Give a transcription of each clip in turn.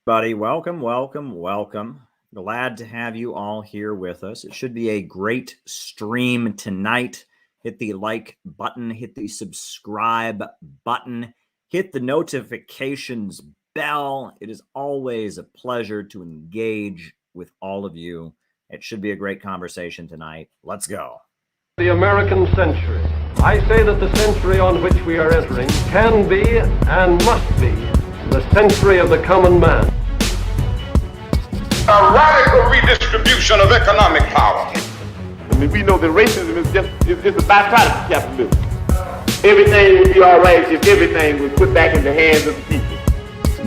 Buddy, welcome, welcome, welcome. Glad to have you all here with us. It should be a great stream tonight. Hit the like button, hit the subscribe button, hit the notifications bell. It is always a pleasure to engage with all of you. It should be a great conversation tonight. Let's go. The American century. I say that the century on which we are entering can be and must be the century of the common man. A radical redistribution of economic power. I mean, we know that racism is just a byproduct of capitalism. Everything would be all right if everything was put back in the hands of the people.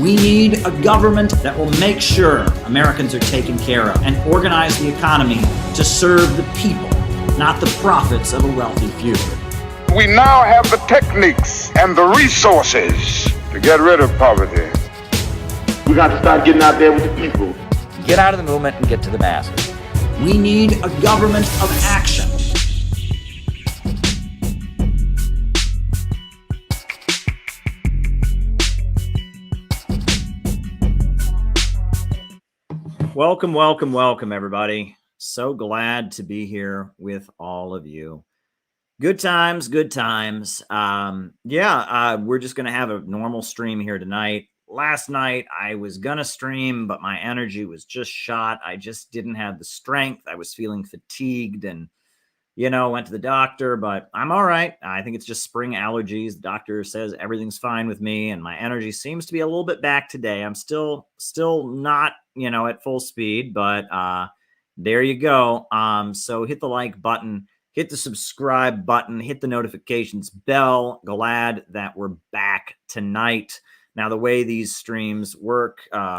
We need a government that will make sure Americans are taken care of and organize the economy to serve the people, not the profits of a wealthy few. We now have the techniques and the resources to get rid of poverty. We got to start getting out there with the people. Get out of the movement and get to the masses. We need a government of action. Welcome, welcome, welcome, everybody. So glad to be here with all of you. Good times, good times. We're just going to have a normal stream here tonight. Last night, I was going to stream, but my energy was just shot. I just didn't have the strength. I was feeling fatigued and, went to the doctor, but I'm all right. I think it's just spring allergies. The doctor says everything's fine with me, and my energy seems to be a little bit back today. I'm still not, at full speed, but there you go. So hit the like button, hit the subscribe button, hit the notifications bell. Glad that we're back tonight. Now, the way these streams work is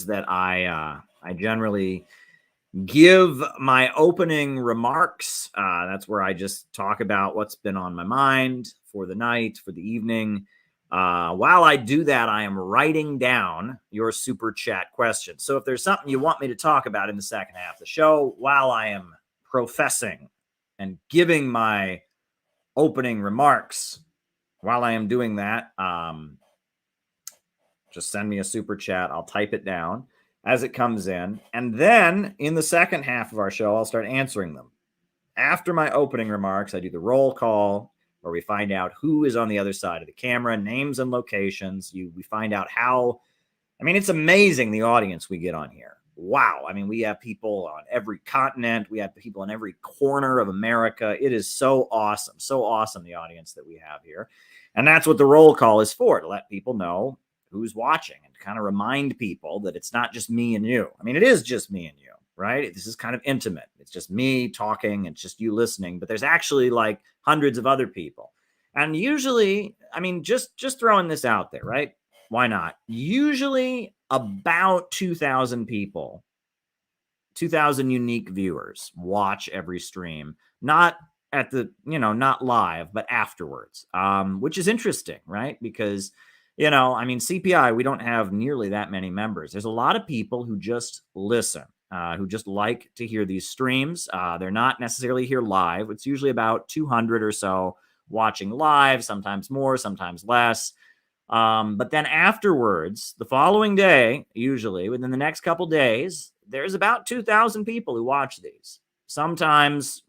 that I generally give my opening remarks. That's where I just talk about what's been on my mind for the night, for the evening. While I do that, I am writing down your super chat questions. So if there's something you want me to talk about in the second half of the show, while I am professing and giving my opening remarks, while I am doing that, just send me a super chat. I'll type it down as it comes in. And then in the second half of our show, I'll start answering them. After my opening remarks, I do the roll call where we find out who is on the other side of the camera, names and locations. We find out how, it's amazing the audience we get on here. Wow. We have people on every continent. We have people in every corner of America. It is so awesome. So awesome, the audience that we have here. And that's what the roll call is for, to let people know who's watching and to kind of remind people that it's not just me and you. It is just me and you, right? This is kind of intimate. It's just me talking. It's just you listening. But there's actually like hundreds of other people. And usually, just throwing this out there, right? Why not? Usually about 2,000 people, 2,000 unique viewers watch every stream, not at the, not live, but afterwards, which is interesting, right? Because, CPI, we don't have nearly that many members. There's a lot of people who just listen, who just like to hear these streams. They're not necessarily here live. It's usually about 200 or so watching live, sometimes more, sometimes less. But then afterwards, the following day, usually within the next couple days, there's about 2,000 people who watch these. Sometimes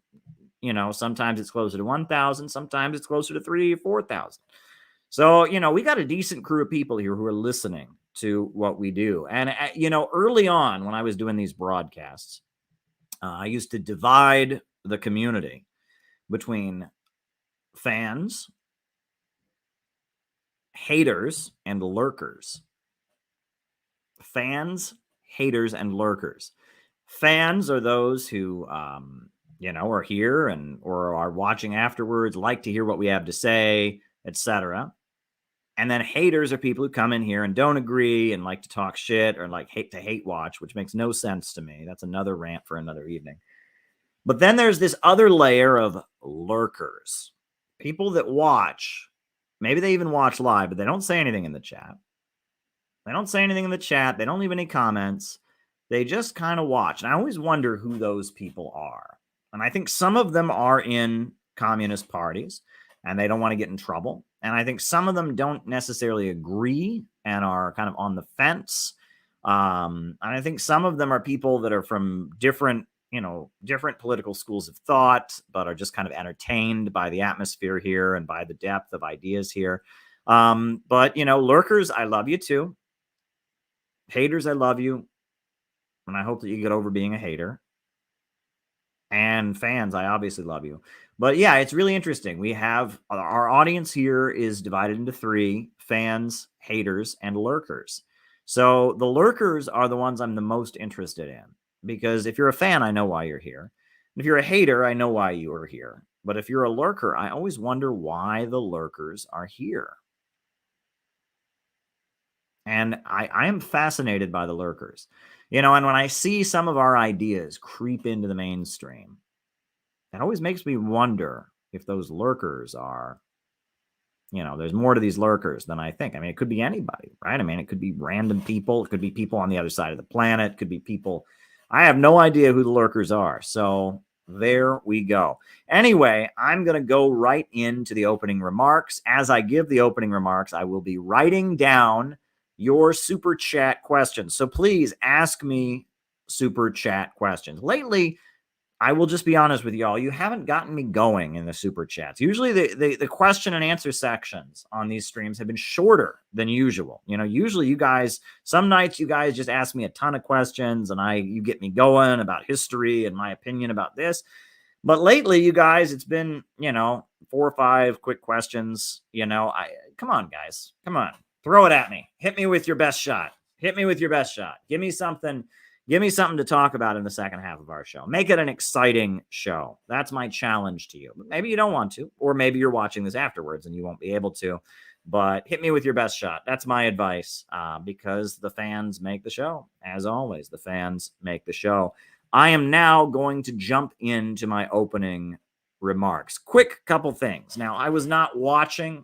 it's closer to 1,000. Sometimes it's closer to 3,000 or 4,000. So, we got a decent crew of people here who are listening to what we do. And, early on when I was doing these broadcasts, I used to divide the community between fans, haters, and lurkers. Fans, haters, and lurkers. Fans are those who, are here or are watching afterwards, like to hear what we have to say, etc. And then haters are people who come in here and don't agree and like to talk shit or like hate watch, which makes no sense to me. That's another rant for another evening. But then there's this other layer of lurkers, people that watch. Maybe they even watch live, but they don't say anything in the chat. They don't leave any comments. They just kind of watch. And I always wonder who those people are. And I think some of them are in communist parties. and they don't want to get in trouble. And I think some of them don't necessarily agree and are kind of on the fence. And I think some of them are people that are from different political schools of thought, but are just kind of entertained by the atmosphere here and by the depth of ideas here. But, lurkers, I love you too. Haters, I love you. And I hope that you get over being a hater. And fans, I obviously love you. But yeah, it's really interesting. We have our audience here is divided into 3: fans, haters, and lurkers. So the lurkers are the ones I'm the most interested in, because if you're a fan, I know why you're here. And if you're a hater, I know why you are here. But if you're a lurker, I always wonder why the lurkers are here. And I am fascinated by the lurkers. And when I see some of our ideas creep into the mainstream, it always makes me wonder if those lurkers are, there's more to these lurkers than I think. I mean, it could be anybody, right? I mean, it could be random people. It could be people on the other side of the planet. It could be people. I have no idea who the lurkers are. So there we go. Anyway, I'm going to go right into the opening remarks. As I give the opening remarks, I will be writing down your super chat questions. So please ask me super chat questions. Lately, I will just be honest with y'all, you haven't gotten me going in the super chats. Usually the question and answer sections on these streams have been shorter than usual. Usually you guys, some nights you guys just ask me a ton of questions and you get me going about history and my opinion about this. But lately, you guys, it's been, 4 or 5 quick questions. Come on, guys. Come on. Throw it at me. Hit me with your best shot. Hit me with your best shot. Give me something to talk about in the second half of our show. Make it an exciting show. That's my challenge to you. But maybe you don't want to, or maybe you're watching this afterwards and you won't be able to. But hit me with your best shot. That's my advice, because the fans make the show. As always, the fans make the show. I am now going to jump into my opening remarks. Quick couple things. Now, I was not watching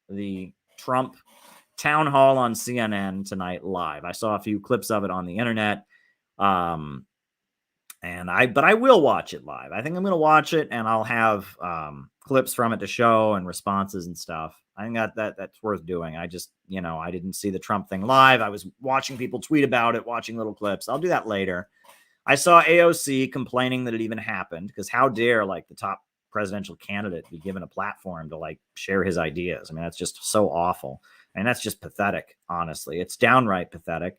the Trump town hall on CNN tonight live. I saw a few clips of it on the internet. But I will watch it live. I think I'm going to watch it and I'll have clips from it to show and responses and stuff. I think that's worth doing. I just, I didn't see the Trump thing live. I was watching people tweet about it, watching little clips. I'll do that later. I saw AOC complaining that it even happened, because how dare the top presidential candidate be given a platform to share his ideas? I mean, that's just so awful. And that's just pathetic, honestly. It's downright pathetic.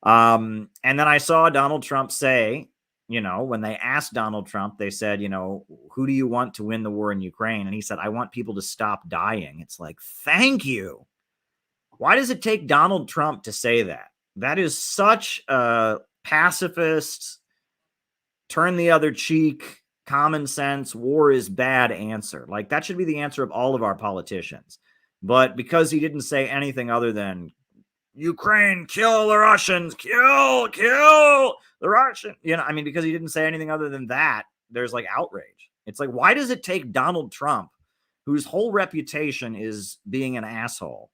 And then I saw Donald Trump say, when they asked Donald Trump, they said, who do you want to win the war in Ukraine? And he said, I want people to stop dying. It's like, thank you. Why does it take Donald Trump to say that? That is such a pacifist, turn the other cheek, common sense, war is bad answer. That should be the answer of all of our politicians. But because he didn't say anything other than Ukraine, kill the Russians, kill the Russians, because he didn't say anything other than that, there's outrage. It's why does it take Donald Trump, whose whole reputation is being an asshole,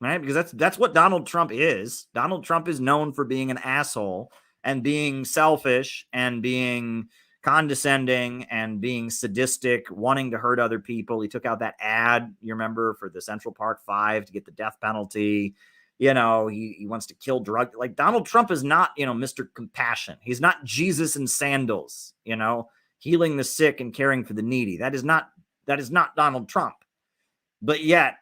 right? Because that's what Donald Trump is. Donald Trump is known for being an asshole and being selfish and being condescending and being sadistic, wanting to hurt other people. He took out that ad, you remember, for the Central Park 5 to get the death penalty. He wants to kill drug. Donald Trump is not, Mr. Compassion. He's not Jesus in sandals, healing the sick and caring for the needy. That is not Donald Trump. But yet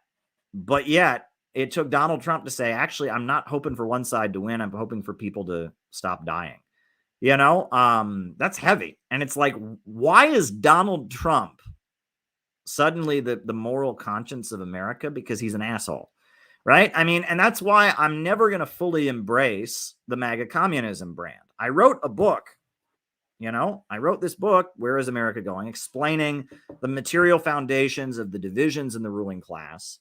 it took Donald Trump to say, actually, I'm not hoping for one side to win. I'm hoping for people to stop dying. That's heavy. And it's why is Donald Trump suddenly the moral conscience of America? Because he's an asshole, right? I mean, and that's why I'm never going to fully embrace the MAGA communism brand. I wrote a book, I wrote this book, Where is America Going? Explaining the material foundations of the divisions in the ruling class.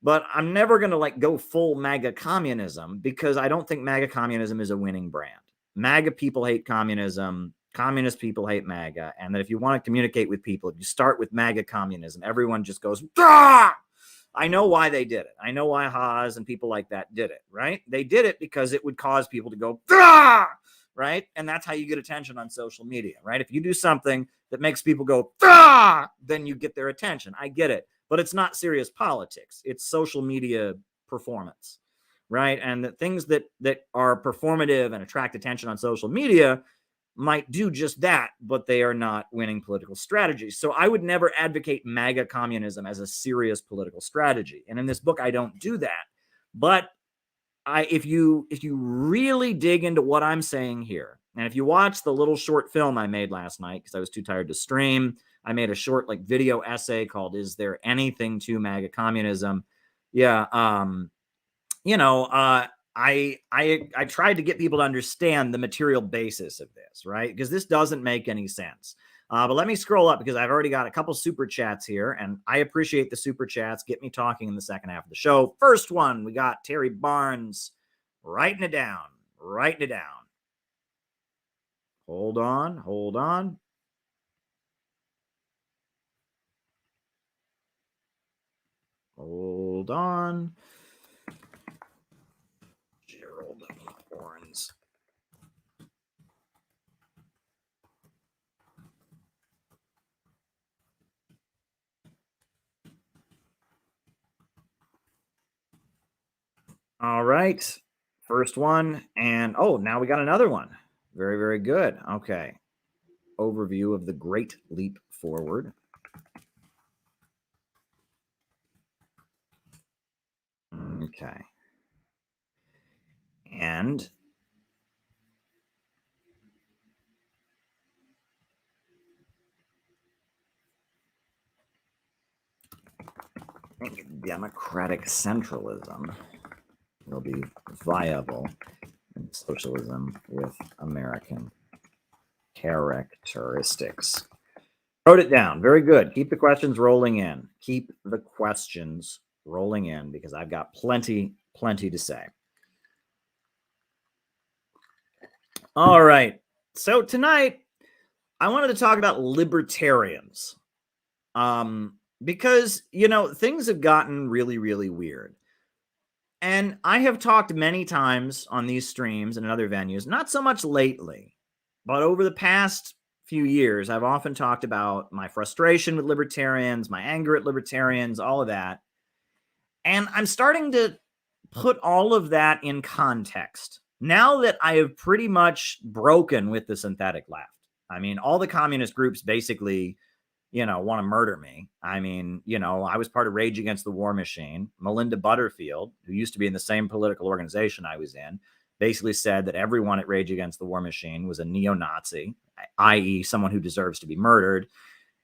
But I'm never going to go full MAGA communism, because I don't think MAGA communism is a winning brand. MAGA people hate communism. Communist people hate MAGA. And that if you want to communicate with people, if you start with MAGA communism, everyone just goes, "Gah!" I know why they did it. I know why Haas and people like that did it, right? They did it because it would cause people to go, "Gah!" right? And that's how you get attention on social media, right? If you do something that makes people go, ah, then you get their attention. I get it. But it's not serious politics. It's social media performance, right? And the things that are performative and attract attention on social media might do just that, but they are not winning political strategies. So I would never advocate MAGA communism as a serious political strategy. And in this book, I don't do that. But if you really dig into what I'm saying here, and if you watch the little short film I made last night, because I was too tired to stream, I made a short video essay called "Is There Anything to MAGA Communism?" Yeah, I tried to get people to understand the material basis of this, right? Because this doesn't make any sense. But let me scroll up because I've already got a couple super chats here, and I appreciate the super chats. Get me talking in the second half of the show. First one, we got Terry Barnes writing it down. Hold on. Gerald Barnes. All right. First one. And now we got another one. Very, very good. Okay. Overview of the Great Leap Forward. Okay. And democratic centralism will be viable in socialism with American characteristics. Wrote it down. Very good. Keep the questions rolling in. Because I've got plenty to say. All right. So tonight, I wanted to talk about libertarians. Because, things have gotten really, really weird. And I have talked many times on these streams and in other venues, not so much lately, but over the past few years, I've often talked about my frustration with libertarians, my anger at libertarians, all of that. And I'm starting to put all of that in context. Now that I have pretty much broken with the synthetic left. I mean, all the communist groups basically, want to murder me. I mean, I was part of Rage Against the War Machine. Melinda Butterfield, who used to be in the same political organization I was in, basically said that everyone at Rage Against the War Machine was a neo-Nazi, i.e. someone who deserves to be murdered.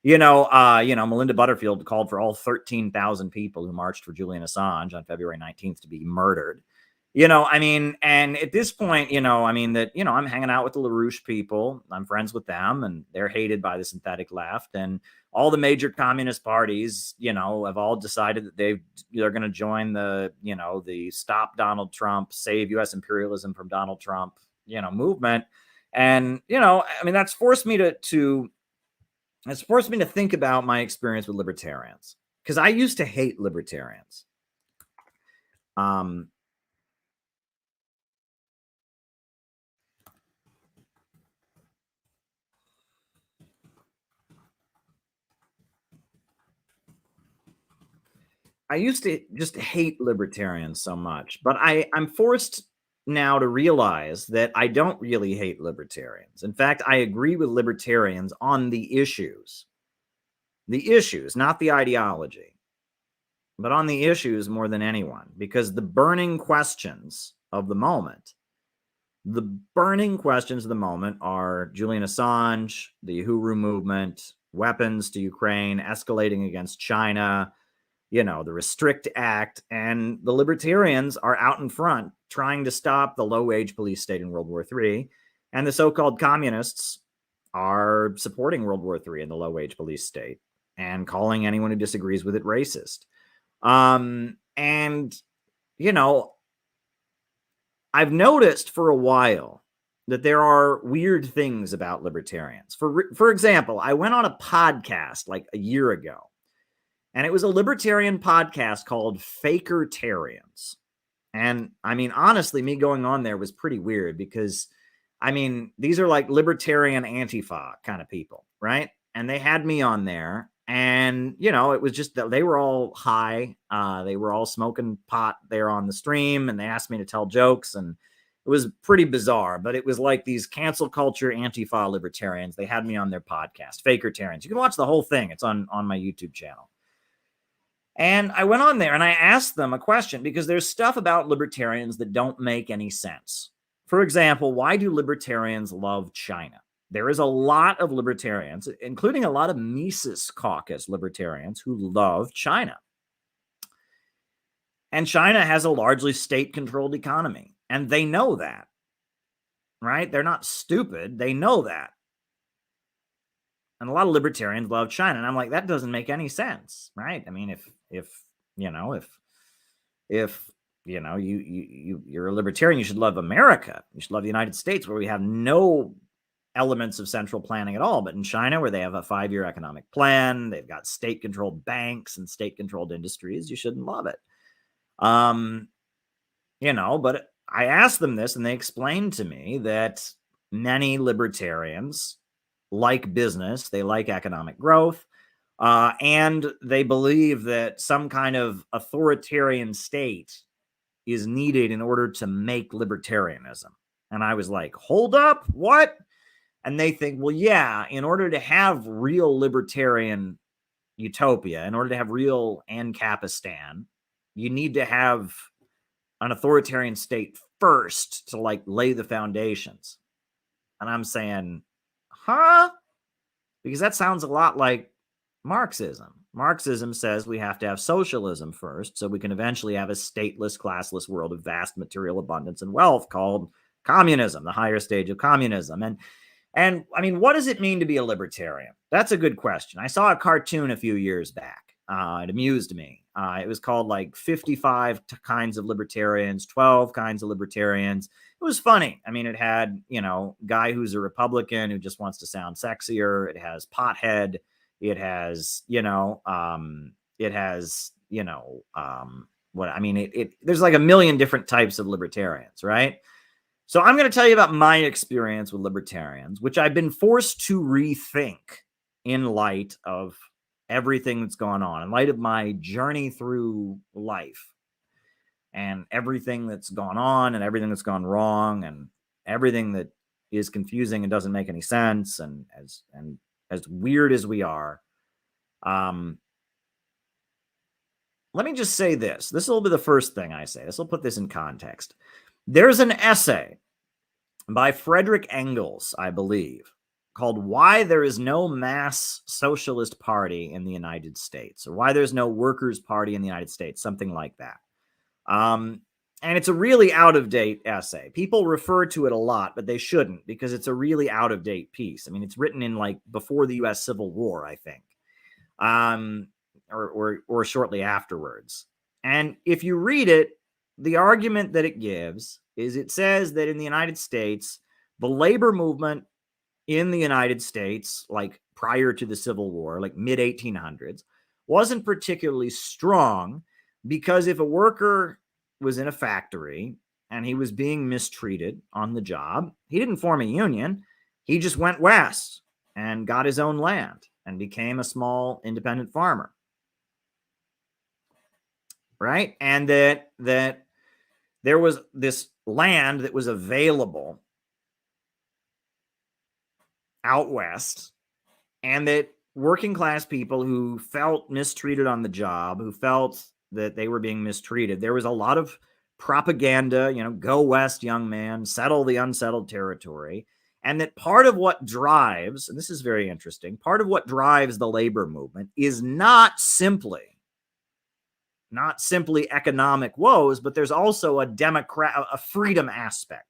Melinda Butterfield called for all 13,000 people who marched for Julian Assange on February 19th to be murdered. And at this point, I'm hanging out with the LaRouche people. I'm friends with them, and they're hated by the synthetic left. And all the major communist parties, have all decided that they're going to join the Stop Donald Trump, Save U.S. Imperialism from Donald Trump, movement. And, that's forced me to think about my experience with libertarians, because I used to hate libertarians. I used to just hate libertarians so much, but I'm forced now to realize that I don't really hate libertarians. In fact, I agree with libertarians on the issues, not the ideology, but on the issues more than anyone, because the burning questions of the moment are Julian Assange, the Uhuru movement, weapons to Ukraine, escalating against China, the Restrict Act, and the libertarians are out in front trying to stop the low-wage police state in World War III, and the so-called communists are supporting World War III and the low-wage police state and calling anyone who disagrees with it racist. I've noticed for a while that there are weird things about libertarians. For example, I went on a podcast like a year ago, and it was a libertarian podcast called Fakertarians. And I mean, honestly, me going on there was pretty weird because I mean, these are like libertarian Antifa kind of people, right? And they had me on there, and it was just that they were all high. They were all smoking pot there on the stream, and they asked me to tell jokes, and it was pretty bizarre. But it was like these cancel culture Antifa libertarians. They had me on their podcast, Fakertarians. You can watch the whole thing. It's on my YouTube channel. And I went on there and I asked them a question, because there's stuff about libertarians that don't make any sense. For example, why do libertarians love China? There is a lot of libertarians, including a lot of Mises Caucus libertarians, who love China. And China has a largely state-controlled economy, and they know that, right? They're not stupid. They know that. And a lot of libertarians love China. And I'm like, that doesn't make any sense, right? I mean, if you're a libertarian, you should love America. You should love the United States, where we have no elements of central planning at all. But in China, where they have a 5-year economic plan, they've got state-controlled banks and state-controlled industries, you shouldn't love it. But I asked them this, and they explained to me that many libertarians like business, they like economic growth, and they believe that some kind of authoritarian state is needed in order to make libertarianism. And I was like, hold up, what? And they think, well, yeah, in order to have real libertarian utopia, in order to have real Ancapistan, you need to have an authoritarian state first to like lay the foundations. And I'm saying, huh? Because that sounds a lot like Marxism. Marxism says we have to have socialism first, so we can eventually have a stateless, classless world of vast material abundance and wealth called communism, the higher stage of communism. And I mean, what does it mean to be a libertarian? That's a good question. I saw a cartoon a few years back. It amused me. It was called like 55 kinds of libertarians, 12 kinds of libertarians. It was funny. I mean, it had, guy who's a Republican who just wants to sound sexier. It has pothead. It has, there's like a million different types of libertarians, right? So I'm going to tell you about my experience with libertarians, which I've been forced to rethink in light of everything that's gone on, in light of my journey through life and everything that's gone on and everything that's gone wrong and everything that is confusing and doesn't make any sense. And as weird as we are, let me just say this. This will be the first thing I say. This will put this in context. There's an essay by Frederick Engels, I believe, called Why There Is No Mass Socialist Party in the United States, or Why There's No Workers' Party in the United States, something like that. And it's a really out-of-date essay. People refer to it a lot, but they shouldn't, because it's a really out-of-date piece. I mean, it's written in like before the U.S. Civil War, I think, or shortly afterwards. And if you read it, the argument that it gives is it says that in the United States, the labor movement in the United States, like prior to the Civil War, like mid-1800s, wasn't particularly strong, because if a worker was in a factory and he was being mistreated on the job, he didn't form a union. He just went west and got his own land and became a small independent farmer. Right? And that there was this land that was available out west, and that working class people who felt mistreated on the job, who felt that they were being mistreated, there was a lot of propaganda, go west, young man, settle the unsettled territory. And that part of what drives, and this is very interesting, part of what drives the labor movement is not simply economic woes, but there's also a freedom aspect.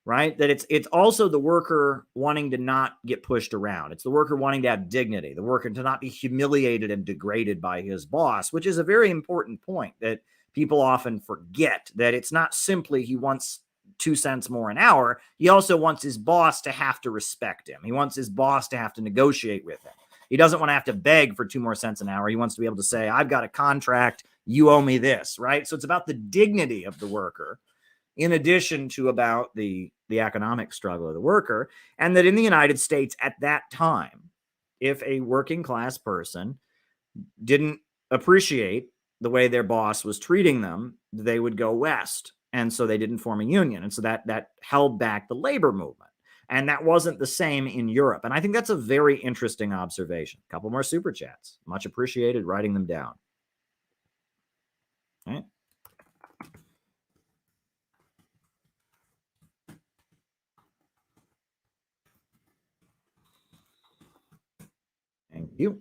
Right? That it's also the worker wanting to not get pushed around. It's the worker wanting to have dignity, the worker to not be humiliated and degraded by his boss, which is a very important point that people often forget, that it's not simply he wants 2 cents more an hour. He also wants his boss to have to respect him. He wants his boss to have to negotiate with him. He doesn't want to have to beg for 2 more cents an hour. He wants to be able to say, I've got a contract, you owe me this, right? So it's about the dignity of the worker in addition to about the economic struggle of the worker. And that in the United States at that time, if a working class person didn't appreciate the way their boss was treating them, they would go west. And so they didn't form a union. And so that held back the labor movement. And that wasn't the same in Europe. And I think that's a very interesting observation. A couple more super chats. Much appreciated. Writing them down. All right. Thank you.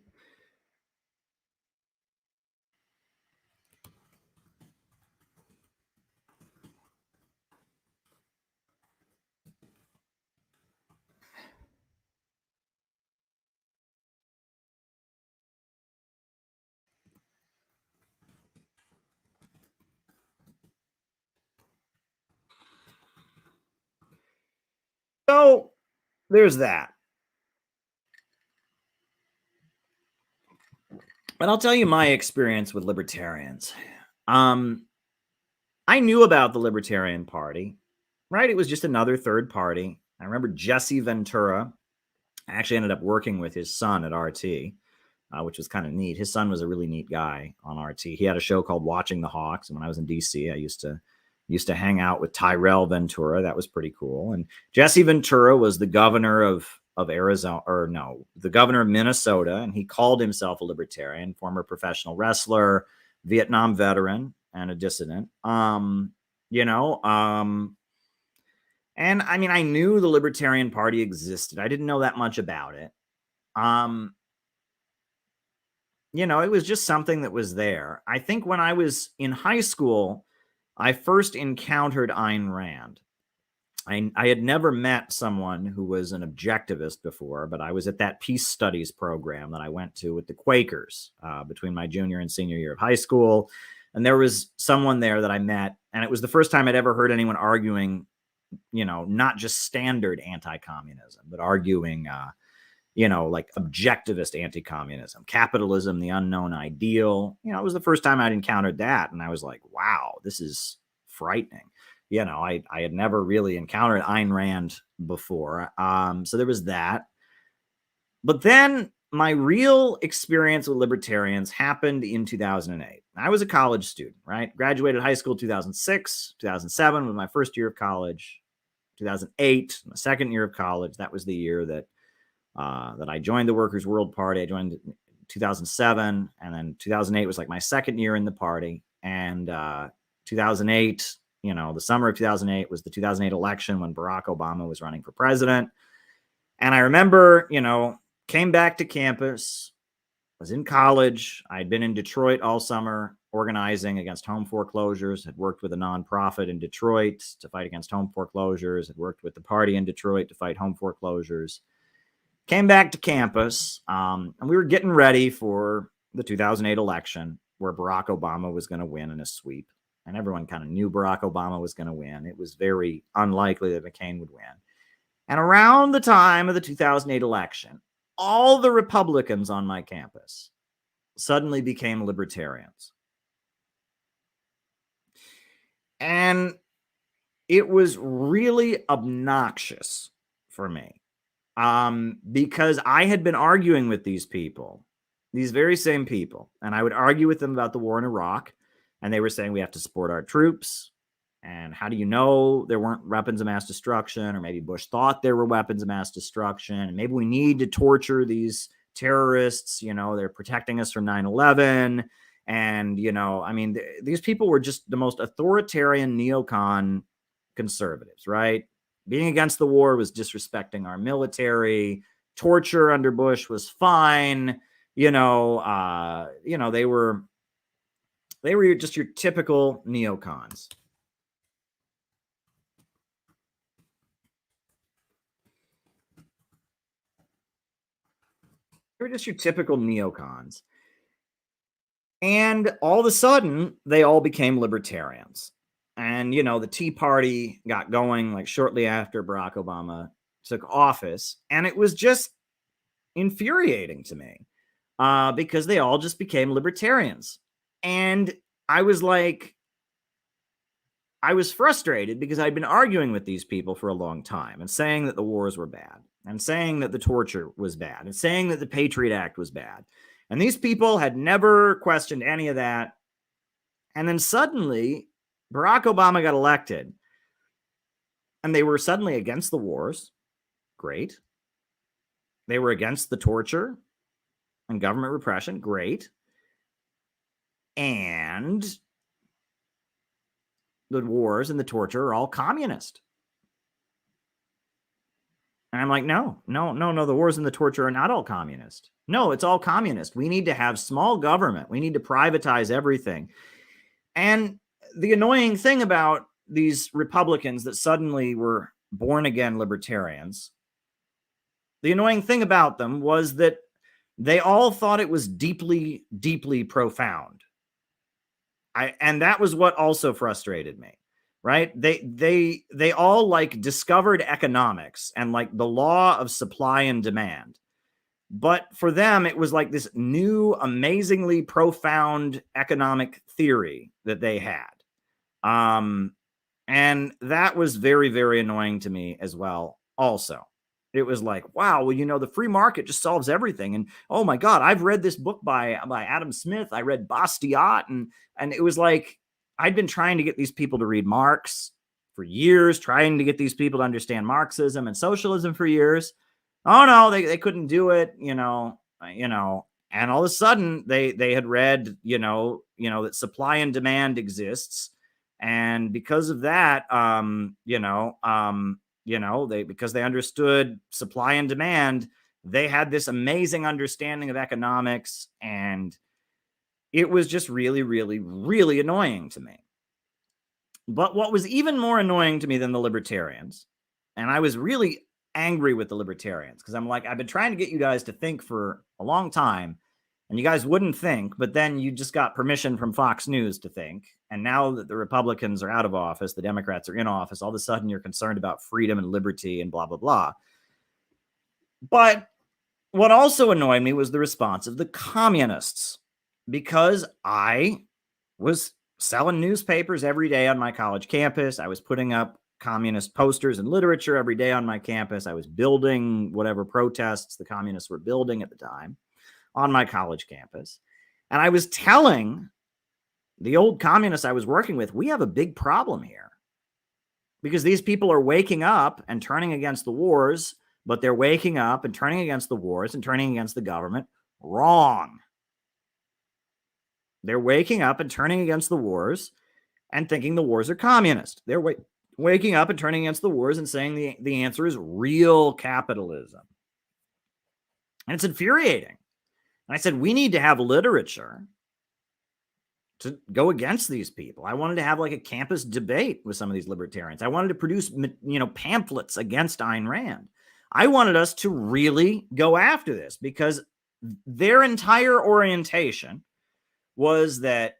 So there's that. But I'll tell you my experience with libertarians. I knew about the Libertarian Party, right? It was just another third party. I remember Jesse Ventura. I actually ended up working with his son at RT, which was kind of neat. His son was a really neat guy on RT. He had a show called Watching the Hawks. And when I was in DC, I used to hang out with Tyrell Ventura. That was pretty cool. And Jesse Ventura was the governor of Arizona, or no, the governor of Minnesota. And he called himself a libertarian, former professional wrestler, Vietnam veteran, and a dissident. And I mean, I knew the Libertarian Party existed. I didn't know that much about it. It was just something that was there. I think when I was in high school, I first encountered Ayn Rand. I had never met someone who was an objectivist before, but I was at that peace studies program that I went to with the Quakers between my junior and senior year of high school. And there was someone there that I met, and it was the first time I'd ever heard anyone arguing, not just standard anti-communism, but arguing, like objectivist anti-communism, capitalism, the unknown ideal. It was the first time I'd encountered that. And I was like, wow, this is frightening. I had never really encountered Ayn Rand before. So there was that. But then my real experience with libertarians happened in 2008. I was a college student, right? Graduated high school 2006, 2007 was my first year of college. 2008, my second year of college. That was the year that I joined the Workers' World Party. I joined in 2007, and then 2008 was like my second year in the party. And 2008, the summer of 2008 was the 2008 election when Barack Obama was running for president. And I remember, came back to campus, was in college. I'd been in Detroit all summer organizing against home foreclosures, had worked with a nonprofit in Detroit to fight against home foreclosures, had worked with the party in Detroit to fight home foreclosures. Came back to campus, and we were getting ready for the 2008 election where Barack Obama was going to win in a sweep. And everyone kind of knew Barack Obama was going to win. It was very unlikely that McCain would win. And around the time of the 2008 election, all the Republicans on my campus suddenly became libertarians. And it was really obnoxious for me because I had been arguing with these people, these very same people, and I would argue with them about the war in Iraq. And they were saying we have to support our troops. And how do you know there weren't weapons of mass destruction? Or maybe Bush thought there were weapons of mass destruction. And maybe we need to torture these terrorists. They're protecting us from 9/11. And, these people were just the most authoritarian neocon conservatives, right? Being against the war was disrespecting our military. Torture under Bush was fine. They were just your typical neocons. They were just your typical neocons. And all of a sudden, they all became libertarians. And, the Tea Party got going like shortly after Barack Obama took office. And it was just infuriating to me because they all just became libertarians. And I was like, I was frustrated because I'd been arguing with these people for a long time and saying that the wars were bad and saying that the torture was bad and saying that the Patriot Act was bad. And these people had never questioned any of that. And then suddenly Barack Obama got elected and they were suddenly against the wars. Great. They were against the torture and government repression. Great. And the wars and the torture are all communist. And I'm like, no. The wars and the torture are not all communist. No, it's all communist. We need to have small government. We need to privatize everything. And the annoying thing about these Republicans that suddenly were born again libertarians, the annoying thing about them was that they all thought it was deeply, deeply profound. And that was what also frustrated me, right? They all like discovered economics and like the law of supply and demand. But for them, it was like this new, amazingly profound economic theory that they had. And that was very, very annoying to me as well. Also, it was like, wow, well, the free market just solves everything. And oh my God, I've read this book by Adam Smith. I read Bastiat, and it was like, I'd been trying to get these people to read Marx for years, trying to get these people to understand Marxism and socialism for years. Oh no, they couldn't do it, and all of a sudden they had read, that supply and demand exists. And because of that, because they understood supply and demand, they had this amazing understanding of economics. And it was just really, really, really annoying to me. But what was even more annoying to me than the libertarians, and I was really angry with the libertarians because I'm like, I've been trying to get you guys to think for a long time and you guys wouldn't think, but then you just got permission from Fox News to think. And now that the Republicans are out of office, the Democrats are in office, all of a sudden you're concerned about freedom and liberty and blah, blah, blah. But what also annoyed me was the response of the communists, because I was selling newspapers every day on my college campus. I was putting up communist posters and literature every day on my campus. I was building whatever protests the communists were building at the time on my college campus. And I was telling the old communists I was working with, we have a big problem here because these people are waking up and turning against the wars, but they're waking up and turning against the wars and turning against the government wrong. They're waking up and turning against the wars and thinking the wars are communist. They're waking up and turning against the wars and saying the answer is real capitalism. And it's infuriating. And I said, we need to have literature to go against these people. I wanted to have like a campus debate with some of these libertarians. I wanted to produce, pamphlets against Ayn Rand. I wanted us to really go after this because their entire orientation was that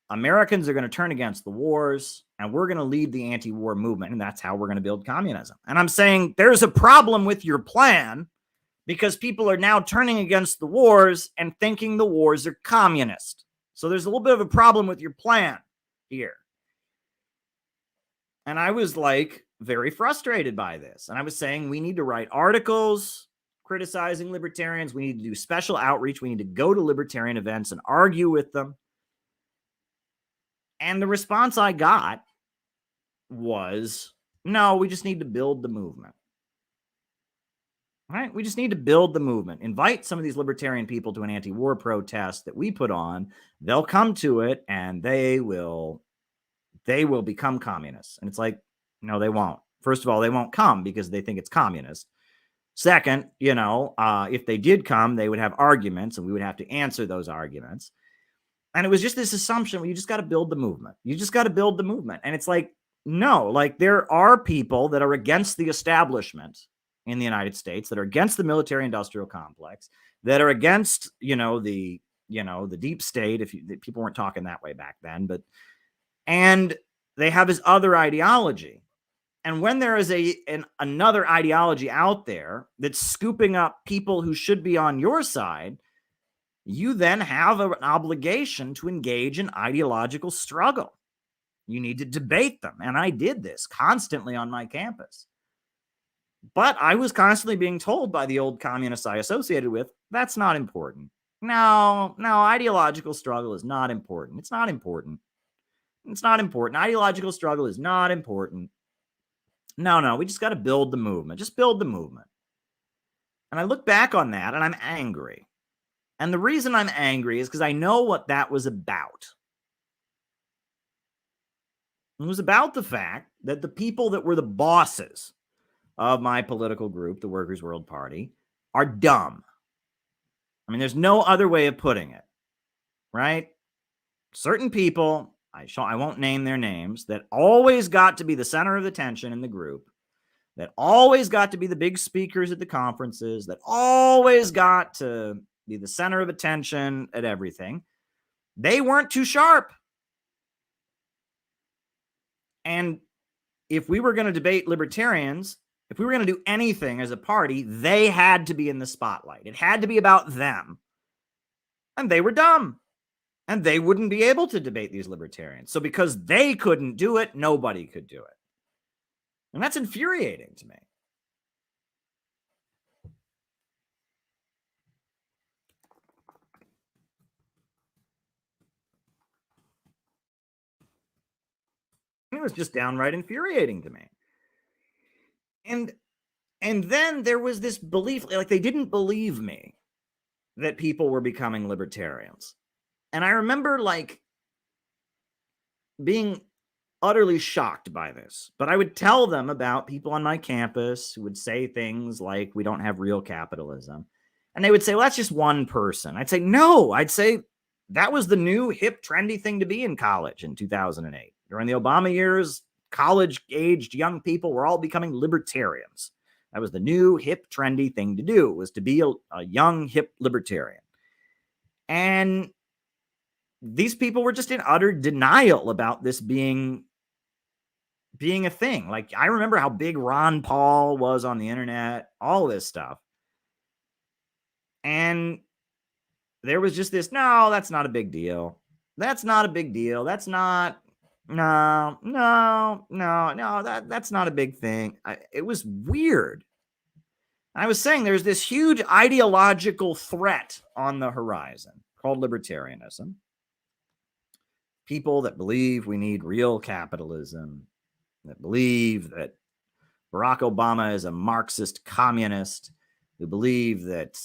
Americans are going to turn against the wars and we're going to lead the anti-war movement. And that's how we're going to build communism. And I'm saying there's a problem with your plan because people are now turning against the wars and thinking the wars are communist. So there's a little bit of a problem with your plan here. And I was like very frustrated by this. And I was saying we need to write articles criticizing libertarians. We need to do special outreach. We need to go to libertarian events and argue with them. And the response I got was, no, we just need to build the movement. Right? We just need to build the movement. Invite some of these libertarian people to an anti-war protest that we put on. They'll come to it and they will become communists. And it's like, no, they won't. First of all, they won't come because they think it's communist. Second, if they did come, they would have arguments and we would have to answer those arguments. And it was just this assumption, well, you just got to build the movement. You just got to build the movement. And it's like, no, like there are people that are against the establishment in the United States, that are against the military industrial complex, that are against, the deep state. People weren't talking that way back then, and they have this other ideology. And when there is another ideology out there that's scooping up people who should be on your side, you then have an obligation to engage in ideological struggle. You need to debate them. And I did this constantly on my campus. But I was constantly being told by the old communists I associated with, that's not important. No, ideological struggle is not important. It's not important. It's not important. Ideological struggle is not important. No, we just got to build the movement. Just build the movement. And I look back on that and I'm angry. And the reason I'm angry is because I know what that was about. It was about the fact that the people that were the bosses of my political group, the Workers' World Party, are dumb. I mean, there's no other way of putting it, right? Certain people, I won't name their names, that always got to be the center of attention in the group, that always got to be the big speakers at the conferences, that always got to be the center of attention at everything. They weren't too sharp. And if we were going to debate libertarians, if we were going to do anything as a party, they had to be in the spotlight. It had to be about them. And they were dumb. And they wouldn't be able to debate these libertarians. So because they couldn't do it, nobody could do it. And that's infuriating to me. It was just downright infuriating to me. And then there was this belief, like they didn't believe me that people were becoming libertarians. And I remember like being utterly shocked by this. But I would tell them about people on my campus who would say things like, we don't have real capitalism. And they would say, well, that's just one person. I'd say, no, I'd say that was the new hip trendy thing to be in college in 2008. During the Obama years, college-aged young people were all becoming libertarians. That was the new hip trendy thing to do, was to be a young hip libertarian. And these people were just in utter denial about this being a thing. Like, I remember how big Ron Paul was on the internet, all this stuff. And there was just this, no, that's not a big deal. That's not a big deal. That's not, no, that's not a big thing. It was weird. I was saying there's this huge ideological threat on the horizon called libertarianism. People that believe we need real capitalism, that believe that Barack Obama is a Marxist communist, who believe that,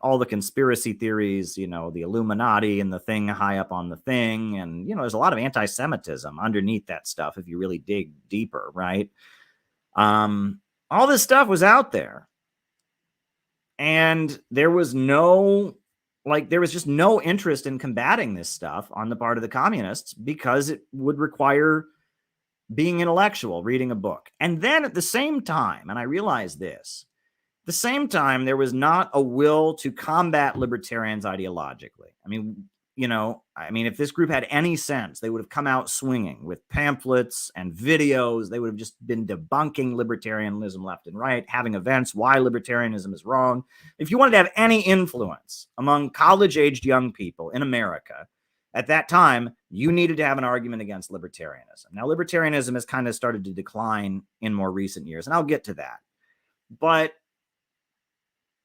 all the conspiracy theories, the Illuminati and the thing high up on the thing. And, there's a lot of anti-Semitism underneath that stuff if you really dig deeper, right? All this stuff was out there. And there was just no interest in combating this stuff on the part of the communists because it would require being intellectual, reading a book. And then at the same time, and I realized this, at the same time, there was not a will to combat libertarians ideologically. If this group had any sense, they would have come out swinging with pamphlets and videos. They would have just been debunking libertarianism left and right, having events why libertarianism is wrong. If you wanted to have any influence among college-aged young people in America at that time, you needed to have an argument against libertarianism. Now, libertarianism has kind of started to decline in more recent years, and I'll get to that. But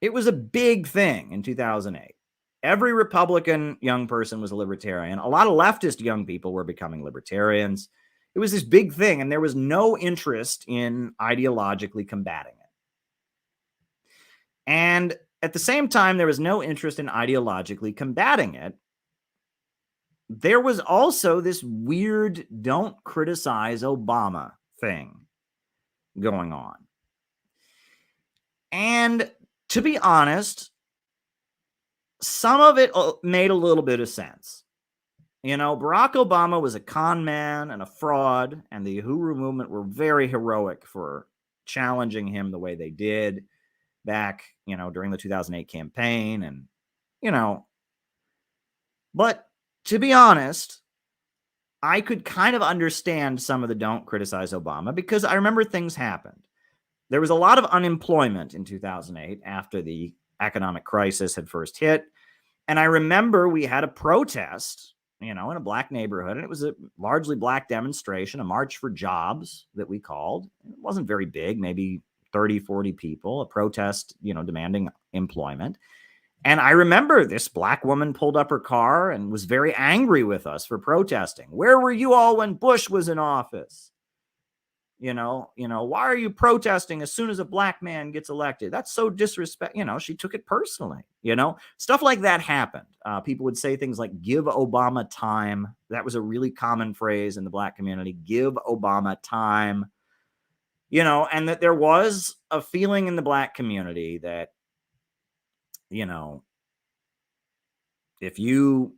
it was a big thing in 2008. Every Republican young person was a libertarian. A lot of leftist young people were becoming libertarians. It was this big thing, and there was no interest in ideologically combating it. And at the same time, there was no interest in ideologically combating it. There was also this weird don't criticize Obama thing going on. And to be honest, some of it made a little bit of sense. Barack Obama was a con man and a fraud, and the Uhuru movement were very heroic for challenging him the way they did back, during the 2008 campaign. And, but to be honest, I could kind of understand some of the don't criticize Obama because I remember things happened. There was a lot of unemployment in 2008 after the economic crisis had first hit. And I remember we had a protest, in a black neighborhood, and it was a largely black demonstration, a march for jobs that we called. It wasn't very big, maybe 30, 40 people, a protest, demanding employment. And I remember this black woman pulled up her car and was very angry with us for protesting. Where were you all when Bush was in office? Why are you protesting as soon as a black man gets elected? That's so disrespectful. She took it personally, stuff like that happened. People would say things like, give Obama time. That was a really common phrase in the black community. Give Obama time, and that there was a feeling in the black community that, if you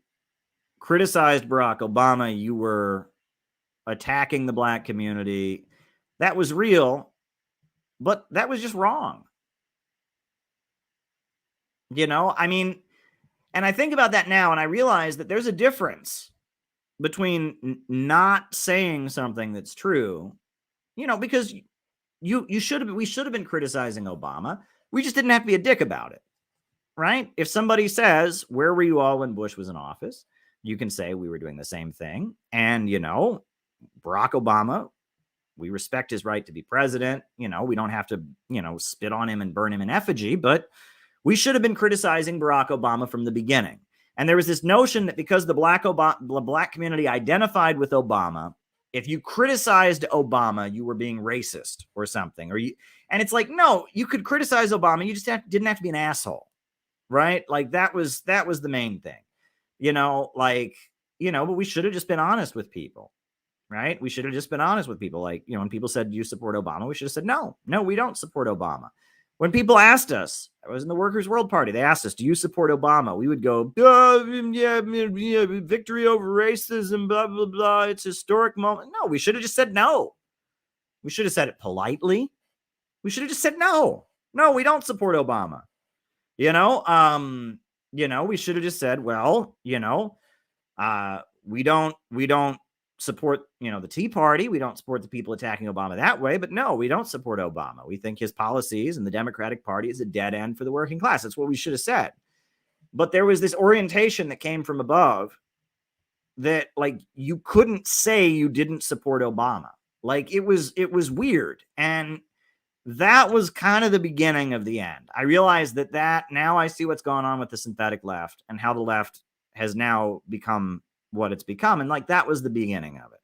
criticized Barack Obama, you were attacking the black community. That was real, but that was just wrong. And I think about that now, and I realize that there's a difference between not saying something that's true, because we should have been criticizing Obama. We just didn't have to be a dick about it, right? If somebody says, where were you all when Bush was in office? You can say we were doing the same thing. And, Barack Obama, we respect his right to be president. We don't have to, spit on him and burn him in effigy, but we should have been criticizing Barack Obama from the beginning. And there was this notion that because the black community identified with Obama, if you criticized Obama, you were being racist or something. And it's like, no, you could criticize Obama. You just didn't have to be an asshole, right? Like that was the main thing, but we should have just been honest with people. Right? We should have just been honest with people. Like, when people said, do you support Obama? We should have said, no, we don't support Obama. When people asked us, I was in the Workers' World Party, they asked us, do you support Obama? We would go, yeah, victory over racism, blah, blah, blah. It's a historic moment. No, we should have just said no. We should have said it politely. We should have just said no. No, we don't support Obama. We should have just said, well, we don't support, the Tea Party. We don't support the people attacking Obama that way, but no, we don't support Obama. We think his policies and the Democratic Party is a dead end for the working class. That's what we should have said. But there was this orientation that came from above that, like, you couldn't say you didn't support Obama. Like, it was weird. And that was kind of the beginning of the end. I realized that now I see what's going on with the synthetic left and how the left has now become what it's become. And like, that was the beginning of it.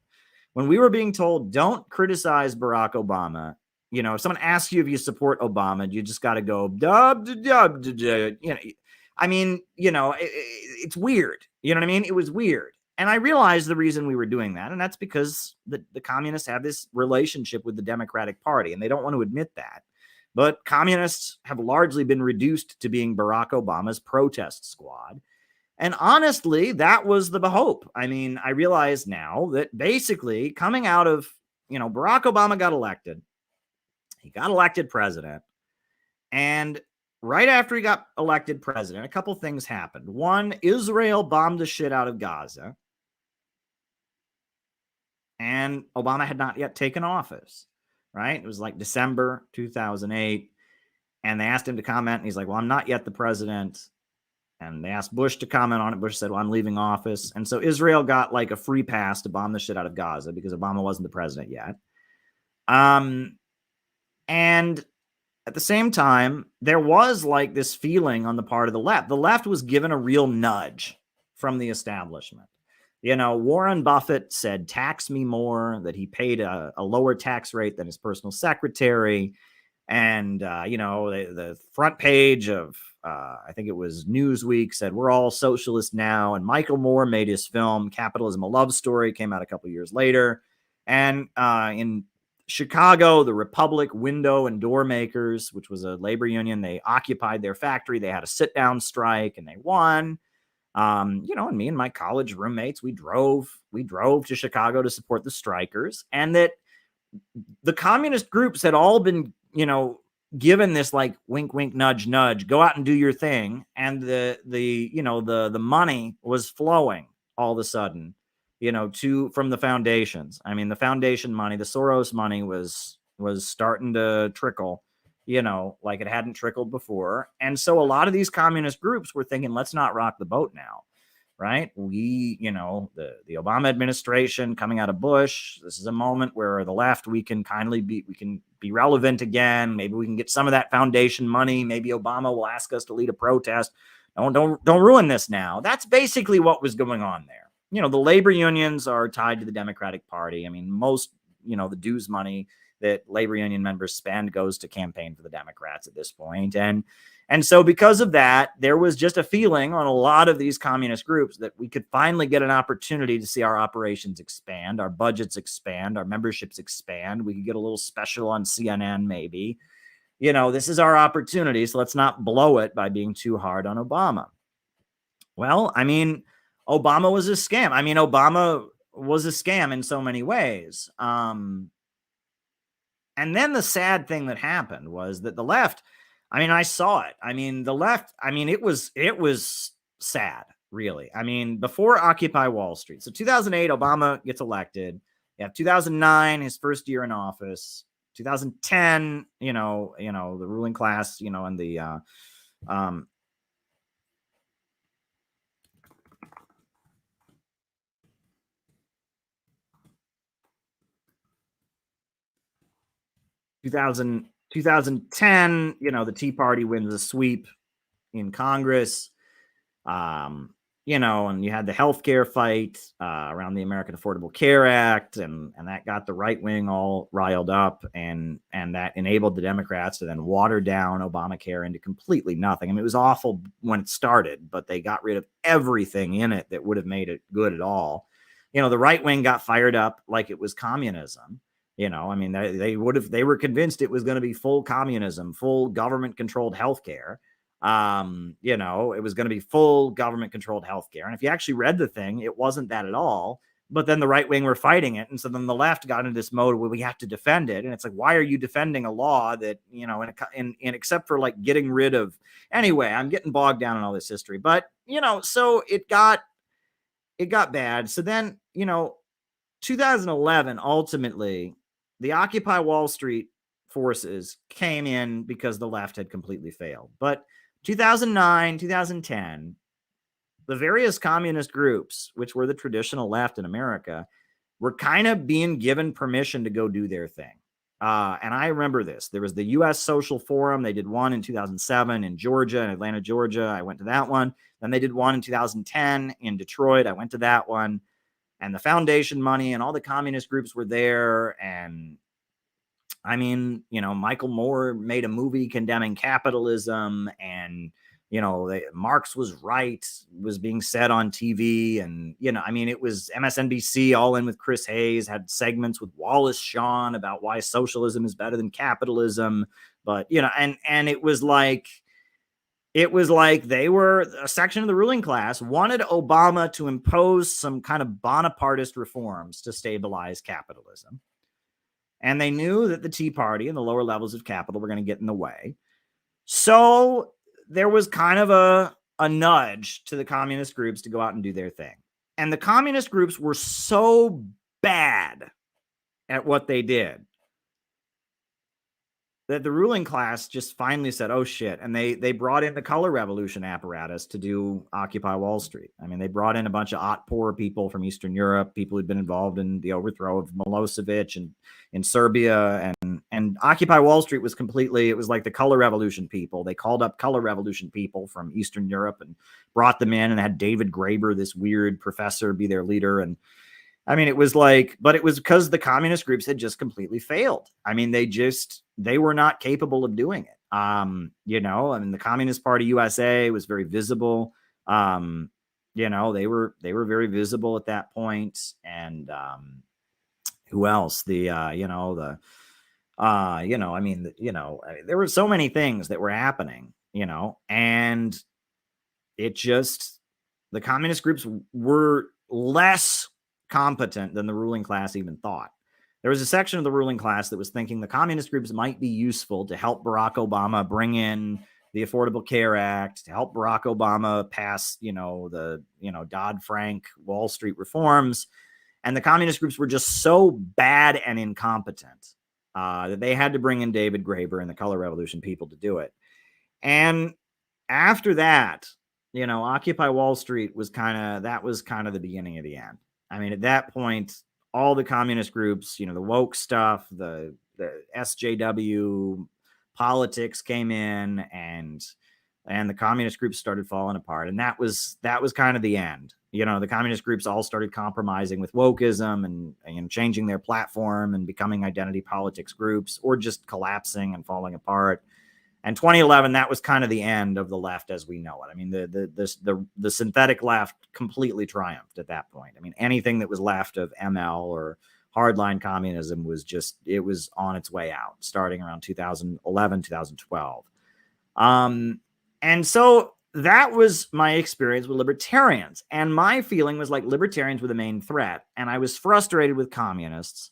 When we were being told, don't criticize Barack Obama, if someone asks you if you support Obama, you just got to go, it's weird. You know what I mean? It was weird. And I realized the reason we were doing that. And that's because the communists have this relationship with the Democratic Party, and they don't want to admit that. But communists have largely been reduced to being Barack Obama's protest squad. And honestly, that was the hope. I mean, I realize now that basically coming out of, Barack Obama got elected. He got elected president. And right after he got elected president, a couple things happened. One, Israel bombed the shit out of Gaza. And Obama had not yet taken office, right? It was like December 2008. And they asked him to comment. And he's like, well, I'm not yet the president. And they asked Bush to comment on it. Bush said, well, I'm leaving office. And so Israel got like a free pass to bomb the shit out of Gaza because Obama wasn't the president yet. And at the same time, there was like this feeling on the part of the left. The left was given a real nudge from the establishment. Warren Buffett said, tax me more, that he paid a lower tax rate than his personal secretary. And, the front page of, I think it was Newsweek, said, we're all socialists now. And Michael Moore made his film, Capitalism, a Love Story, came out a couple years later. And in Chicago, the Republic Window and Door Makers, which was a labor union, they occupied their factory. They had a sit-down strike, and they won. And me and my college roommates, we drove to Chicago to support the strikers. And that the communist groups had all been, given this like wink, wink, nudge, nudge, go out and do your thing. And the money was flowing all of a sudden, from the foundations. I mean, the foundation money, the Soros money was starting to trickle, like it hadn't trickled before. And so a lot of these communist groups were thinking, let's not rock the boat now. right? We, the Obama administration coming out of Bush, this is a moment where the left, we can be relevant again. Maybe we can get some of that foundation money. Maybe Obama will ask us to lead a protest. Don't ruin this now. That's basically what was going on there. The labor unions are tied to the Democratic Party. I mean, most, the dues money that labor union members spend goes to campaign for the Democrats at this point. And so because of that, there was just a feeling on a lot of these communist groups that we could finally get an opportunity to see our operations expand, our budgets expand, our memberships expand. We could get a little special on CNN, maybe. This is our opportunity, so let's not blow it by being too hard on Obama. Well, I mean, Obama was a scam. I mean, Obama was a scam in so many ways. And then the sad thing that happened was that the left, I mean, I saw it. I mean, the left, I mean, it was sad, really. I mean, before Occupy Wall Street. So 2008, Obama gets elected. You have 2009, his first year in office. 2010, the ruling class, and the 2010, the Tea Party wins a sweep in Congress, and you had the healthcare fight around the American Affordable Care Act, and that got the right wing all riled up, and that enabled the Democrats to then water down Obamacare into completely nothing. I mean, it was awful when it started, but they got rid of everything in it that would have made it good at all. The right wing got fired up like it was communism. I mean, they were convinced it was going to be full communism, full government controlled healthcare. It was going to be full government controlled healthcare. And if you actually read the thing, it wasn't that at all. But then the right wing were fighting it. And so then the left got into this mode where we have to defend it. And it's like, why are you defending a law that, in except for like getting rid of, anyway, I'm getting bogged down in all this history, but, so it got bad. So then, 2011, ultimately, the Occupy Wall Street forces came in because the left had completely failed. But 2009, 2010, the various communist groups, which were the traditional left in America, were kind of being given permission to go do their thing. And I remember this. There was the U.S. Social Forum. They did one in 2007 in Georgia, in Atlanta, Georgia. I went to that one. Then they did one in 2010 in Detroit. I went to that one. And the foundation money and all the communist groups were there. And I mean, Michael Moore made a movie condemning capitalism, and, Marx was right, was being said on TV. And, I mean, it was MSNBC all in with Chris Hayes, had segments with Wallace Shawn about why socialism is better than capitalism. But, and it was like they were a section of the ruling class wanted Obama to impose some kind of Bonapartist reforms to stabilize capitalism. And they knew that the Tea Party and the lower levels of capital were going to get in the way. So there was kind of a nudge to the communist groups to go out and do their thing. And the communist groups were so bad at what they did that the ruling class just finally said, oh shit. And they brought in the color revolution apparatus to do Occupy Wall Street. I mean, they brought in a bunch of Otpor people from Eastern Europe, people who'd been involved in the overthrow of Milosevic and in Serbia, and Occupy Wall Street was it was like the color revolution people. They called up color revolution people from Eastern Europe and brought them in, and had David Graeber, this weird professor, be their leader. And I mean, it was because the communist groups had just completely failed. I mean, they were not capable of doing it. I mean, the Communist Party USA was very visible. They were very visible at that point. And who else? There were so many things that were happening, and the communist groups were less competent than the ruling class even thought. There was a section of the ruling class that was thinking the communist groups might be useful to help Barack Obama bring in the Affordable Care Act, to help Barack Obama pass, the Dodd-Frank Wall Street reforms. And the communist groups were just so bad and incompetent that they had to bring in David Graeber and the Color Revolution people to do it. And after that, Occupy Wall Street was kind of the beginning of the end. I mean, at that point, all the communist groups, the woke stuff, the SJW politics came in, and the communist groups started falling apart. And that was kind of the end. The communist groups all started compromising with wokeism and changing their platform and becoming identity politics groups, or just collapsing and falling apart. And 2011, that was kind of the end of the left as we know it. I mean, the synthetic left completely triumphed at that point. I mean, anything that was left of ML or hardline communism it was on its way out, starting around 2011, 2012. And so that was my experience with libertarians. And my feeling was like libertarians were the main threat. And I was frustrated with communists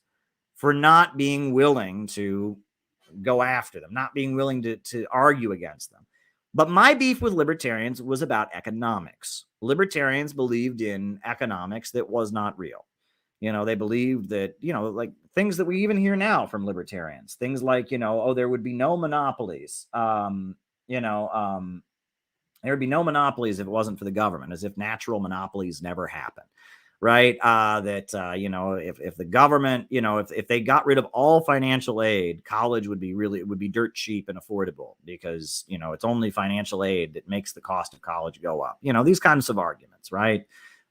for not being willing to go after them, not being willing to argue against them. But my beef with libertarians was about economics. Libertarians believed in economics that was not real. They believed that, like things that we even hear now from libertarians, things like, there would be no monopolies. There would be no monopolies if it wasn't for the government, as if natural monopolies never happen. Right. If the government, if they got rid of all financial aid, college would be dirt cheap and affordable, because, it's only financial aid that makes the cost of college go up. These kinds of arguments. Right.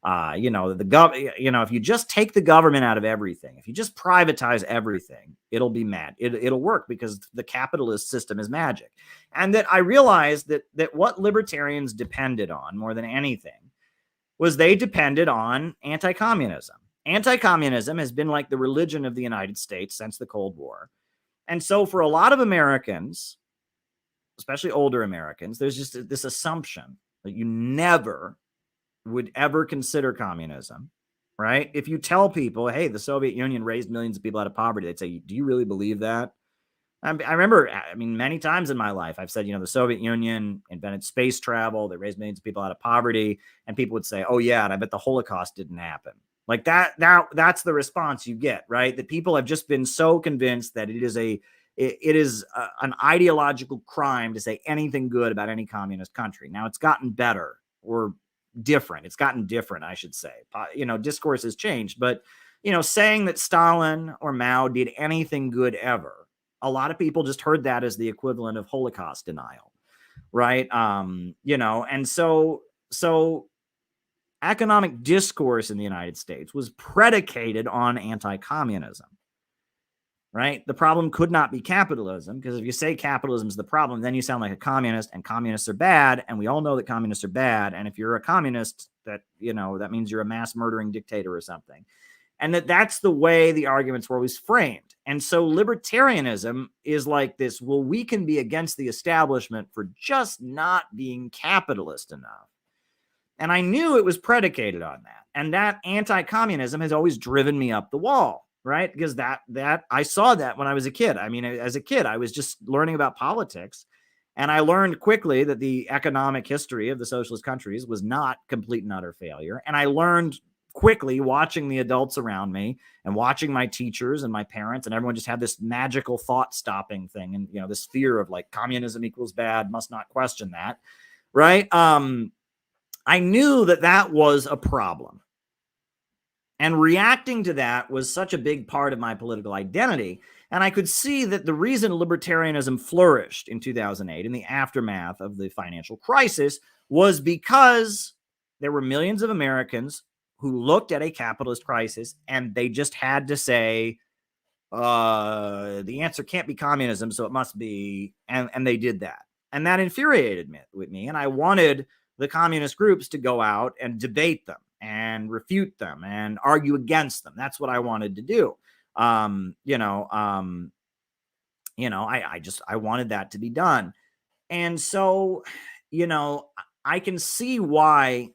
If you just take the government out of everything, if you just privatize everything, it'll be mad. It'll work, because the capitalist system is magic. And that I realized that what libertarians depended on more than anything was they depended on anti-communism. Anti-communism has been like the religion of the United States since the Cold War. And so for a lot of Americans, especially older Americans, there's just this assumption that you never would ever consider communism, right? If you tell people, hey, the Soviet Union raised millions of people out of poverty, they'd say, do you really believe that? I remember, many times in my life, I've said, the Soviet Union invented space travel. They raised millions of people out of poverty. And people would say, oh, yeah, and I bet the Holocaust didn't happen. Like that. Now that's the response you get, right? That people have just been so convinced that it is an ideological crime to say anything good about any communist country. Now it's gotten better, or different. It's gotten different, I should say. Discourse has changed. But, saying that Stalin or Mao did anything good ever, a lot of people just heard that as the equivalent of Holocaust denial, right? And so economic discourse in the United States was predicated on anti-communism, right? The problem could not be capitalism, because if you say capitalism is the problem, then you sound like a communist, and communists are bad, and we all know that communists are bad. And if you're a communist, that means you're a mass murdering dictator or something. And that's the way the arguments were always framed. And so libertarianism is like this, well, we can be against the establishment for just not being capitalist enough. And I knew it was predicated on that. And that anti-communism has always driven me up the wall, right? Because that I saw that when I was a kid. As a kid, I was just learning about politics. And I learned quickly that the economic history of the socialist countries was not complete and utter failure. And I learned quickly, watching the adults around me and watching my teachers and my parents, and everyone just had this magical thought stopping thing. And, this fear of like communism equals bad, must not question that. Right. I knew that was a problem. And reacting to that was such a big part of my political identity. And I could see that the reason libertarianism flourished in 2008 in the aftermath of the financial crisis was because there were millions of Americans who looked at a capitalist crisis and they just had to say, the answer can't be communism, so it must be, and they did that. And that infuriated me. And I wanted the communist groups to go out and debate them and refute them and argue against them. That's what I wanted to do. I wanted that to be done. And so, I can see why,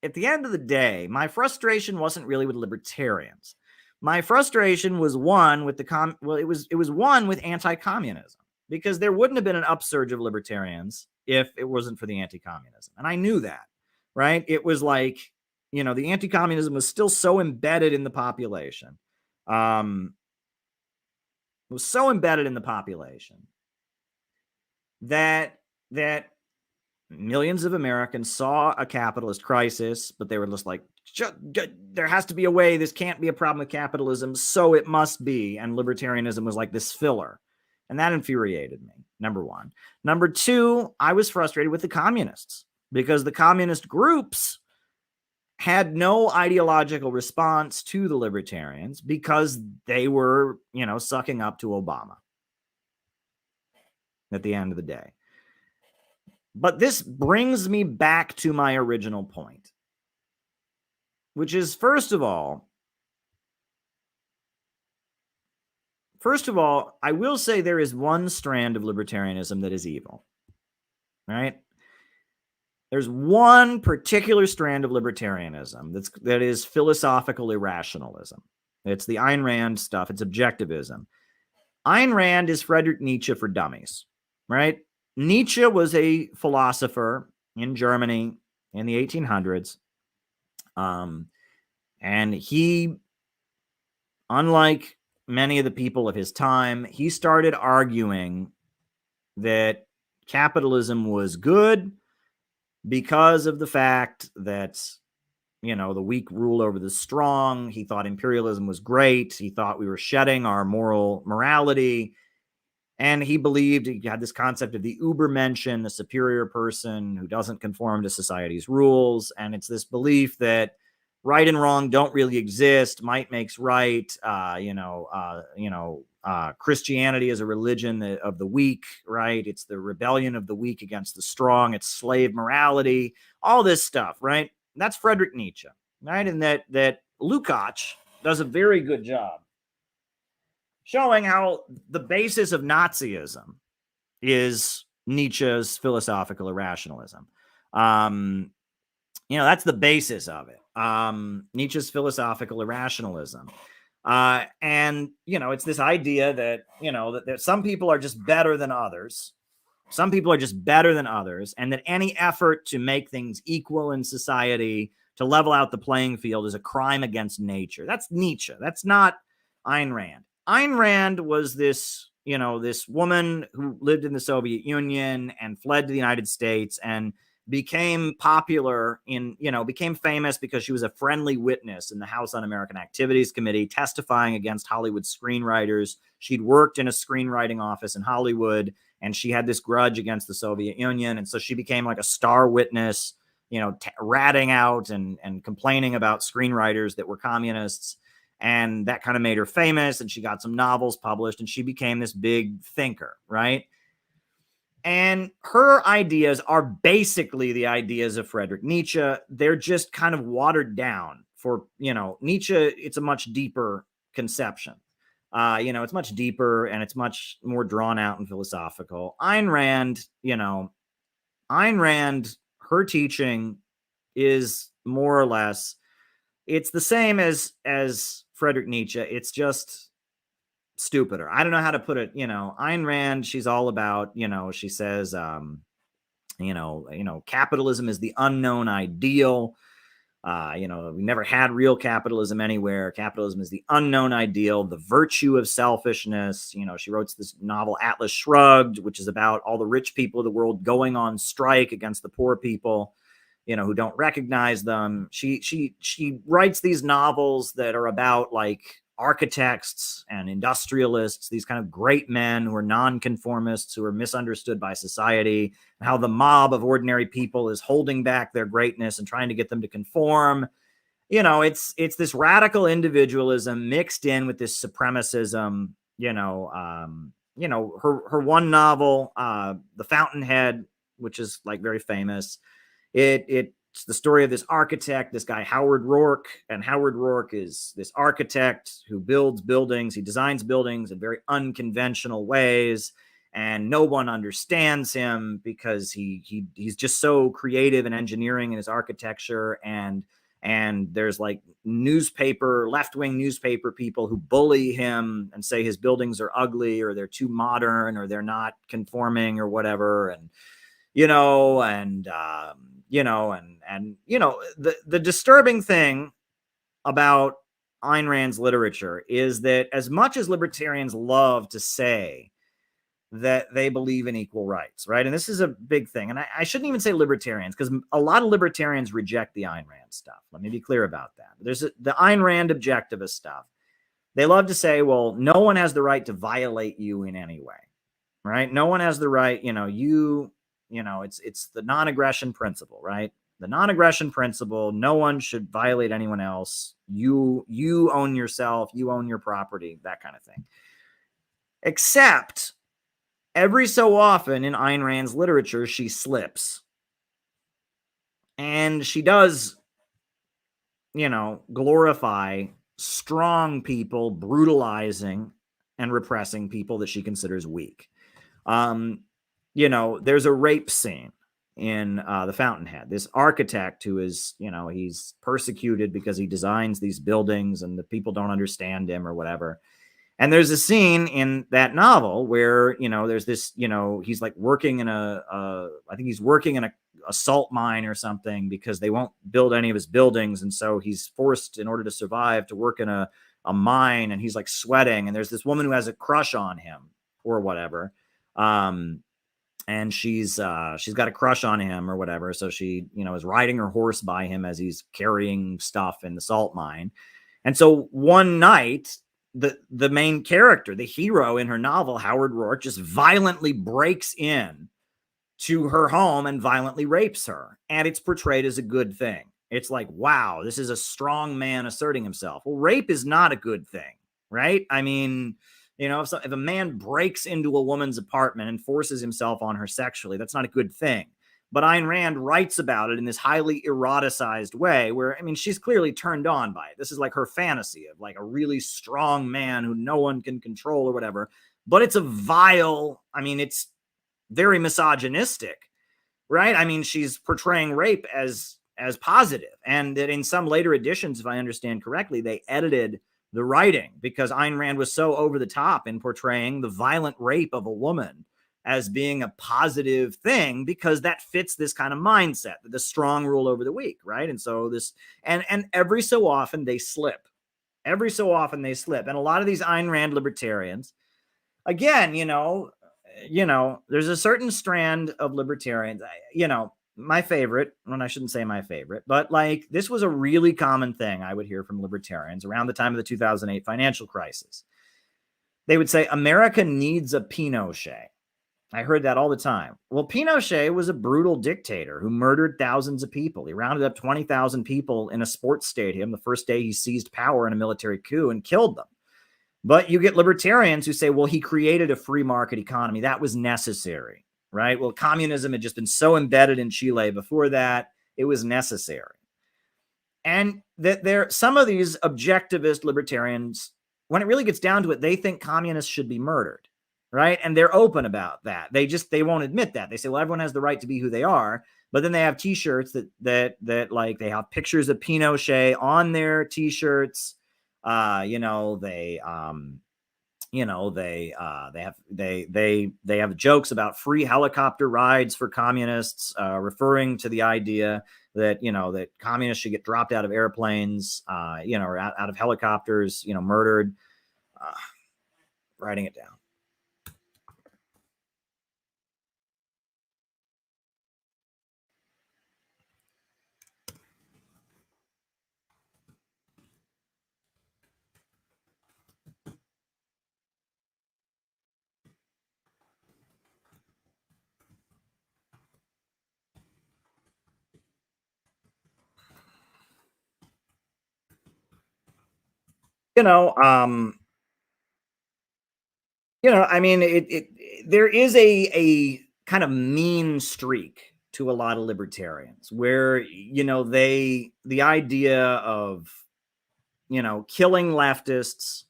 at the end of the day, my frustration wasn't really with libertarians. My frustration was one with it was one with anti-communism, because there wouldn't have been an upsurge of libertarians if it wasn't for the anti-communism. And I knew that, right? It was like, the anti-communism was still so embedded in the population. It was so embedded in the population that millions of Americans saw a capitalist crisis, but they were just like, there has to be a way. This can't be a problem with capitalism, so it must be. And libertarianism was like this filler. And that infuriated me, number one. Number two, I was frustrated with the communists because the communist groups had no ideological response to the libertarians because they were, sucking up to Obama at the end of the day. But this brings me back to my original point, which is, first of all, I will say there is one strand of libertarianism that is evil, right? There's one particular strand of libertarianism that is philosophical irrationalism. It's the Ayn Rand stuff. It's objectivism. Ayn Rand is Friedrich Nietzsche for dummies, right? Nietzsche was a philosopher in Germany in the 1800s. And he, unlike many of the people of his time, he started arguing that capitalism was good because of the fact that, the weak rule over the strong. He thought imperialism was great. He thought we were shedding our morality. And he believed, he had this concept of the Übermenschen, the superior person who doesn't conform to society's rules. And it's this belief that right and wrong don't really exist. Might makes right. Christianity is a religion of the weak, right? It's the rebellion of the weak against the strong. It's slave morality, all this stuff, right? That's Friedrich Nietzsche, right? And that Lukács does a very good job showing how the basis of Nazism is Nietzsche's philosophical irrationalism. That's the basis of it. Nietzsche's philosophical irrationalism. And it's this idea that, that some people are just better than others. Some people are just better than others. And that any effort to make things equal in society, to level out the playing field, is a crime against nature. That's Nietzsche. That's not Ayn Rand. Ayn Rand was this, this woman who lived in the Soviet Union and fled to the United States and became popular became famous because she was a friendly witness in the House Un-American Activities Committee, testifying against Hollywood screenwriters. She'd worked in a screenwriting office in Hollywood, and she had this grudge against the Soviet Union. And so she became like a star witness, ratting out and complaining about screenwriters that were communists. And that kind of made her famous, and she got some novels published, and she became this big thinker, right? And her ideas are basically the ideas of Friedrich Nietzsche. They're just kind of watered down for, Nietzsche. It's a much deeper conception. It's much deeper and it's much more drawn out and philosophical. Ayn Rand, her teaching is more or less, it's the same as Friedrich Nietzsche. It's just stupider. I don't know how to put it. Ayn Rand, she's all about, she says, capitalism is the unknown ideal. We never had real capitalism anywhere. Capitalism is the unknown ideal, the virtue of selfishness. She wrote this novel, Atlas Shrugged, which is about all the rich people of the world going on strike against the poor people, who don't recognize them. She writes these novels that are about like architects and industrialists, these kind of great men who are nonconformists, who are misunderstood by society, and how the mob of ordinary people is holding back their greatness and trying to get them to conform. It's this radical individualism mixed in with this supremacism. Her one novel, The Fountainhead, which is like very famous, it's the story of this architect, this guy, Howard Rourke. And Howard Rourke is this architect who builds buildings. He designs buildings in very unconventional ways. And no one understands him because he's just so creative in engineering and his architecture. And there's like left-wing newspaper people who bully him and say his buildings are ugly or they're too modern or they're not conforming or whatever. The disturbing thing about Ayn Rand's literature is that as much as libertarians love to say that they believe in equal rights, right? And this is a big thing. And I shouldn't even say libertarians, because a lot of libertarians reject the Ayn Rand stuff. Let me be clear about that. There's the Ayn Rand objectivist stuff. They love to say, well, no one has the right to violate you in any way, right? No one has the right, it's the non-aggression principle, right? The non-aggression principle, no one should violate anyone else. You own yourself, you own your property, that kind of thing. Except every so often in Ayn Rand's literature, she slips. And she does, glorify strong people brutalizing and repressing people that she considers weak. There's a rape scene in The Fountainhead. This architect who is, he's persecuted because he designs these buildings and the people don't understand him or whatever. And there's a scene in that novel where, there's this, he's like working in I think he's working in a salt mine or something because they won't build any of his buildings. And so he's forced, in order to survive, to work in a mine, and he's like sweating. And there's this woman who has a crush on him or whatever. And she's got a crush on him or whatever. So she, is riding her horse by him as he's carrying stuff in the salt mine. And so one night, the main character, the hero in her novel, Howard Rourke, just violently breaks in to her home and violently rapes her. And it's portrayed as a good thing. It's like, wow, this is a strong man asserting himself. Well, rape is not a good thing, right? I mean, if a man breaks into a woman's apartment and forces himself on her sexually, that's not a good thing. But Ayn Rand writes about it in this highly eroticized way where, she's clearly turned on by it. This is like her fantasy of like a really strong man who no one can control or whatever. But it's a vile, it's very misogynistic, right? She's portraying rape as positive. And that in some later editions, if I understand correctly, they edited the writing because Ayn Rand was so over the top in portraying the violent rape of a woman as being a positive thing, because that fits this kind of mindset, the strong rule over the weak, right? And so this, and every so often they slip. Every so often they slip. And a lot of these Ayn Rand libertarians, again, there's a certain strand of libertarians, my favorite, and I shouldn't say my favorite, but like this was a really common thing I would hear from libertarians around the time of the 2008 financial crisis. They would say, America needs a Pinochet. I heard that all the time. Well, Pinochet was a brutal dictator who murdered thousands of people. He rounded up 20,000 people in a sports stadium the first day he seized power in a military coup and killed them. But you get libertarians who say, well, he created a free market economy. That was necessary, right? Well, communism had just been so embedded in Chile before that, it was necessary. And that some of these objectivist libertarians, when it really gets down to it, they think communists should be murdered. Right. And they're open about that. They won't admit that. They say, well, everyone has the right to be who they are. But then they have T-shirts that like they have pictures of Pinochet on their T-shirts. They have jokes about free helicopter rides for communists, referring to the idea that, that communists should get dropped out of airplanes, or out of helicopters, murdered. Writing it down. There is a kind of mean streak to a lot of libertarians where, the idea of, killing leftists,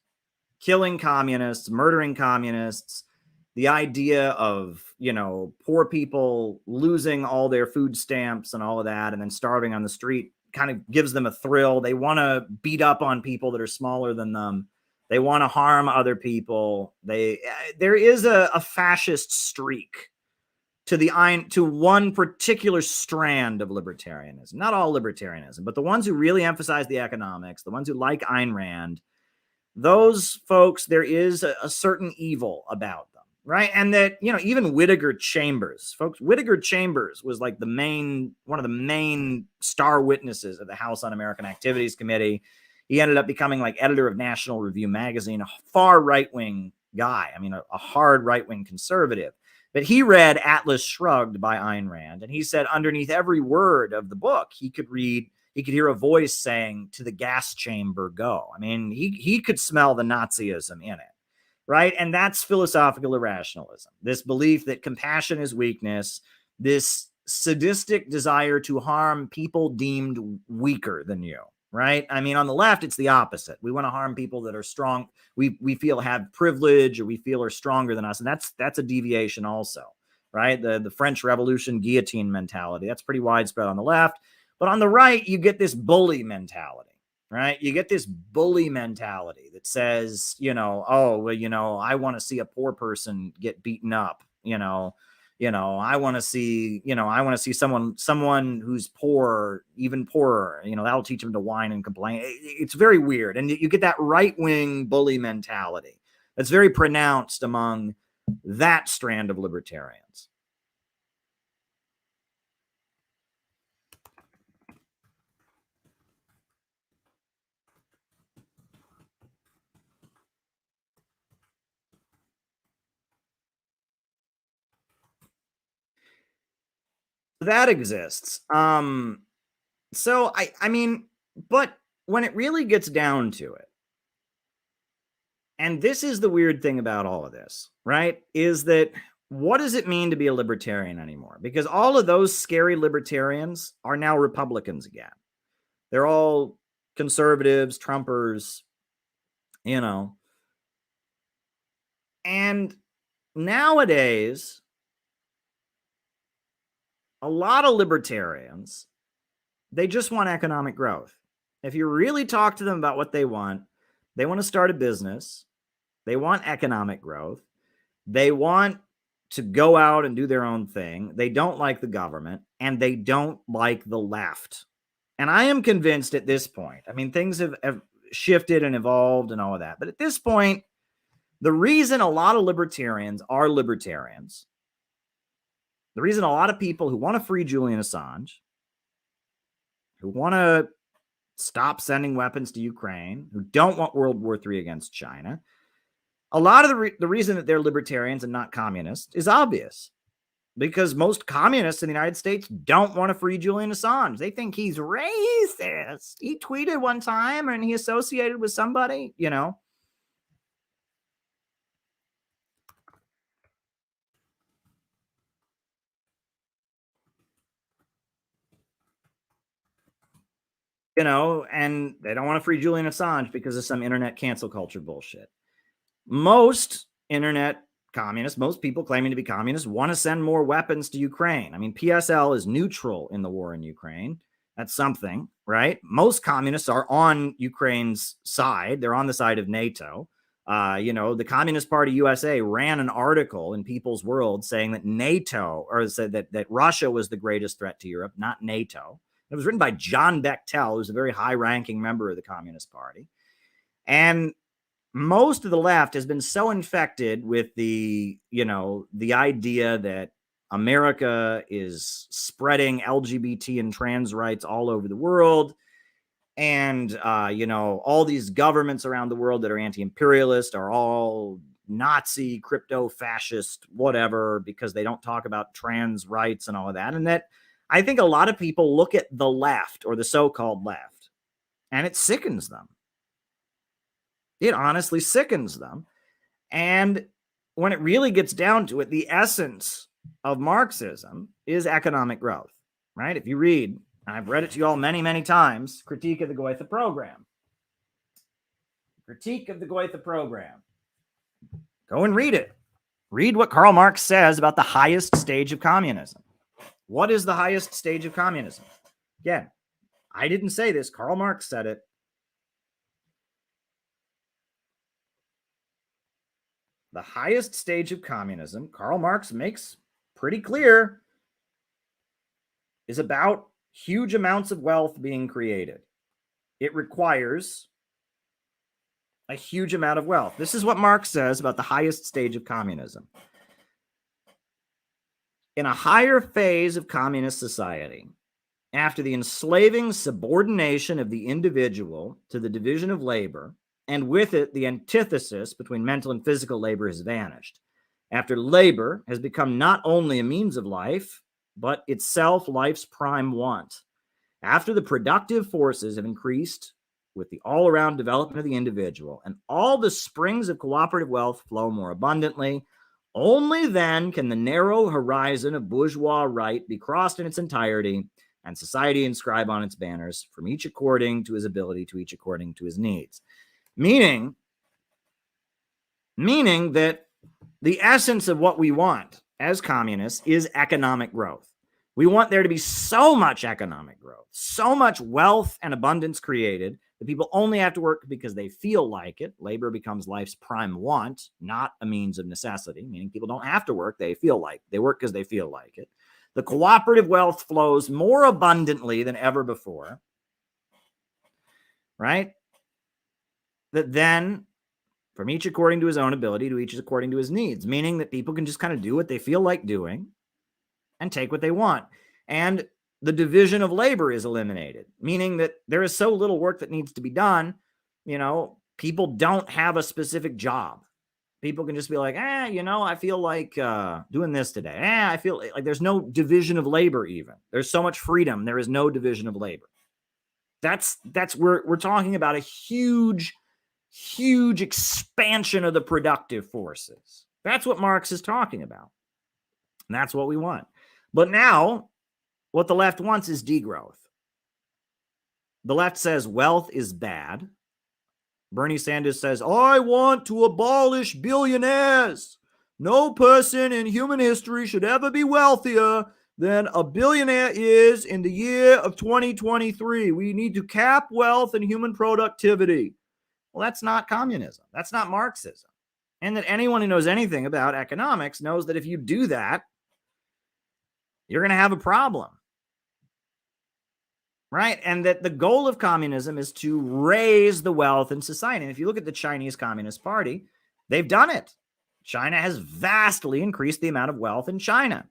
killing communists, murdering communists, the idea of, poor people losing all their food stamps and all of that, and then starving on the street kind of gives them a thrill. They want to beat up on people that are smaller than them. They want to harm other people. There is a fascist streak to one particular strand of libertarianism. Not all libertarianism, but the ones who really emphasize the economics, the ones who like Ayn Rand, those folks, there is a certain evil about them. right? And that, even Whittaker Chambers, folks, Whittaker Chambers was like one of the main star witnesses of the House Un-American Activities Committee. He ended up becoming like editor of National Review magazine, a far right-wing guy. I mean, a hard right-wing conservative. But he read Atlas Shrugged by Ayn Rand, and he said underneath every word of the book, he could hear a voice saying, "To the gas chamber go." I mean, he could smell the Nazism in it, right? And that's philosophical irrationalism, this belief that compassion is weakness, this sadistic desire to harm people deemed weaker than you, right? I mean, on the left, it's the opposite. We want to harm people that are strong. We feel have privilege, or we feel are stronger than us. And that's a deviation also, right? The French Revolution guillotine mentality, that's pretty widespread on the left. But on the right, you get this bully mentality, right? You get this bully mentality that says, oh, well, I want to see a poor person get beaten up, I want to see someone who's poor, even poorer, that'll teach them to whine and complain. It's very weird. And you get that right-wing bully mentality that's very pronounced among that strand of libertarians. That exists. So I mean, but when it really gets down to it, and this is the weird thing about all of this, right? Is that what does it mean to be a libertarian anymore? Because all of those scary libertarians are now Republicans again. They're all conservatives, Trumpers, And nowadays, a lot of libertarians, they just want economic growth. If you really talk to them about what they want to start a business. They want economic growth. They want to go out and do their own thing. They don't like the government, and they don't like the left. And I am convinced at this point, I mean, things have shifted and evolved and all of that. But at this point, the reason a lot of libertarians are libertarians, the reason a lot of people who want to free Julian Assange, who want to stop sending weapons to Ukraine, who don't want World War III against China, a lot of the reason that they're libertarians and not communists is obvious. Because most communists in the United States don't want to free Julian Assange. They think he's racist. He tweeted one time and he associated with somebody, and they don't want to free Julian Assange because of some internet cancel culture bullshit. Most internet communists, most people claiming to be communists, want to send more weapons to Ukraine. I mean, PSL is neutral in the war in Ukraine. That's something, right? Most communists are on Ukraine's side. They're on the side of NATO. The Communist Party USA ran an article in People's World saying that NATO, or said that Russia was the greatest threat to Europe, not NATO. It was written by John Bechtel, who's a very high-ranking member of the Communist Party. And most of the left has been so infected with the idea that America is spreading LGBT and trans rights all over the world. And, all these governments around the world that are anti-imperialist are all Nazi, crypto-fascist, whatever, because they don't talk about trans rights and all of that. And that I think a lot of people look at the left, or the so-called left, and it sickens them. It honestly sickens them. And when it really gets down to it, the essence of Marxism is economic growth, right? If you read, I've read it to you all many, many times, Critique of the Goethe Program. Critique of the Goethe Program. Go and read it. Read what Karl Marx says about the highest stage of communism. What is the highest stage of communism? Again, I didn't say this. Karl Marx said it. The highest stage of communism, Karl Marx makes pretty clear, is about huge amounts of wealth being created. It requires a huge amount of wealth. This is what Marx says about the highest stage of communism. In a higher phase of communist society, after the enslaving subordination of the individual to the division of labor, and with it the antithesis between mental and physical labor has vanished, after labor has become not only a means of life, but itself life's prime want, after the productive forces have increased with the all-around development of the individual, and all the springs of cooperative wealth flow more abundantly, only then can the narrow horizon of bourgeois right be crossed in its entirety, and society inscribe on its banners, from each according to his ability, to each according to his needs. Meaning that the essence of what we want as communists is economic growth. We want there to be so much economic growth, so much wealth and abundance created that people only have to work because they feel like it. Labor becomes life's prime want, not a means of necessity, meaning people don't have to work. They feel like they work because they feel like it. The cooperative wealth flows more abundantly than ever before, right? That then, from each according to his own ability, to each according to his needs, meaning that people can just kind of do what they feel like doing and take what they want. And the division of labor is eliminated, meaning that there is so little work that needs to be done. You know, people don't have a specific job. People can just be like, I feel like doing this today. I feel like there's no division of labor even. There's so much freedom. There is no division of labor. That's we're talking about a huge expansion of the productive forces. That's what Marx is talking about. And that's what we want. But now, what the left wants is degrowth. The left says wealth is bad. Bernie Sanders says, I want to abolish billionaires. No person in human history should ever be wealthier than a billionaire is in the year of 2023. We need to cap wealth and human productivity. Well, that's not communism. That's not Marxism. And that anyone who knows anything about economics knows that if you do that, you're going to have a problem. Right? And that the goal of communism is to raise the wealth in society. And if you look at the Chinese Communist Party, they've done it. China has vastly increased the amount of wealth in China.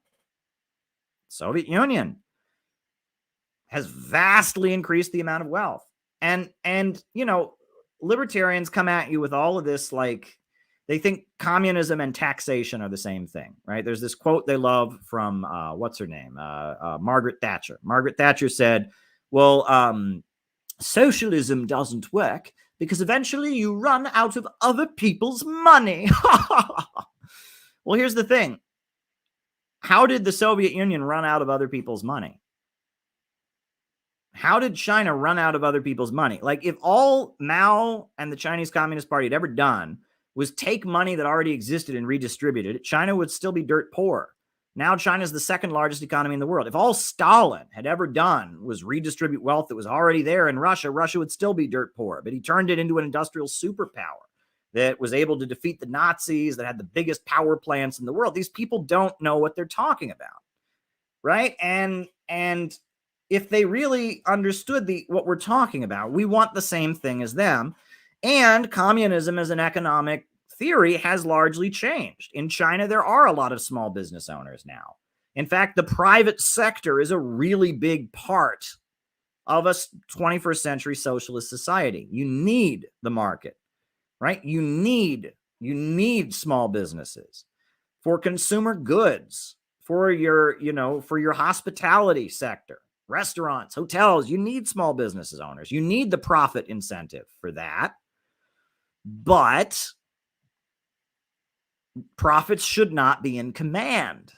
Soviet Union has vastly increased the amount of wealth. And libertarians come at you with all of this, like they think communism and taxation are the same thing, right? There's this quote they love from, what's her name? Margaret Thatcher. Margaret Thatcher said, well, socialism doesn't work because eventually you run out of other people's money. Well, here's the thing. How did the Soviet Union run out of other people's money? How did China run out of other people's money? Like, if all Mao and the Chinese Communist Party had ever done was take money that already existed and redistribute it, China would still be dirt poor. Now China's the second largest economy in the world. If all Stalin had ever done was redistribute wealth that was already there in Russia, Russia would still be dirt poor. But he turned it into an industrial superpower that was able to defeat the Nazis, that had the biggest power plants in the world. These people don't know what they're talking about, right? And if they really understood what we're talking about, we want the same thing as them. And communism as an economic theory has largely changed. In China, there are a lot of small business owners now. In fact, the private sector is a really big part of a 21st century socialist society. You need the market, right? You need small businesses for consumer goods, for your hospitality sector, restaurants, hotels. You need small businesses owners. You need the profit incentive for that. But profits should not be in command.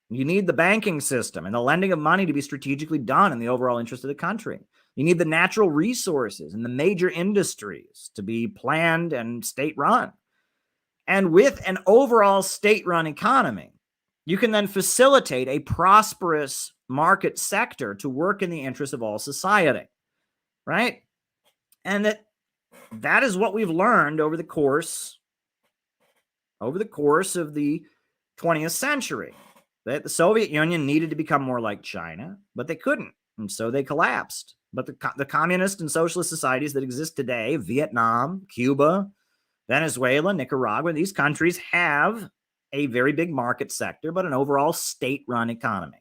You need the banking system and the lending of money to be strategically done in the overall interest of the country. You need the natural resources and the major industries to be planned and state-run. And with an overall state-run economy, you can then facilitate a prosperous market sector to work in the interest of all society, right? And that is what we've learned over the course of the 20th century, that the Soviet Union needed to become more like China, but they couldn't, and so they collapsed. But the communist and socialist societies that exist today, Vietnam, Cuba, Venezuela, Nicaragua, these countries have a very big market sector, but an overall state-run economy.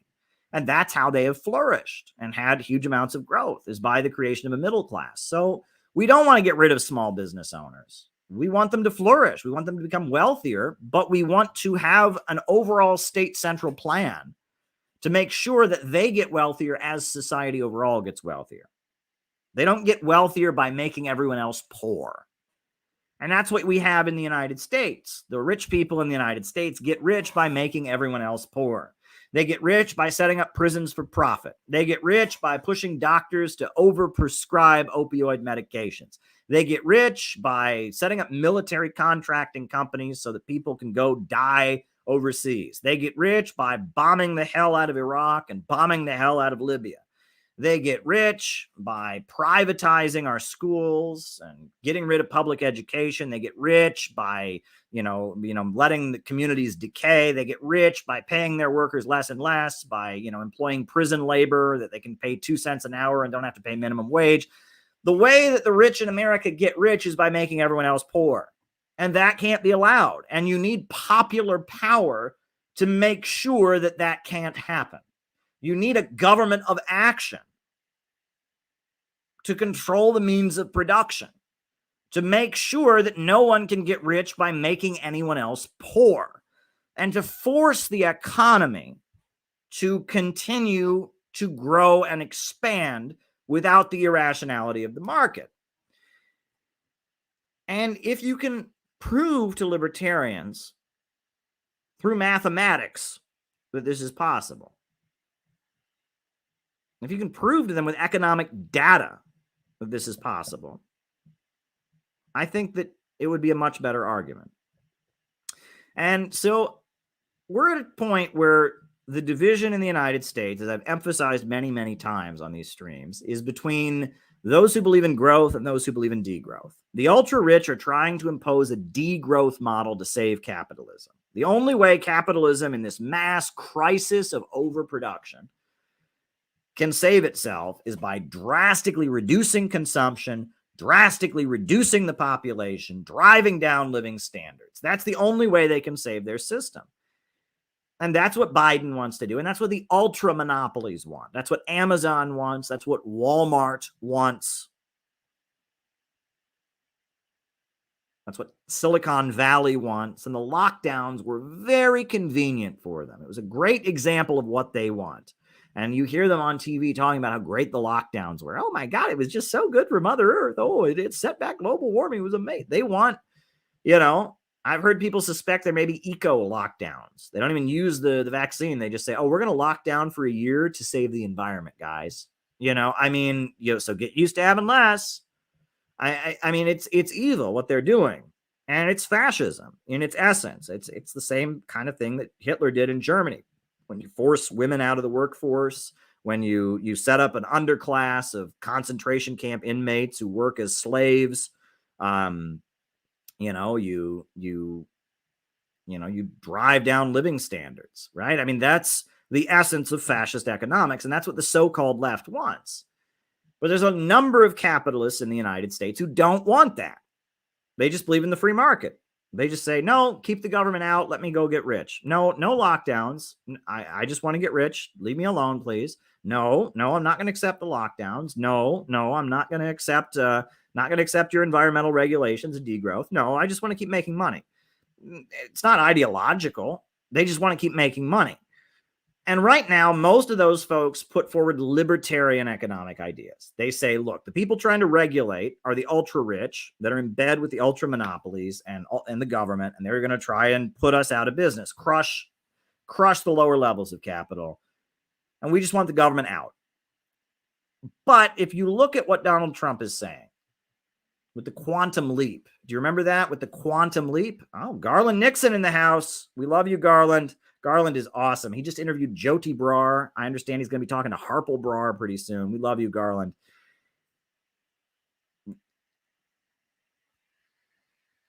And that's how they have flourished and had huge amounts of growth, is by the creation of a middle class. So we don't want to get rid of small business owners. We want them to flourish. We want them to become wealthier, but we want to have an overall state central plan to make sure that they get wealthier as society overall gets wealthier. They don't get wealthier by making everyone else poor. And that's what we have in the United States. The rich people in the United States get rich by making everyone else poor. They get rich by setting up prisons for profit. They get rich by pushing doctors to overprescribe opioid medications. They get rich by setting up military contracting companies so that people can go die overseas. They get rich by bombing the hell out of Iraq and bombing the hell out of Libya. They get rich by privatizing our schools and getting rid of public education. They get rich by, letting the communities decay. They get rich by paying their workers less and less, by, employing prison labor that they can pay 2 cents an hour and don't have to pay minimum wage. The way that the rich in America get rich is by making everyone else poor. And that can't be allowed. And you need popular power to make sure that that can't happen. You need a government of action to control the means of production, to make sure that no one can get rich by making anyone else poor, and to force the economy to continue to grow and expand without the irrationality of the market. And if you can prove to libertarians through mathematics that this is possible, if you can prove to them with economic data that this is possible, I think that it would be a much better argument. And so we're at a point where the division in the United States, as I've emphasized many, many times on these streams, is between those who believe in growth and those who believe in degrowth. The ultra-rich are trying to impose a degrowth model to save capitalism. The only way capitalism in this mass crisis of overproduction can save itself is by drastically reducing consumption, drastically reducing the population, driving down living standards. That's the only way they can save their system. And that's what Biden wants to do. And that's what the ultra monopolies want. That's what Amazon wants. That's what Walmart wants. That's what Silicon Valley wants. And the lockdowns were very convenient for them. It was a great example of what they want. And you hear them on TV talking about how great the lockdowns were. Oh my God, it was just so good for Mother Earth. Oh, it set back global warming. It was amazing. They want, I've heard people suspect there may be eco lockdowns. They don't even use the vaccine. They just say, oh, we're going to lock down for a year to save the environment, guys. So get used to having less. I mean, it's evil what they're doing. And it's fascism in its essence. It's the same kind of thing that Hitler did in Germany. When you force women out of the workforce, when you set up an underclass of concentration camp inmates who work as slaves, you drive down living standards, right? I mean, that's the essence of fascist economics, and that's what the so-called left wants. But there's a number of capitalists in the United States who don't want that. They just believe in the free market. They just say, no, keep the government out. Let me go get rich. No lockdowns. I just want to get rich. Leave me alone, please. No, I'm not going to accept the lockdowns. No, I'm not going to accept your environmental regulations and degrowth. No, I just want to keep making money. It's not ideological. They just want to keep making money. And right now, most of those folks put forward libertarian economic ideas. They say, look, the people trying to regulate are the ultra-rich that are in bed with the ultra-monopolies and the government, and they're going to try and put us out of business, crush the lower levels of capital, and we just want the government out. But if you look at what Donald Trump is saying with the quantum leap, do you remember that with the quantum leap? Oh, Garland Nixon in the house. We love you, Garland. Garland is awesome. He just interviewed Jyoti Brar. I understand he's going to be talking to Harpal Brar pretty soon. We love you, Garland.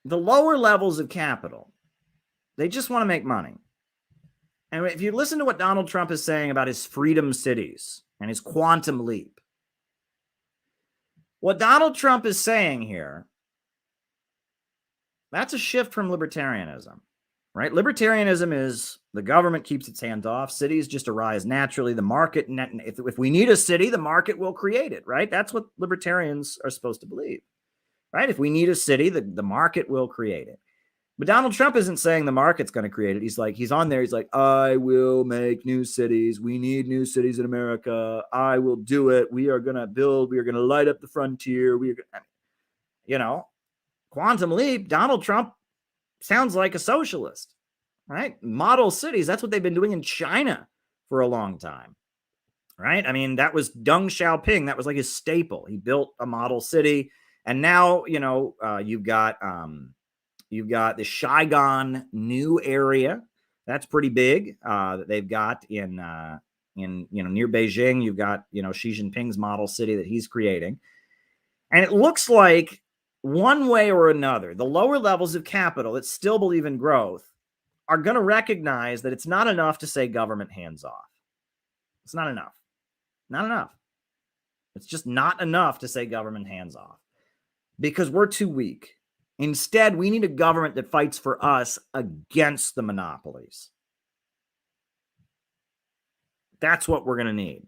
The lower levels of capital, they just want to make money. And if you listen to what Donald Trump is saying about his freedom cities and his quantum leap, what Donald Trump is saying here, that's a shift from libertarianism. right? Libertarianism is the government keeps its hands off. Cities just arise naturally. The market, if we need a city, the market will create it, right? That's what libertarians are supposed to believe, right? If we need a city, the market will create it. But Donald Trump isn't saying the market's going to create it. He's on there. He's like, I will make new cities. We need new cities in America. I will do it. We are going to build. We are going to light up the frontier. Quantum leap. Donald Trump sounds like a socialist, right? Model cities. That's what they've been doing in China for a long time, right? I mean, that was Deng Xiaoping. That was like his staple. He built a model city. And now, you've got the Saigon new area. That's pretty big. That they've got in near Beijing. You've got, Xi Jinping's model city that he's creating. And it looks like one way or another, the lower levels of capital that still believe in growth are going to recognize that it's not enough to say government hands off. It's not enough. Not enough. It's just not enough to say government hands off because we're too weak. Instead, we need a government that fights for us against the monopolies. That's what we're going to need.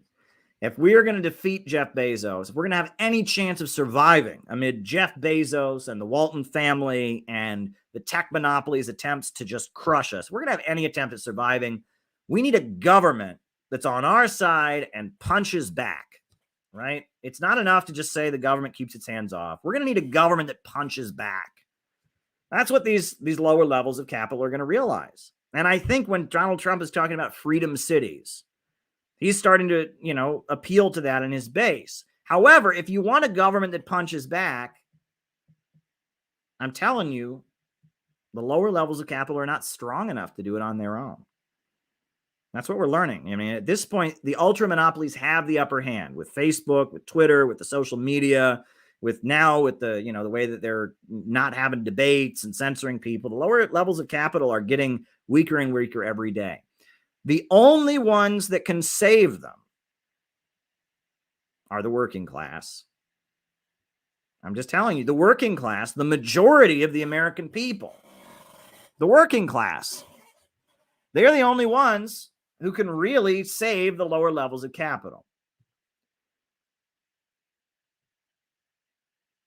If we are going to defeat Jeff Bezos, if we're going to have any chance of surviving amid Jeff Bezos and the Walton family and the tech monopolies' attempts to just crush us, if we're going to have any attempt at surviving, we need a government that's on our side and punches back, right? It's not enough to just say the government keeps its hands off. We're going to need a government that punches back. That's what these lower levels of capital are going to realize. And I think when Donald Trump is talking about freedom cities, he's starting to, appeal to that in his base. However, if you want a government that punches back, I'm telling you, the lower levels of capital are not strong enough to do it on their own. That's what we're learning. I mean, at this point, the ultra monopolies have the upper hand with Facebook, with Twitter, with the social media, with the, the way that they're not having debates and censoring people. The lower levels of capital are getting weaker and weaker every day. The only ones that can save them are the working class. I'm just telling you, the working class, the majority of the American people, the working class, they're the only ones who can really save the lower levels of capital.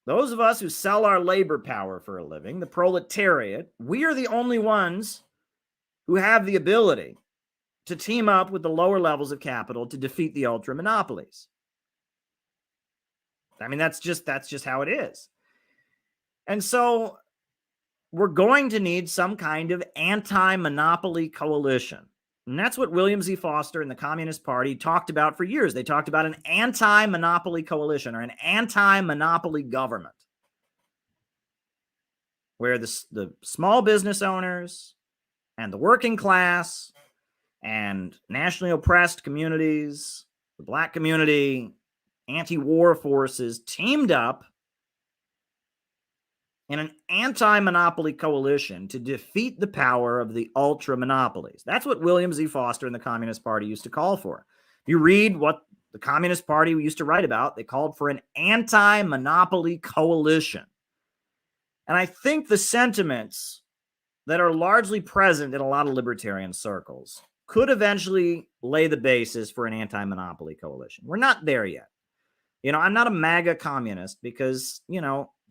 Those of us who sell our labor power for a living, the proletariat, we are the only ones who have the ability to team up with the lower levels of capital to defeat the ultra monopolies. I mean, that's just how it is. And so we're going to need some kind of anti-monopoly coalition. And that's what William Z. Foster and the Communist Party talked about for years. They talked about an anti-monopoly coalition or an anti-monopoly government where the small business owners and the working class and nationally oppressed communities, the Black community, anti-war forces teamed up in an anti-monopoly coalition to defeat the power of the ultra monopolies. That's what William Z. Foster and the Communist Party used to call for. If you read what the Communist Party used to write about, they called for an anti-monopoly coalition. And I think the sentiments that are largely present in a lot of libertarian circles could eventually lay the basis for an anti-monopoly coalition. We're not there yet. I'm not a MAGA communist because,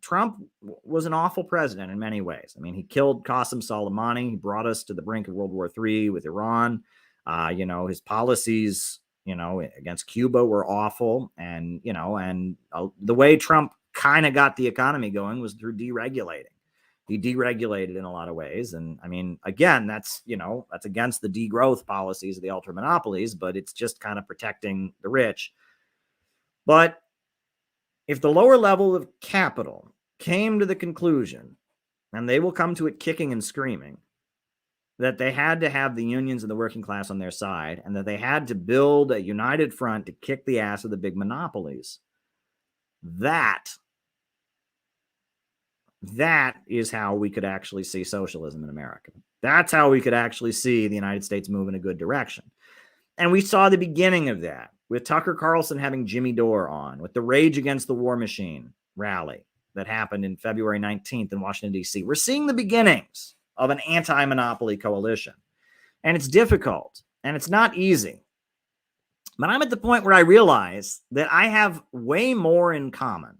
Trump was an awful president in many ways. I mean, he killed Qasem Soleimani. He brought us to the brink of World War III with Iran. His policies, against Cuba were awful. And, the way Trump kind of got the economy going was through deregulating. He deregulated in a lot of ways. And I mean, again, that's against the degrowth policies of the ultra monopolies, but it's just kind of protecting the rich. But if the lower level of capital came to the conclusion, and they will come to it kicking and screaming, that they had to have the unions and the working class on their side, and that they had to build a united front to kick the ass of the big monopolies, that is how we could actually see socialism in America. That's how we could actually see the United States move in a good direction. And we saw the beginning of that with Tucker Carlson having Jimmy Dore on, with the Rage Against the War Machine rally that happened in February 19th in Washington, D.C. We're seeing the beginnings of an anti-monopoly coalition. And it's difficult and it's not easy. But I'm at the point where I realize that I have way more in common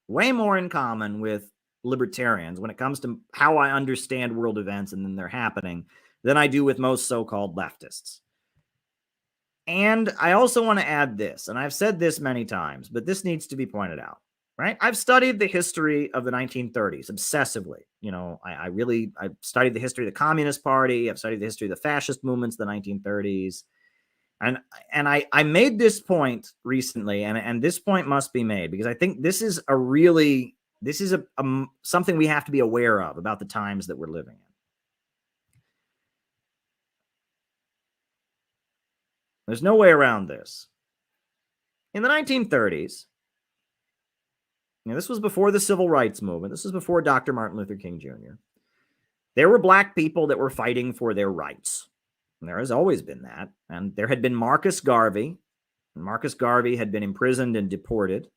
with libertarians when it comes to how I understand world events and then they're happening than I do with most so-called leftists. And I also want to add this, and I've said this many times, but this needs to be pointed out, right? I've studied the history of the 1930s obsessively. I've studied the history of the Communist Party. I've studied the history of the fascist movements of the 1930s. And I made this point recently, and this point must be made because I think this is something we have to be aware of about the times that we're living in. There's no way around this. In the 1930s, this was before the Civil Rights Movement. This was before Dr. Martin Luther King Jr. There were black people that were fighting for their rights. And there has always been that. And there had been Marcus Garvey. And Marcus Garvey had been imprisoned and deported.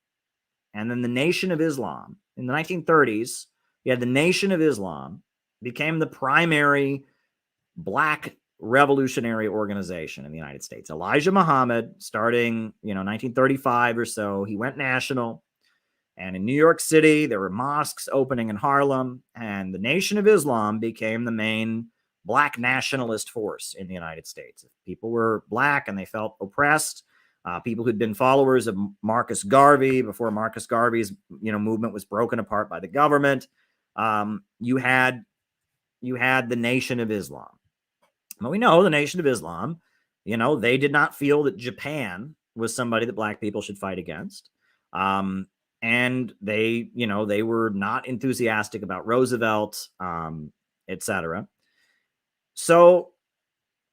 And then the Nation of Islam. In the 1930s, you had the Nation of Islam became the primary black revolutionary organization in the United States. Elijah Muhammad, starting, 1935 or so, he went national. And in New York City, there were mosques opening in Harlem, and the Nation of Islam became the main black nationalist force in the United States. If people were black and they felt oppressed, people who'd been followers of Marcus Garvey before Marcus Garvey's, movement was broken apart by the government, you had the Nation of Islam. But we know the Nation of Islam, they did not feel that Japan was somebody that black people should fight against. And they were not enthusiastic about Roosevelt, etc. So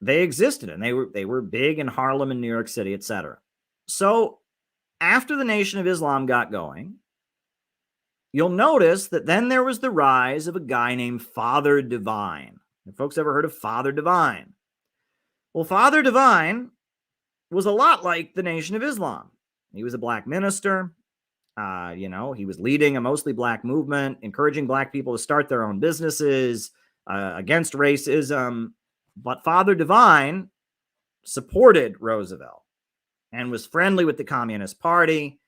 they existed and they were big in Harlem and New York City, etc. So after the Nation of Islam got going, you'll notice that then there was the rise of a guy named Father Divine. Have folks ever heard of Father Divine? Well, Father Divine was a lot like the Nation of Islam. He was a black minister. He was leading a mostly black movement, encouraging black people to start their own businesses, against racism. But Father Divine supported Roosevelt and was friendly with the Communist Party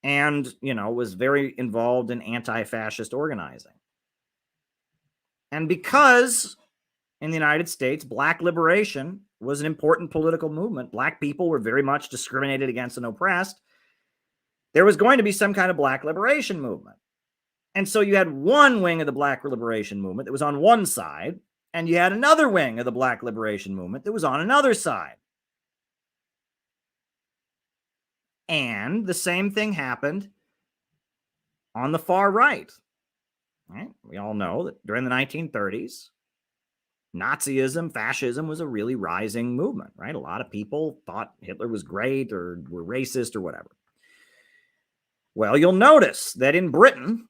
and, was very involved in anti-fascist organizing. And because in the United States, black liberation was an important political movement, black people were very much discriminated against and oppressed, there was going to be some kind of black liberation movement. And so you had one wing of the black liberation movement that was on one side, and you had another wing of the black liberation movement that was on another side. And the same thing happened on the far right. Right? We all know that during the 1930s, Nazism, fascism was a really rising movement, right? A lot of people thought Hitler was great or were racist or whatever. Well, you'll notice that in Britain,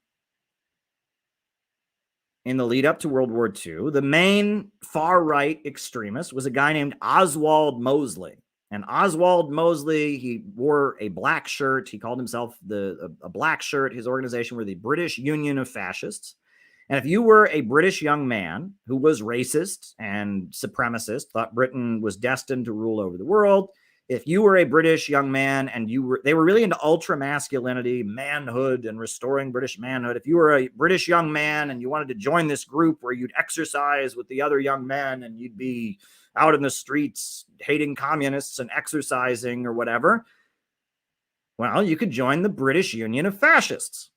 in the lead up to World War II, the main far-right extremist was a guy named Oswald Mosley. And Oswald Mosley, he wore a black shirt. He called himself a black shirt. His organization were the British Union of Fascists. And if you were a British young man who was racist and supremacist, thought Britain was destined to rule over the world, if you were a British young man and they were really into ultra masculinity, manhood, and restoring British manhood. If you were a British young man and you wanted to join this group where you'd exercise with the other young men and you'd be out in the streets hating communists and exercising or whatever, well, you could join the British Union of Fascists,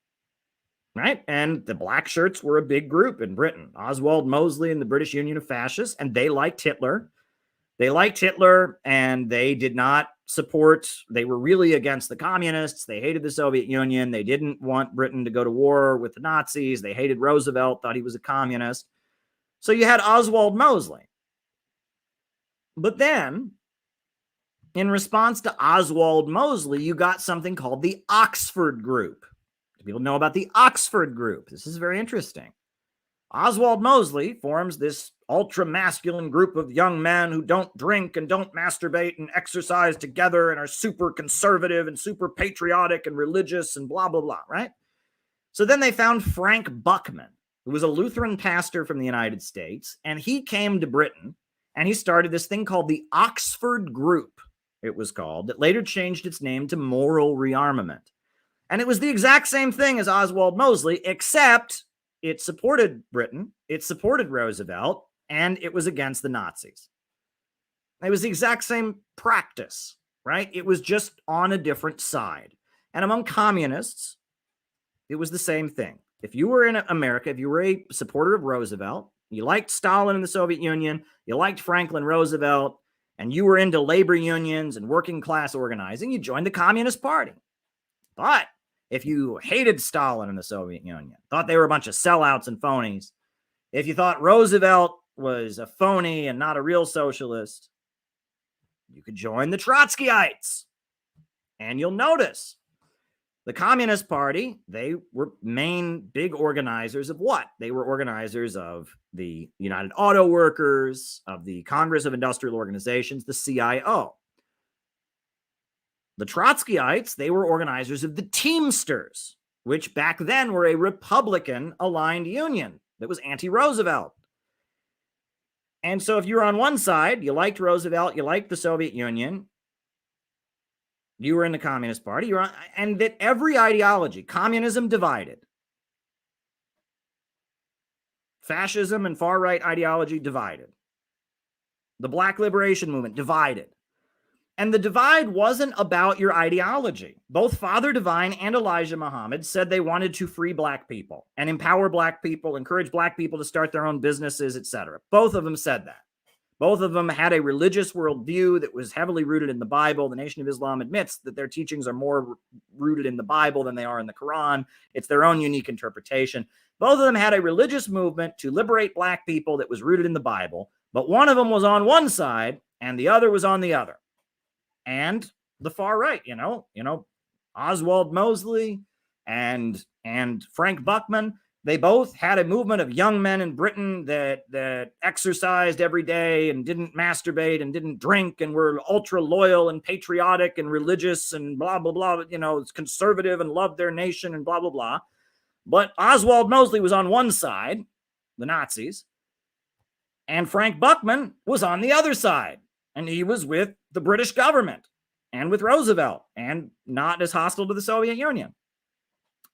right? And the black shirts were a big group in Britain. Oswald Mosley and the British Union of Fascists, and they liked Hitler. They liked Hitler, and they did not support, they were really against the communists. They hated the Soviet Union. They didn't want Britain to go to war with the Nazis. They hated Roosevelt, thought he was a communist. So you had Oswald Mosley. But then, in response to Oswald Mosley, you got something called the Oxford Group. Do people know about the Oxford Group? This is very interesting. Oswald Mosley forms this ultra-masculine group of young men who don't drink and don't masturbate and exercise together and are super conservative and super patriotic and religious and blah, blah, blah, right? So then they found Frank Buckman. who was a Lutheran pastor from the United States, and he came to Britain and he started this thing called the Oxford Group, it was called, that later changed its name to Moral Rearmament. And it was the exact same thing as Oswald Mosley, except it supported Britain, it supported Roosevelt, and it was against the Nazis. It was the exact same practice, right? It was just on a different side. And among communists, it was the same thing. If you were in America, if you were a supporter of Roosevelt, you liked Stalin and the Soviet Union, you liked Franklin Roosevelt, and you were into labor unions and working class organizing, you joined the Communist Party. But if you hated Stalin and the Soviet Union, thought they were a bunch of sellouts and phonies, if you thought Roosevelt was a phony and not a real socialist, you could join the Trotskyites. And you'll notice the Communist Party, they were main big organizers of what? They were organizers of the United Auto Workers, of the Congress of Industrial Organizations, the CIO. The Trotskyites, they were organizers of the Teamsters, which back then were a Republican-aligned union that was anti-Roosevelt. And so if you were on one side, you liked Roosevelt, you liked the Soviet Union, you were in the Communist Party, and that every ideology, communism divided. Fascism and far-right ideology divided. The Black Liberation Movement divided. And the divide wasn't about your ideology. Both Father Divine and Elijah Muhammad said they wanted to free Black people and empower Black people, encourage Black people to start their own businesses, etc. Both of them said that. Both of them had a religious worldview that was heavily rooted in the Bible. The Nation of Islam admits that their teachings are more rooted in the Bible than they are in the Quran. It's their own unique interpretation. Both of them had a religious movement to liberate Black people that was rooted in the Bible, but one of them was on one side and the other was on the other. And the far right, Oswald Mosley and Frank Buckman, they both had a movement of young men in Britain that exercised every day and didn't masturbate and didn't drink and were ultra loyal and patriotic and religious and blah, blah, blah, conservative and loved their nation and blah, blah, blah. But Oswald Mosley was on one side, the Nazis, and Frank Buckman was on the other side. And he was with the British government and with Roosevelt and not as hostile to the Soviet Union.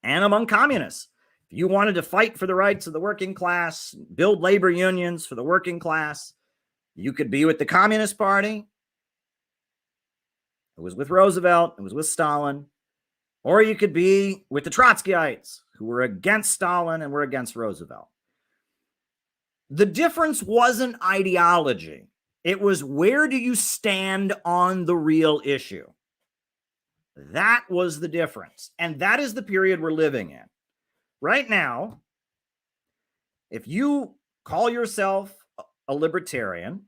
And among communists, if you wanted to fight for the rights of the working class, build labor unions for the working class, you could be with the Communist Party. It was with Roosevelt. It was with Stalin. Or you could be with the Trotskyites, who were against Stalin and were against Roosevelt. The difference wasn't ideology. It was, where do you stand on the real issue? That was the difference. And that is the period we're living in. Right now, if you call yourself a libertarian,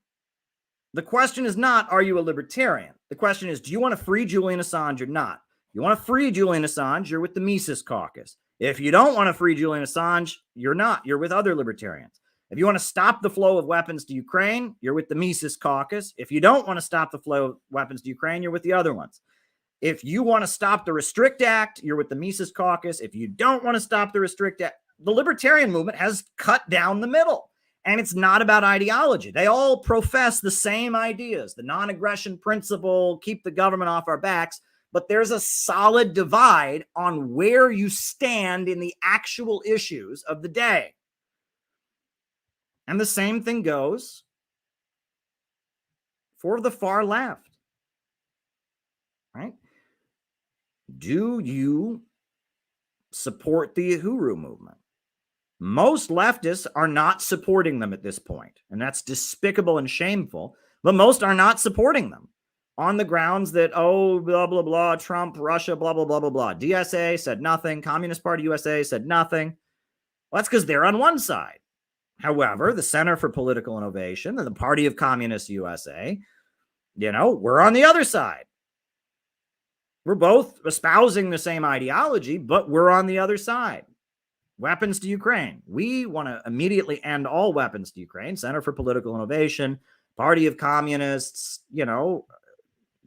the question is not, are you a libertarian? The question is, do you want to free Julian Assange or not? You want to free Julian Assange, you're with the Mises Caucus. If you don't want to free Julian Assange, you're not. You're with other libertarians. If you want to stop the flow of weapons to Ukraine, you're with the Mises Caucus. If you don't want to stop the flow of weapons to Ukraine, you're with the other ones. If you want to stop the Restrict Act, you're with the Mises Caucus. If you don't want to stop the Restrict Act, the libertarian movement has cut down the middle. And it's not about ideology. They all profess the same ideas, the non-aggression principle, keep the government off our backs. But there's a solid divide on where you stand in the actual issues of the day. And the same thing goes for the far left, right? Do you support the Uhuru movement? Most leftists are not supporting them at this point, and that's despicable and shameful, but most are not supporting them on the grounds that, oh, blah, blah, blah, Trump, Russia, blah, blah, blah, blah, blah. DSA said nothing. Communist Party USA said nothing. Well, that's because they're on one side. However, the Center for Political Innovation and the Party of Communists USA, we're on the other side. We're both espousing the same ideology, but we're on the other side. Weapons to Ukraine. We want to immediately end all weapons to Ukraine. Center for Political Innovation, Party of Communists, the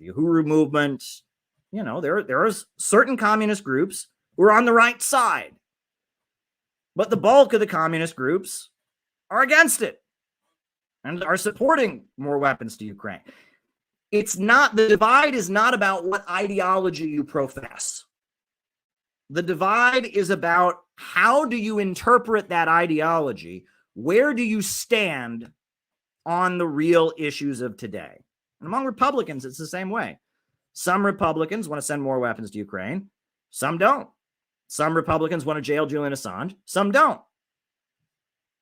Uhuru movement. There are certain communist groups who are on the right side. But the bulk of the communist groups are against it and are supporting more weapons to Ukraine. It's not, the divide is not about what ideology you profess. The divide is about how do you interpret that ideology? Where do you stand on the real issues of today? And among Republicans, it's the same way. Some Republicans want to send more weapons to Ukraine. Some don't. Some Republicans want to jail Julian Assange. Some don't.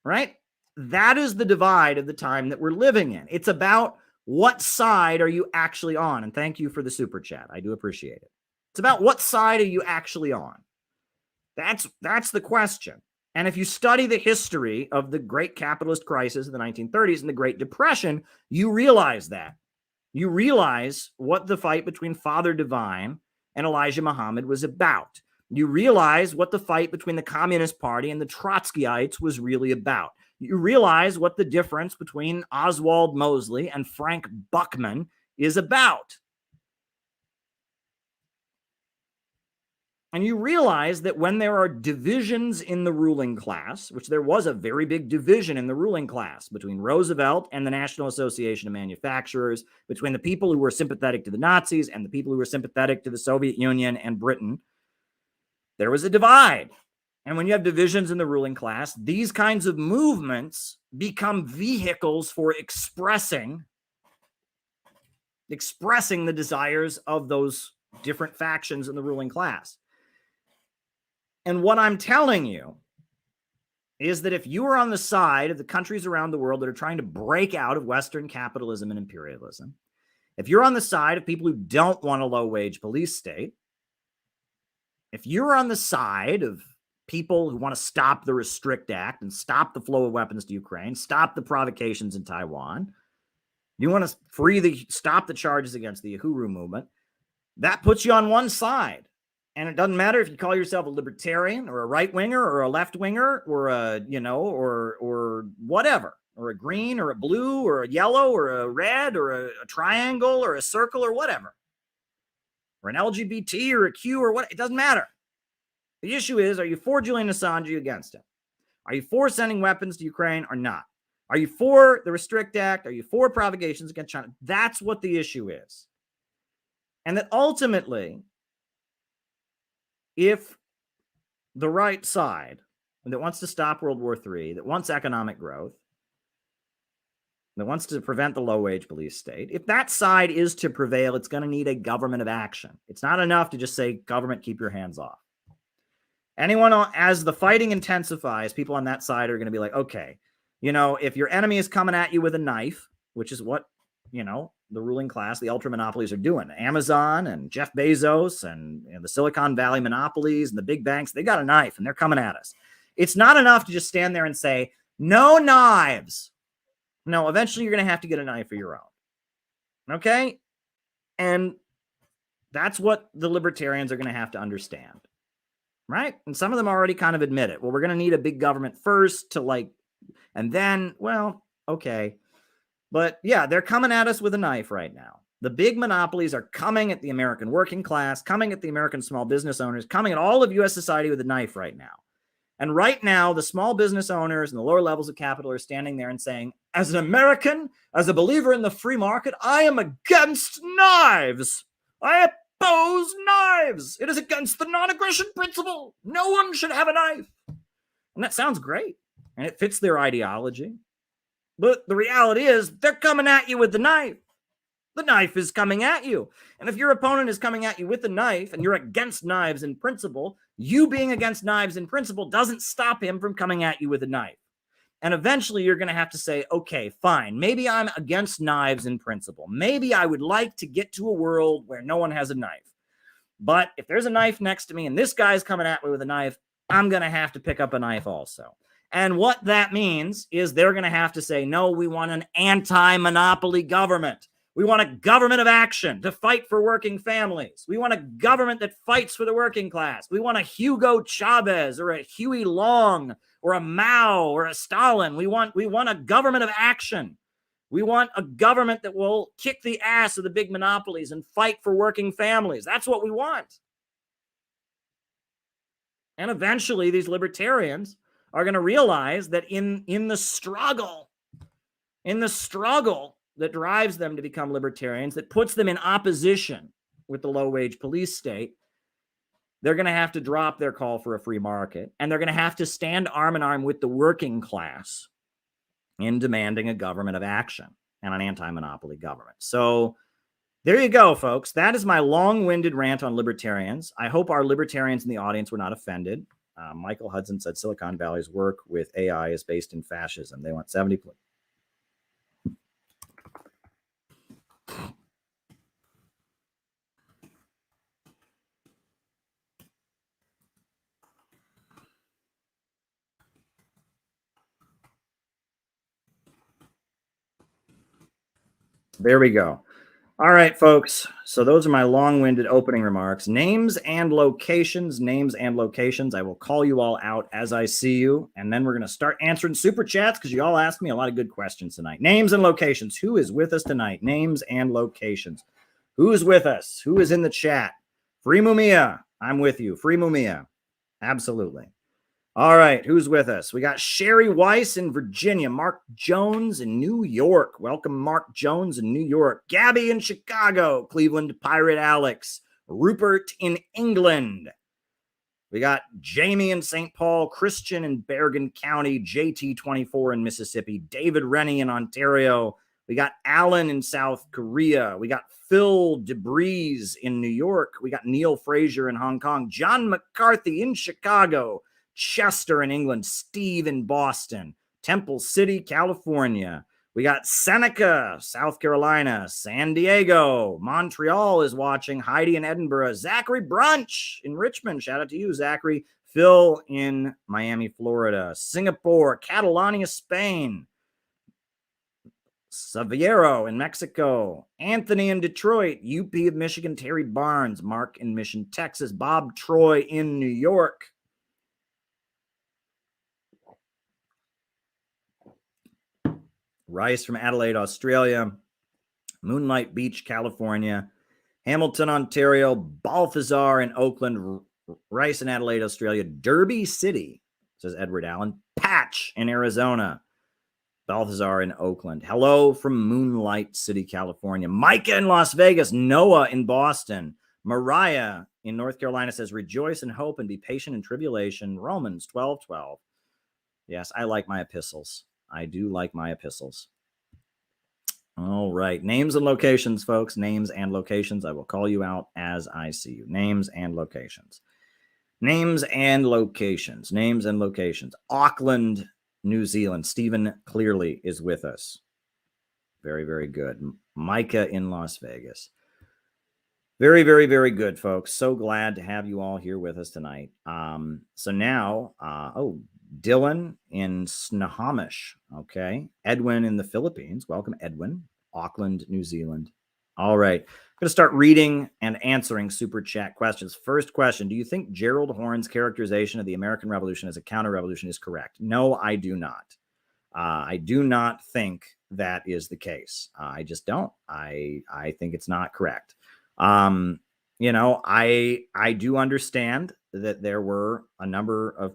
Right? That is the divide of the time that we're living in. It's about what side are you actually on? And thank you for the super chat. I do appreciate it. It's about what side are you actually on? That's the question. And if you study the history of the great capitalist crisis of the 1930s and the Great Depression, you realize that. You realize what the fight between Father Divine and Elijah Muhammad was about. You realize what the fight between the Communist Party and the Trotskyites was really about. You realize what the difference between Oswald Mosley and Frank Buckman is about. And you realize that when there are divisions in the ruling class, which there was a very big division in the ruling class between Roosevelt and the National Association of Manufacturers, between the people who were sympathetic to the Nazis and the people who were sympathetic to the Soviet Union and Britain, there was a divide. And when you have divisions in the ruling class, these kinds of movements become vehicles for expressing the desires of those different factions in the ruling class. And what I'm telling you is that if you are on the side of the countries around the world that are trying to break out of Western capitalism and imperialism, if you're on the side of people who don't want a low-wage police state, if you're on the side of people who want to stop the Restrict Act and stop the flow of weapons to Ukraine, stop the provocations in Taiwan, you want to stop the charges against the Uhuru movement, that puts you on one side. And it doesn't matter if you call yourself a libertarian or a right-winger or a left-winger or or whatever, or a green or a blue or a yellow or a red or a triangle or a circle or whatever, or an LGBT or a Q or what, it doesn't matter. The issue is, are you for Julian Assange or are you against him? Are you for sending weapons to Ukraine or not? Are you for the Restrict Act? Are you for provocations against China? That's what the issue is. And that ultimately, if the right side that wants to stop World War III, that wants economic growth, that wants to prevent the low-wage police state, if that side is to prevail, it's going to need a government of action. It's not enough to just say, government, keep your hands off. As the fighting intensifies, people on that side are going to be like, okay, if your enemy is coming at you with a knife, which is what, the ruling class, the ultra monopolies are doing. Amazon and Jeff Bezos and the Silicon Valley monopolies and the big banks, they got a knife and they're coming at us. It's not enough to just stand there and say, no knives. No, eventually you're going to have to get a knife of your own. Okay? And that's what the libertarians are going to have to understand. Right? And some of them already kind of admit it. Well, we're going to need a big government first and then, well, okay. But yeah, they're coming at us with a knife right now. The big monopolies are coming at the American working class, coming at the American small business owners, coming at all of U.S. society with a knife right now. And right now, the small business owners and the lower levels of capital are standing there and saying, as an American, as a believer in the free market, I am against knives. I oppose knives. It is against the non-aggression principle. No one should have a knife. And that sounds great. And it fits their ideology. But the reality is, they're coming at you with the knife. The knife is coming at you. And if your opponent is coming at you with a knife and you're against knives in principle, you being against knives in principle doesn't stop him from coming at you with a knife. And eventually you're going to have to say, okay, fine, maybe I'm against knives in principle. Maybe I would like to get to a world where no one has a knife. But if there's a knife next to me and this guy's coming at me with a knife, I'm going to have to pick up a knife also. And what that means is they're going to have to say, no, we want an anti-monopoly government. We want a government of action to fight for working families. We want a government that fights for the working class. We want a Hugo Chavez or a Huey Long or a Mao or a Stalin. We want a government of action. We want a government that will kick the ass of the big monopolies and fight for working families. That's what we want. And eventually these libertarians are going to realize that in the struggle that drives them to become libertarians, that puts them in opposition with the low-wage police state, they're going to have to drop their call for a free market, and they're going to have to stand arm in arm with the working class in demanding a government of action and an anti-monopoly government. So there you go, folks. That is my long-winded rant on libertarians. I hope our libertarians in the audience were not offended. Michael Hudson said Silicon Valley's work with AI is based in fascism. They want 70. There we go. All right, folks. So those are my long-winded opening remarks. Names and locations. I will call you all out as I see you. And then we're going to start answering super chats because you all asked me a lot of good questions tonight. Names and locations. Who is with us tonight? Names and locations. Who is with us? Who is in the chat? Free Mumia. I'm with you. Free Mumia. Absolutely. All right, who's with us? We got Sherry Weiss in Virginia, Mark Jones in New York. Welcome, Mark Jones in New York. Gabby in Chicago, Cleveland Pirate Alex. Rupert in England. We got Jamie in St. Paul, Christian in Bergen County, JT24 in Mississippi, David Rennie in Ontario. We got Alan in South Korea. We got Phil DeBreeze in New York. We got Neil Frazier in Hong Kong, John McCarthy in Chicago, Chester in England, Steve in Boston, Temple City, California. We got Seneca, South Carolina, San Diego, Montreal is watching, Heidi in Edinburgh, Zachary Brunch in Richmond. Shout out to you, Zachary. Phil in Miami, Florida, Singapore, Catalonia, Spain, Saviero in Mexico, Anthony in Detroit, UP of Michigan, Terry Barnes, Mark in Mission, Texas, Bob Troy in New York. Rice from Adelaide, Australia, Moonlight Beach, California, Hamilton, Ontario, Balthazar in Oakland, Rice in Adelaide, Australia, Derby City, says Edward Allen, Patch in Arizona, Balthazar in Oakland. Hello from Moonlight City, California, Micah in Las Vegas, Noah in Boston, Mariah in North Carolina says, rejoice in hope and be patient in tribulation, Romans 12:12. Yes, I like my epistles. I do like my epistles. All right. Names and locations, folks. Names and locations. I will call you out as I see you. Names and locations. Names and locations. Names and locations. Auckland, New Zealand. Stephen clearly is with us. Very, very good. Micah in Las Vegas. Very, very, very good, folks. So glad to have you all here with us tonight. So now, Dylan in Snohomish. Okay. Edwin in the Philippines. Welcome, Edwin. Auckland, New Zealand. All right. I'm going to start reading and answering super chat questions. First question. Do you think Gerald Horne's characterization of the American Revolution as a counter-revolution is correct? No, I do not. I do not think that is the case. I just don't. I think it's not correct. I do understand that there were a number of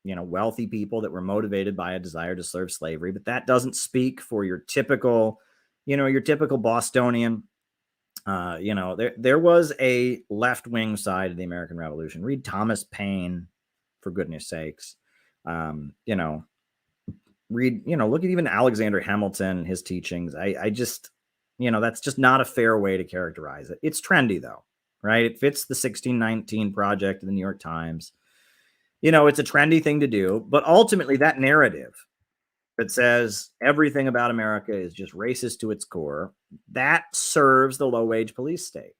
wealthy people that were motivated by a desire to serve slavery, but that doesn't speak for your typical Bostonian. There was a left-wing side of the American Revolution. Read Thomas Paine, for goodness sakes. Look at even Alexander Hamilton and his teachings. I just, that's just not a fair way to characterize it. It's trendy though, right? It fits the 1619 Project of the New York Times. It's a trendy thing to do, but ultimately that narrative that says everything about America is just racist to its core, that serves the low-wage police state.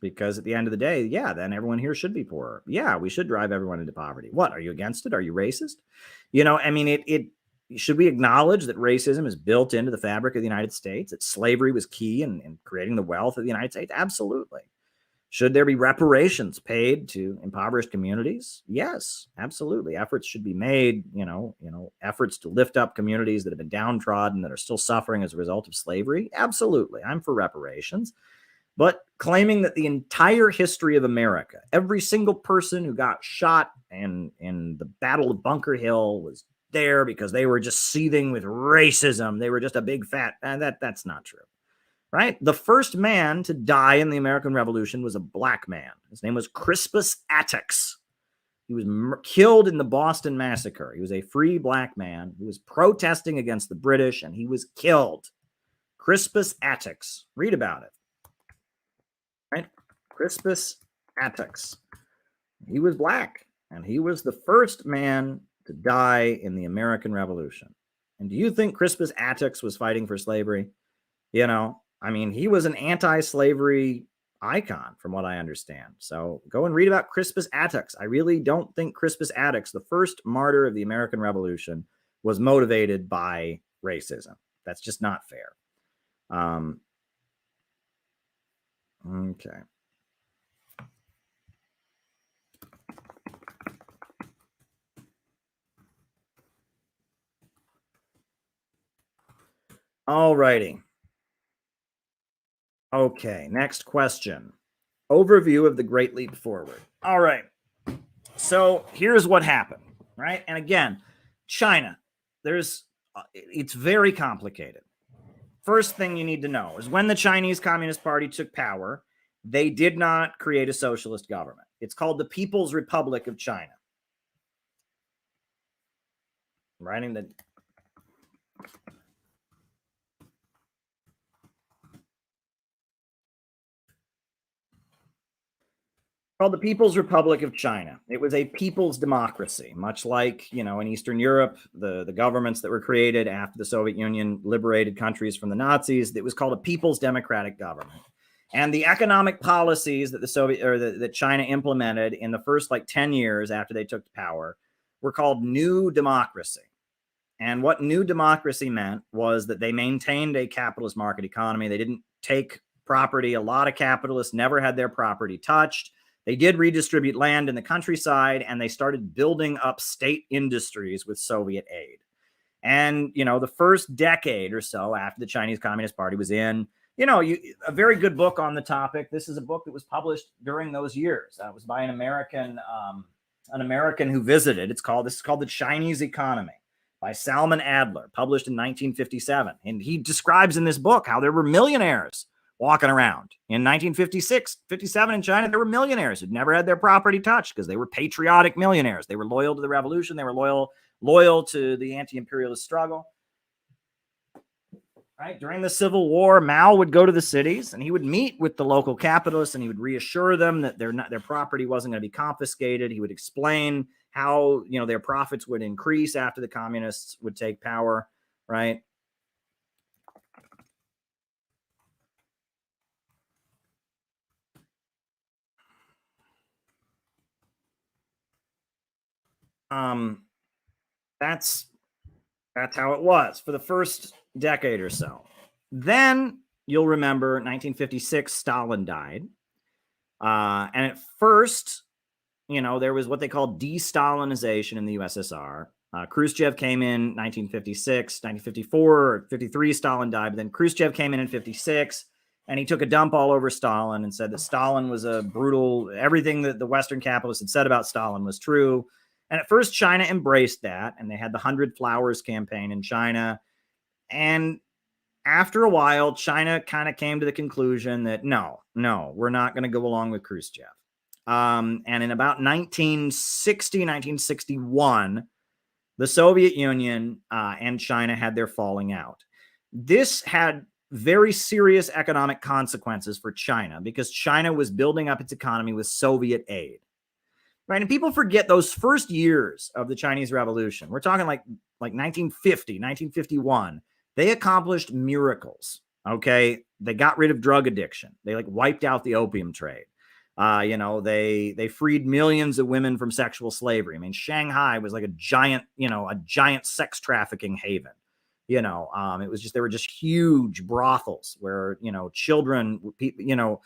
Because at the end of the day, yeah, then everyone here should be poorer. Yeah, we should drive everyone into poverty. What, are you against it? Are you racist? Should we acknowledge that racism is built into the fabric of the United States, that slavery was key in creating the wealth of the United States? Absolutely. Should there be reparations paid to impoverished communities? Yes, absolutely. Efforts should be made, efforts to lift up communities that have been downtrodden, that are still suffering as a result of slavery. Absolutely. I'm for reparations. but claiming that the entire history of America, every single person who got shot in the Battle of Bunker Hill was there because they were just seething with racism. They were just a big fat, and that's not true, right? The first man to die in the American Revolution was a black man. His name was Crispus Attucks. He was killed in the Boston Massacre. He was a free black man who was protesting against the British, and he was killed. Crispus Attucks. Read about it. Right? Crispus Attucks. He was black, and he was the first man to die in the American Revolution. And do you think Crispus Attucks was fighting for slavery? You know, I mean, he was an anti-slavery icon from what I understand. So go and read about Crispus Attucks. I really don't think Crispus Attucks, the first martyr of the American Revolution, was motivated by racism. That's just not fair. Okay. All righty. Okay, next question. Overview of the Great Leap Forward. All right. So here's what happened, right? And again, China, it's very complicated. First thing you need to know is when the Chinese Communist Party took power, they did not create a socialist government. It's called the People's Republic of China. I'm writing the... Called the People's Republic of China. It was a people's democracy, much like, you know, in Eastern Europe, the governments that were created after the Soviet Union liberated countries from the Nazis. It was called a people's democratic government. And the economic policies that that China implemented in the first 10 years after they took power were called New Democracy. And what New Democracy meant was that they maintained a capitalist market economy. They didn't take property. A lot of capitalists never had their property touched. They did redistribute land in the countryside, and they started building up state industries with Soviet aid. And, you know, the first decade or so after the Chinese Communist Party was in, you know, a very good book on the topic. This is a book that was published during those years. It was by an American who visited. This is called The Chinese Economy by Salman Adler, published in 1957. And he describes in this book how there were millionaires walking around. In 1956, 57 in China, there were millionaires who'd never had their property touched because they were patriotic millionaires. They were loyal to the revolution. They were loyal to the anti-imperialist struggle. Right? During the Civil War, Mao would go to the cities and he would meet with the local capitalists and he would reassure them that their property wasn't going to be confiscated. He would explain how, you know, their profits would increase after the communists would take power, right? That's how it was for the first decade or so. Then you'll remember 1956, Stalin died. And at first, you know, there was what they called de-Stalinization in the USSR. Khrushchev came in 1956, 1954, or 53, Stalin died. But then Khrushchev came in 56, and he took a dump all over Stalin and said that Stalin was a brutal, everything that the Western capitalists had said about Stalin was true. And at first, China embraced that, and they had the 100 Flowers campaign in China. And after a while, China kind of came to the conclusion that, no, we're not going to go along with Khrushchev. And in about 1960, 1961, the Soviet Union and China had their falling out. This had very serious economic consequences for China because China was building up its economy with Soviet aid. Right. And people forget those first years of the Chinese Revolution. We're talking like 1950, 1951. They accomplished miracles. OK, they got rid of drug addiction. They wiped out the opium trade. You know, they freed millions of women from sexual slavery. I mean, Shanghai was like a giant sex trafficking haven. You know, it was just, there were just huge brothels where, you know, children, you know,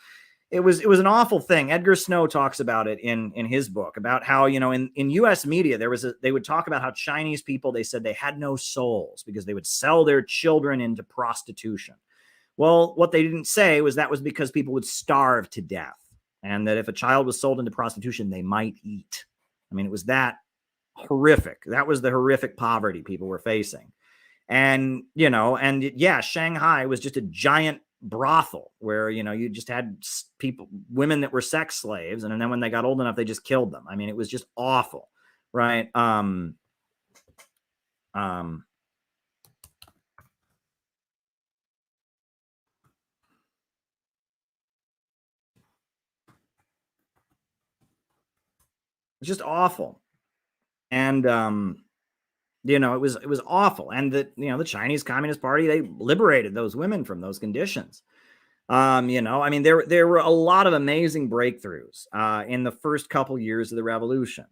it was an awful thing. Edgar Snow talks about it in his book about how, you know, in U.S. media, they would talk about how Chinese people, they said they had no souls because they would sell their children into prostitution. Well, what they didn't say was that was because people would starve to death, and that if a child was sold into prostitution, they might eat. I mean, it was that horrific. That was the horrific poverty people were facing. And, yeah, Shanghai was just a giant brothel where, you just had women that were sex slaves. And then when they got old enough, they just killed them. I mean, it was just awful. Right. It's just awful. And, it was awful. And the Chinese Communist Party, they liberated those women from those conditions. I mean, there were a lot of amazing breakthroughs in the first couple years of the revolution,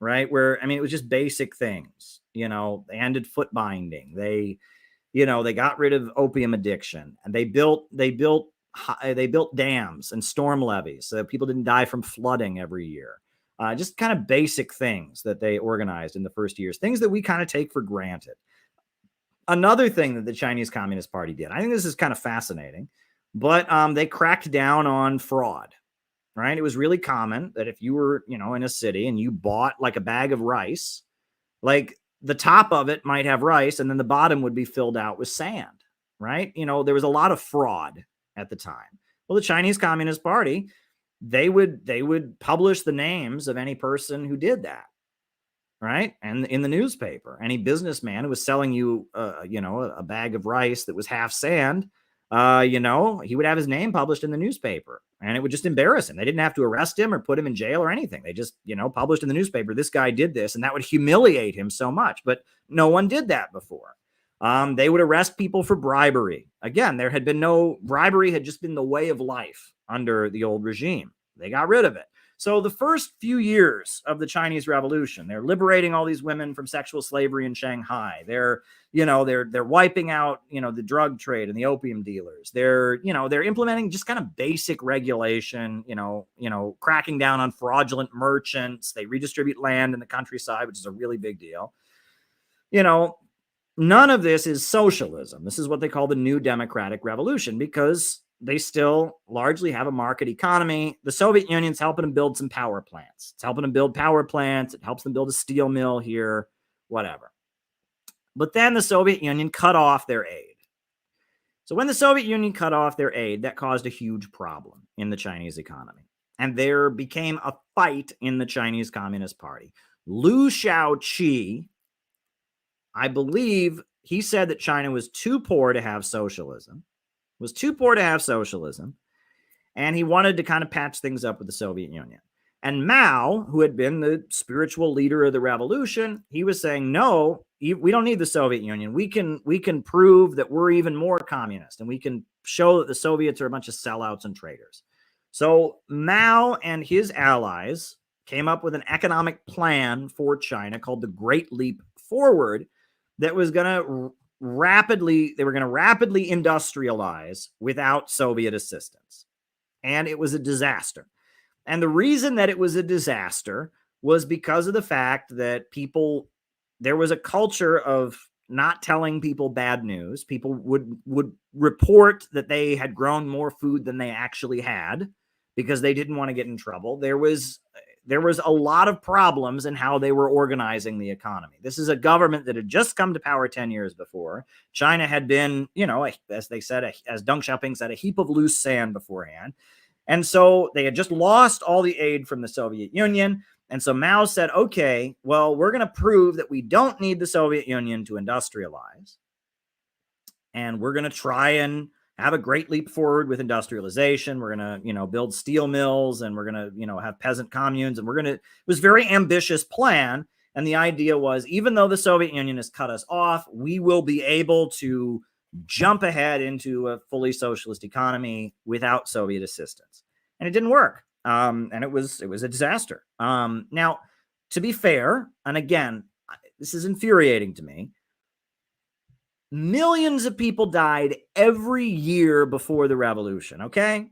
right? Where, I mean, it was just basic things. They ended foot binding. They got rid of opium addiction, and they built dams and storm levees so that people didn't die from flooding every year. Just kind of basic things that they organized in the first years, things that we kind of take for granted. Another thing that the Chinese Communist Party did, I think this is kind of fascinating, but they cracked down on fraud, right? It was really common that if you were, in a city and you bought like a bag of rice, like the top of it might have rice and then the bottom would be filled out with sand, right? There was a lot of fraud at the time. Well, the Chinese Communist Party, they would publish the names of any person who did that, right? And in the newspaper, any businessman who was selling you, a bag of rice that was half sand, he would have his name published in the newspaper, and it would just embarrass him. They didn't have to arrest him or put him in jail or anything. They just, published in the newspaper, this guy did this, and that would humiliate him so much. But no one did that before. They would arrest people for bribery. Again, there had been no bribery, had just been the way of life under the old regime. They got rid of it. So the first few years of the Chinese Revolution, they're liberating all these women from sexual slavery in Shanghai. They're wiping out, the drug trade and the opium dealers. They're implementing just kind of basic regulation, cracking down on fraudulent merchants. They redistribute land in the countryside, which is a really big deal. None of this is socialism. This is what they call the New Democratic Revolution, because they still largely have a market economy. The Soviet Union's helping them build some power plants. It's helping them build power plants. It helps them build a steel mill here, whatever. But then the Soviet Union cut off their aid. So when the Soviet Union cut off their aid, that caused a huge problem in the Chinese economy. And there became a fight in the Chinese Communist Party. Liu Shaoqi, I believe, he said that China was too poor to have socialism. And he wanted to kind of patch things up with the Soviet Union. And Mao, who had been the spiritual leader of the revolution, he was saying, no, we don't need the Soviet Union. We can prove that we're even more communist, and we can show that the Soviets are a bunch of sellouts and traitors. So Mao and his allies came up with an economic plan for China called the Great Leap Forward that was going to rapidly industrialize without Soviet assistance. And it was a disaster. And the reason that it was a disaster was because of the fact that there was a culture of not telling people bad news. People would report that they had grown more food than they actually had because they didn't want to get in trouble. There was a lot of problems in how they were organizing the economy. This is a government that had just come to power 10 years before. China had been, as they said, as Deng Xiaoping said, a heap of loose sand beforehand. And so they had just lost all the aid from the Soviet Union. And so Mao said, okay, well, we're going to prove that we don't need the Soviet Union to industrialize. And we're going to try and have a great leap forward with industrialization. We're going to, build steel mills, and we're going to, have peasant communes. And it was a very ambitious plan. And the idea was, even though the Soviet Union has cut us off, we will be able to jump ahead into a fully socialist economy without Soviet assistance. And it didn't work. And it was a disaster. Now, to be fair, and again, this is infuriating to me, millions of people died every year before the revolution, okay?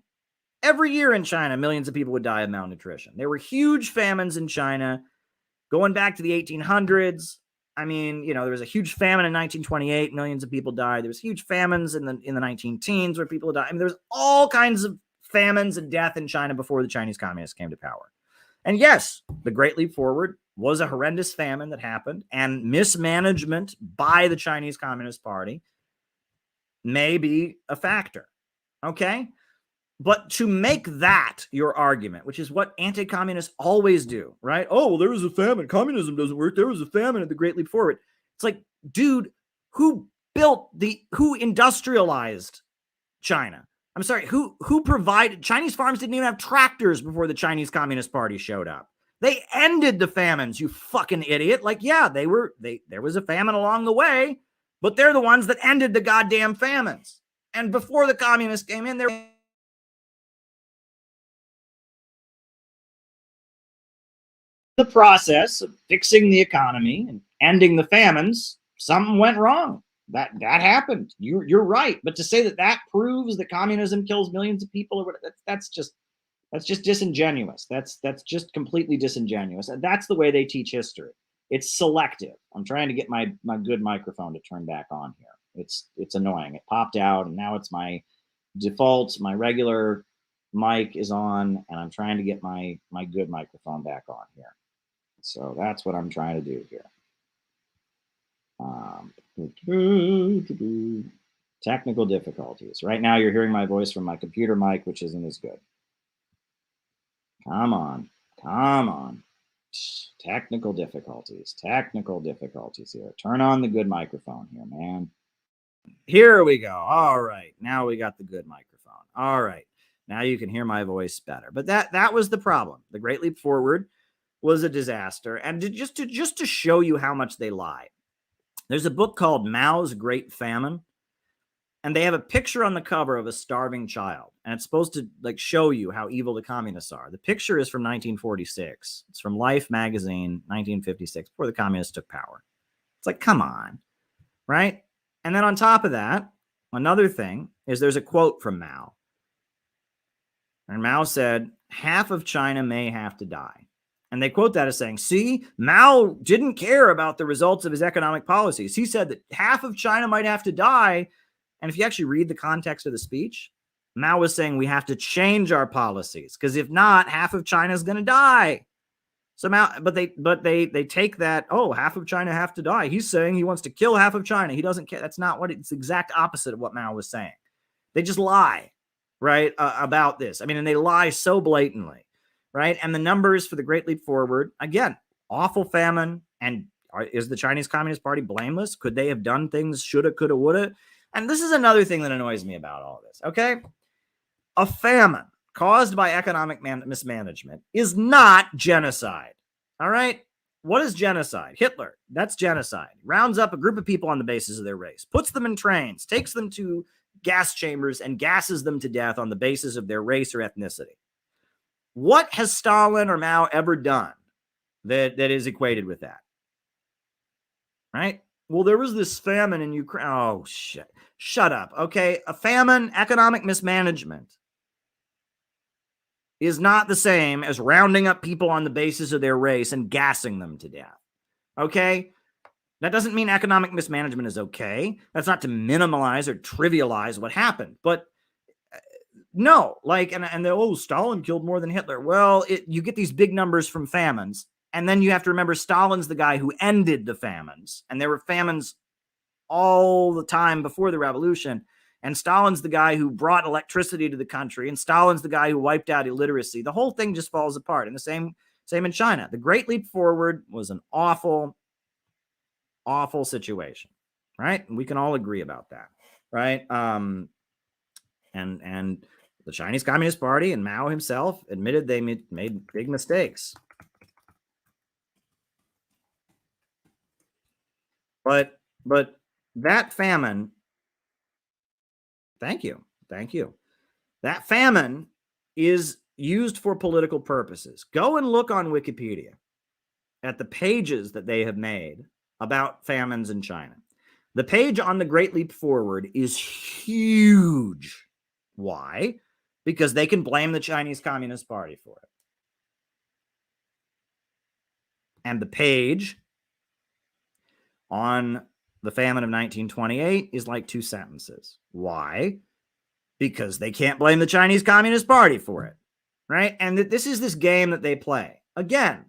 Every year in China, millions of people would die of malnutrition. There were huge famines in China going back to the 1800s. I mean, there was a huge famine in 1928. Millions of people died. There was huge famines in the 19-teens where people died. I mean, there's all kinds of famines and death in China before the Chinese communists came to power. And yes, the Great Leap Forward was a horrendous famine that happened, and mismanagement by the Chinese Communist Party may be a factor. Okay? But to make that your argument, which is what anti-communists always do, right? Oh, well, there was a famine. Communism doesn't work. There was a famine at the Great Leap Forward. It's like, dude, who industrialized China? I'm sorry, who provided? Chinese farms didn't even have tractors before the Chinese Communist Party showed up. They ended the famines, you fucking idiot. Like, yeah, there was a famine along the way, but they're the ones that ended the goddamn famines. And before the communists came in, the process of fixing the economy and ending the famines, something went wrong. That happened. You're right. But to say that proves that communism kills millions of people, or whatever, that's just disingenuous. That's just completely disingenuous. And that's the way they teach history. It's selective. I'm trying to get my good microphone to turn back on here. It's annoying. It popped out, and now it's my default. My regular mic is on, and I'm trying to get my good microphone back on here. So that's what I'm trying to do here. Technical difficulties. Right now, you're hearing my voice from my computer mic, which isn't as good. Come on. Technical difficulties here. Turn on the good microphone here, man. Here we go. All right. Now we got the good microphone. All right. Now you can hear my voice better. But that was the problem. The Great Leap Forward was a disaster. And just to show you how much they lie, there's a book called Mao's Great Famine, and they have a picture on the cover of a starving child, and it's supposed to show you how evil the communists are. The picture is from 1946. It's from Life magazine, 1956, before the communists took power. It's like, come on, right? And then on top of that, another thing is there's a quote from Mao. And Mao said, half of China may have to die. And they quote that as saying, see, Mao didn't care about the results of his economic policies. He said that half of China might have to die. And if you actually read the context of the speech, Mao was saying we have to change our policies, because if not, half of China is going to die. So Mao, but they take that, oh, half of China have to die. He's saying he wants to kill half of China. He doesn't care. That's not what it's the exact opposite of what Mao was saying. They just lie, right, about this. I mean, and they lie so blatantly. Right. And the numbers for the Great Leap Forward, again, awful famine. And is the Chinese Communist Party blameless? Could they have done things shoulda, coulda, woulda? And this is another thing that annoys me about all this. OK, a famine caused by economic mismanagement is not genocide. All right. What is genocide? Hitler. That's genocide. Rounds up a group of people on the basis of their race, puts them in trains, takes them to gas chambers and gasses them to death on the basis of their race or ethnicity. What has Stalin or Mao ever done that is equated with that? Right? Well, there was this famine in Ukraine. Oh, shit. Shut up. Okay. A famine, economic mismanagement, is not the same as rounding up people on the basis of their race and gassing them to death. Okay? That doesn't mean economic mismanagement is okay. That's not to minimize or trivialize what happened. But no, Stalin killed more than Hitler. Well, you get these big numbers from famines, and then you have to remember Stalin's the guy who ended the famines, and there were famines all the time before the revolution, and Stalin's the guy who brought electricity to the country, and Stalin's the guy who wiped out illiteracy. The whole thing just falls apart. And the same in China. The Great Leap Forward was an awful, awful situation, right? And we can all agree about that, right? And the Chinese Communist Party and Mao himself admitted they made big mistakes. But that famine, thank you. That famine is used for political purposes. Go and look on Wikipedia at the pages that they have made about famines in China. The page on the Great Leap Forward is huge. Why? Because they can blame the Chinese Communist Party for it. And the page on the famine of 1928 is like 2 sentences. Why? Because they can't blame the Chinese Communist Party for it, right? And this is this game that they play. Again,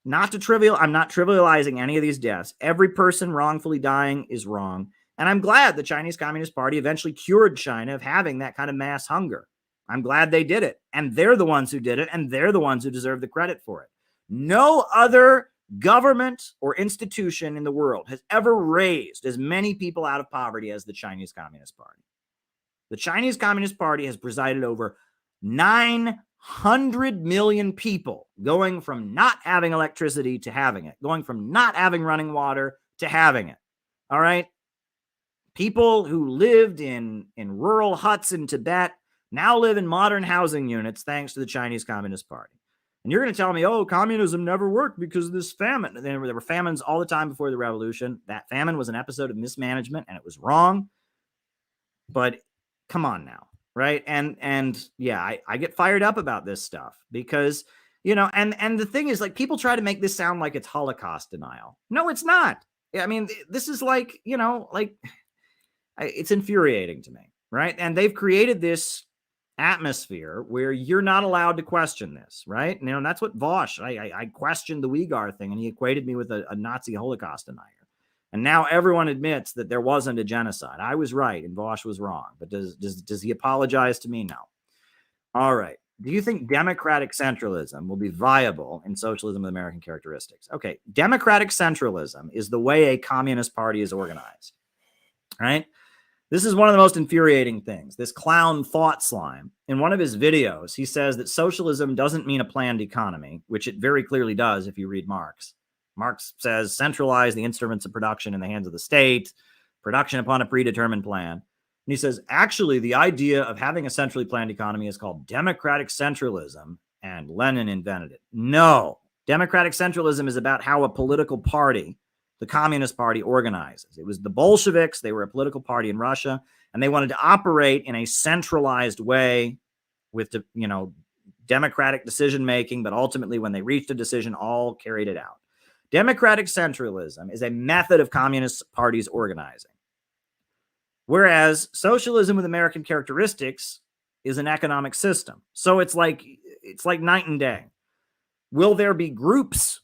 I'm not trivializing any of these deaths. Every person wrongfully dying is wrong. And I'm glad the Chinese Communist Party eventually cured China of having that kind of mass hunger. I'm glad they did it. And they're the ones who did it. And they're the ones who deserve the credit for it. No other government or institution in the world has ever raised as many people out of poverty as the Chinese Communist Party. The Chinese Communist Party has presided over 900 million people going from not having electricity to having it, going from not having running water to having it. All right. People who lived in rural huts in Tibet now live in modern housing units thanks to the Chinese Communist Party. And you're going to tell me, oh, communism never worked because of this famine. There were famines all the time before the revolution. That famine was an episode of mismanagement and it was wrong. But come on now, right? And yeah, I get fired up about this stuff because, and the thing is, like, people try to make this sound like it's Holocaust denial. No, it's not. I mean, this is like, it's infuriating to me, right? And they've created this atmosphere where you're not allowed to question this, right? And that's what Vosch, I questioned the Uyghur thing and he equated me with a Nazi Holocaust denier. And now everyone admits that there wasn't a genocide. I was right and Vosch was wrong. But does he apologize to me? No. All right. Do you think democratic centralism will be viable in socialism with American characteristics? Okay. Democratic centralism is the way a communist party is organized, right? This is one of the most infuriating things. This clown Thought Slime, in one of his videos, he says that socialism doesn't mean a planned economy, which it very clearly does if you read Marx. Marx says centralize the instruments of production in the hands of the state, production upon a predetermined plan. And he says, actually, the idea of having a centrally planned economy is called democratic centralism, and Lenin invented it. No, democratic centralism is about how a political party, the Communist Party, organizes. It was the Bolsheviks. They were a political party in Russia, and they wanted to operate in a centralized way with, democratic decision-making, but ultimately when they reached a decision, all carried it out. Democratic centralism is a method of communist parties organizing, whereas socialism with American characteristics is an economic system. So it's like night and day. Will there be groups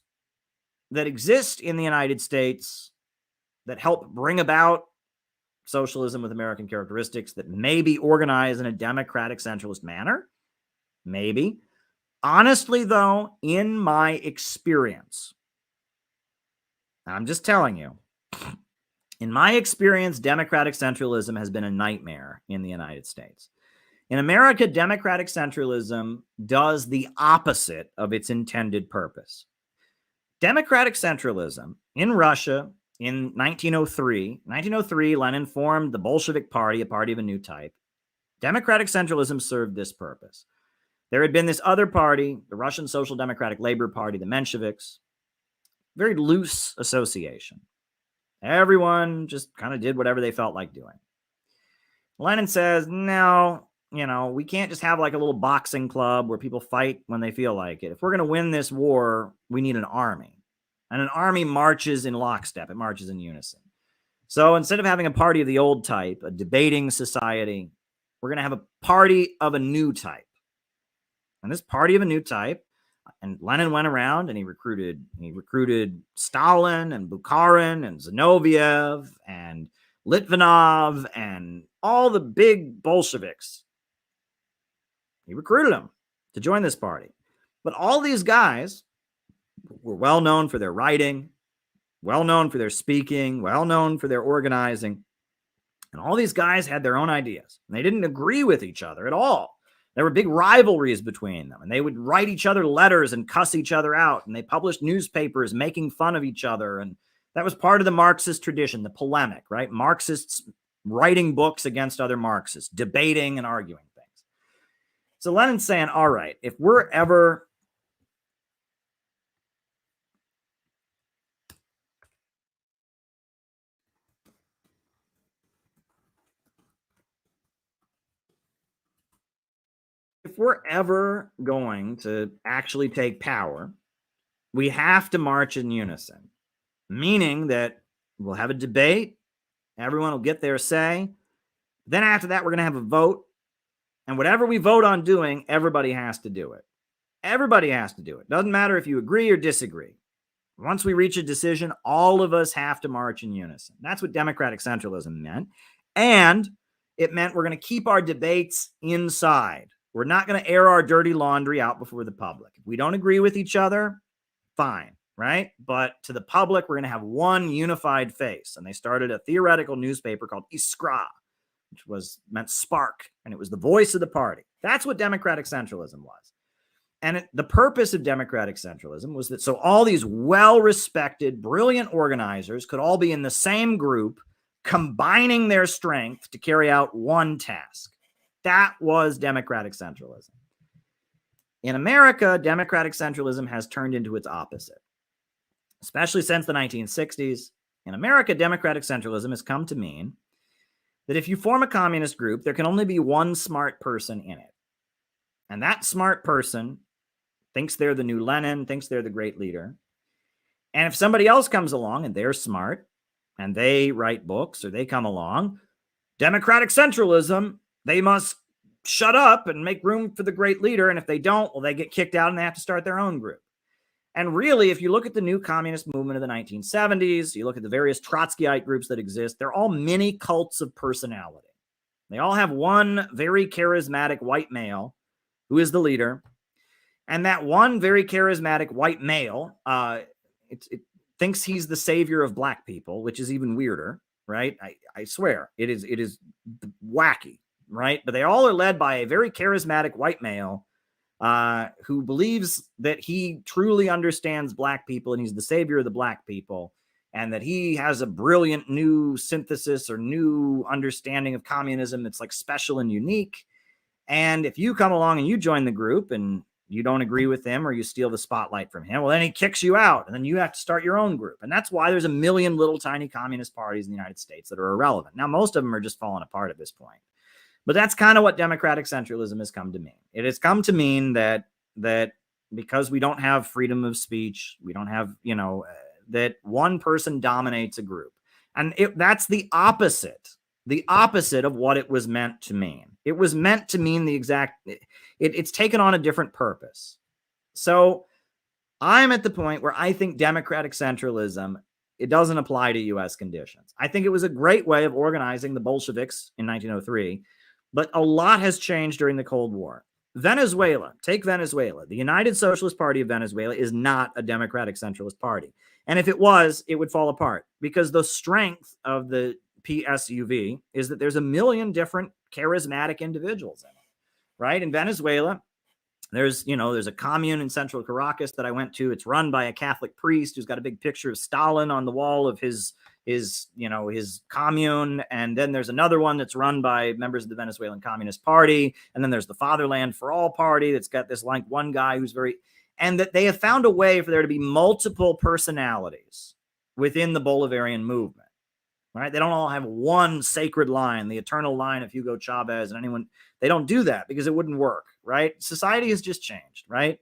that exist in the United States that help bring about socialism with American characteristics that may be organized in a democratic centralist manner? Maybe. Honestly, though, in my experience, I'm just telling you, in my experience, democratic centralism has been a nightmare in the United States. In America, democratic centralism does the opposite of its intended purpose. Democratic centralism in Russia in 1903, Lenin formed the Bolshevik Party, a party of a new type. Democratic centralism served this purpose. There had been this other party, the Russian Social Democratic Labor Party, the Mensheviks, very loose association. Everyone just kind of did whatever they felt like doing. Lenin says, no, we can't just have like a little boxing club where people fight when they feel like it. If we're going to win this war, we need an army. And an army marches in lockstep. It marches in unison. So instead of having a party of the old type, a debating society, we're going to have a party of a new type. And this party of a new type, and Lenin went around and he recruited Stalin and Bukharin and Zinoviev and Litvinov and all the big Bolsheviks. He recruited them to join this party. But all these guys were well known for their writing, well known for their speaking, well known for their organizing. And all these guys had their own ideas. And they didn't agree with each other at all. There were big rivalries between them, and they would write each other letters and cuss each other out, and they published newspapers making fun of each other, and that was part of the Marxist tradition, the polemic, right? Marxists writing books against other Marxists, debating and arguing things. So Lenin's saying, all right, if we're ever going to actually take power, we have to march in unison, meaning that We'll have a debate. Everyone will get their say. Then after that, we're going to have a vote. And whatever we vote on doing, everybody has to do it. Everybody has to do it. Doesn't matter if you agree or disagree. Once we reach a decision, all of us have to march in unison. That's what democratic centralism meant. And it meant we're going to keep our debates inside. We're not going to air our dirty laundry out before the public. If we don't agree with each other, fine, right? But to the public, we're going to have one unified face. And they started a theoretical newspaper called Iskra, which meant spark, and it was the voice of the party. That's what democratic centralism was. And the purpose of democratic centralism was that so all these well-respected, brilliant organizers could all be in the same group, combining their strength to carry out one task. That was democratic centralism. In America, democratic centralism has turned into its opposite, especially since the 1960s. In America, democratic centralism has come to mean that if you form a communist group, there can only be one smart person in it. And that smart person thinks they're the new Lenin, thinks they're the great leader. And if somebody else comes along and they're smart and they write books or they come along, democratic centralism, they must shut up and make room for the great leader. And if they don't, well, they get kicked out and they have to start their own group. And really, if you look at the new communist movement of the 1970s, you look at the various Trotskyite groups that exist, they're all mini cults of personality. They all have one very charismatic white male who is the leader. And that one very charismatic white male, it thinks he's the savior of black people, which is even weirder, right? I swear, it is wacky, right? But they all are led by a very charismatic white male who believes that he truly understands black people and he's the savior of the black people, and that he has a brilliant new synthesis or new understanding of communism that's like special and unique. And if you come along and you join the group and you don't agree with him or you steal the spotlight from him, well, then he kicks you out and then you have to start your own group. And that's why there's a million little tiny communist parties in the United States that are irrelevant. Now, most of them are just falling apart at this point. But that's kind of what democratic centralism has come to mean. It has come to mean that because we don't have freedom of speech, we don't have, that one person dominates a group. And that's the opposite of what it was meant to mean. It was meant to mean the exact, it's taken on a different purpose. So I'm at the point where I think democratic centralism, it doesn't apply to U.S. conditions. I think it was a great way of organizing the Bolsheviks in 1903, but a lot has changed during the Cold War. Venezuela, take Venezuela. The United Socialist Party of Venezuela is not a democratic centralist party. And if it was, it would fall apart because the strength of the PSUV is that there's a million different charismatic individuals in it, right? In Venezuela, there's a commune in central Caracas that I went to. It's run by a Catholic priest who's got a big picture of Stalin on the wall of his commune. And then there's another one that's run by members of the Venezuelan Communist Party. And then there's the Fatherland for All Party that's got this like one guy who's and that they have found a way for there to be multiple personalities within the Bolivarian movement. Right? They don't all have one sacred line, the eternal line of Hugo Chavez and anyone. They don't do that because it wouldn't work, right? Society has just changed, right?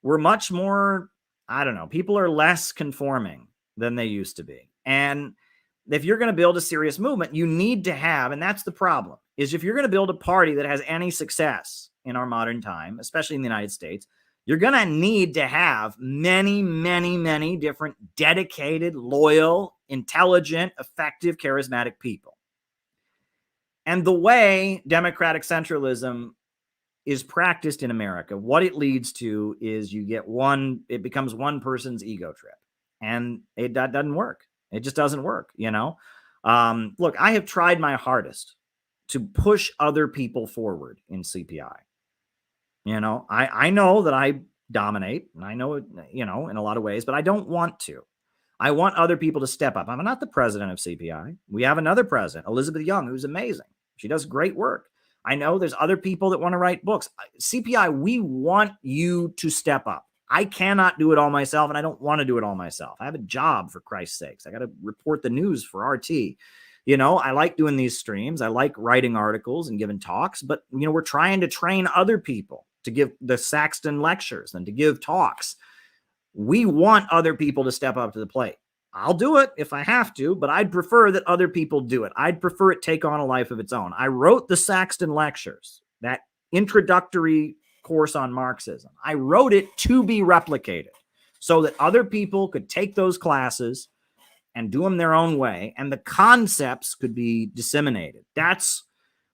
We're much more, people are less conforming than they used to be. And if you're going to build a serious movement, you need to have, and that's the problem, is if you're going to build a party that has any success in our modern time, especially in the United States, you're going to need to have many, many, many different dedicated, loyal, intelligent, effective, charismatic people. And the way democratic centralism is practiced in America, what it leads to is it becomes one person's ego trip. And that doesn't work. It just doesn't work, Look, I have tried my hardest to push other people forward in CPI. I know that I dominate, and I know it, in a lot of ways, but I don't want to. I want other people to step up. I'm not the president of CPI. We have another president, Elizabeth Young, who's amazing. She does great work. I know there's other people that want to write books. CPI, we want you to step up. I cannot do it all myself, and I don't want to do it all myself. I have a job, for Christ's sakes. I got to report the news for RT. I like doing these streams. I like writing articles and giving talks, but, we're trying to train other people to give the Saxton lectures and to give talks. We want other people to step up to the plate. I'll do it if I have to, but I'd prefer that other people do it. I'd prefer it take on a life of its own. I wrote the Saxton Lectures, that introductory course on Marxism. I wrote it to be replicated so that other people could take those classes and do them their own way, and the concepts could be disseminated. That's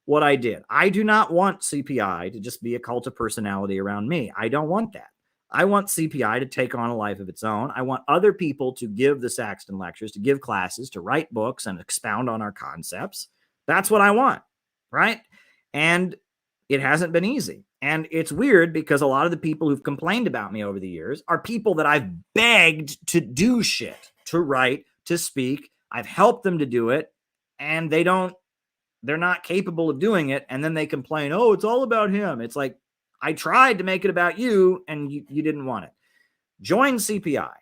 what I did. I do not want CPI to just be a cult of personality around me. I don't want that. I want CPI to take on a life of its own. I want other people to give the Saxton Lectures, to give classes, to write books and expound on our concepts. That's what I want, right? And it hasn't been easy. And it's weird because a lot of the people who've complained about me over the years are people that I've begged to do shit, to write, to speak. I've helped them to do it, and they're not capable of doing it. And then they complain, oh, it's all about him. It's like, I tried to make it about you and you didn't want it. Join CPI.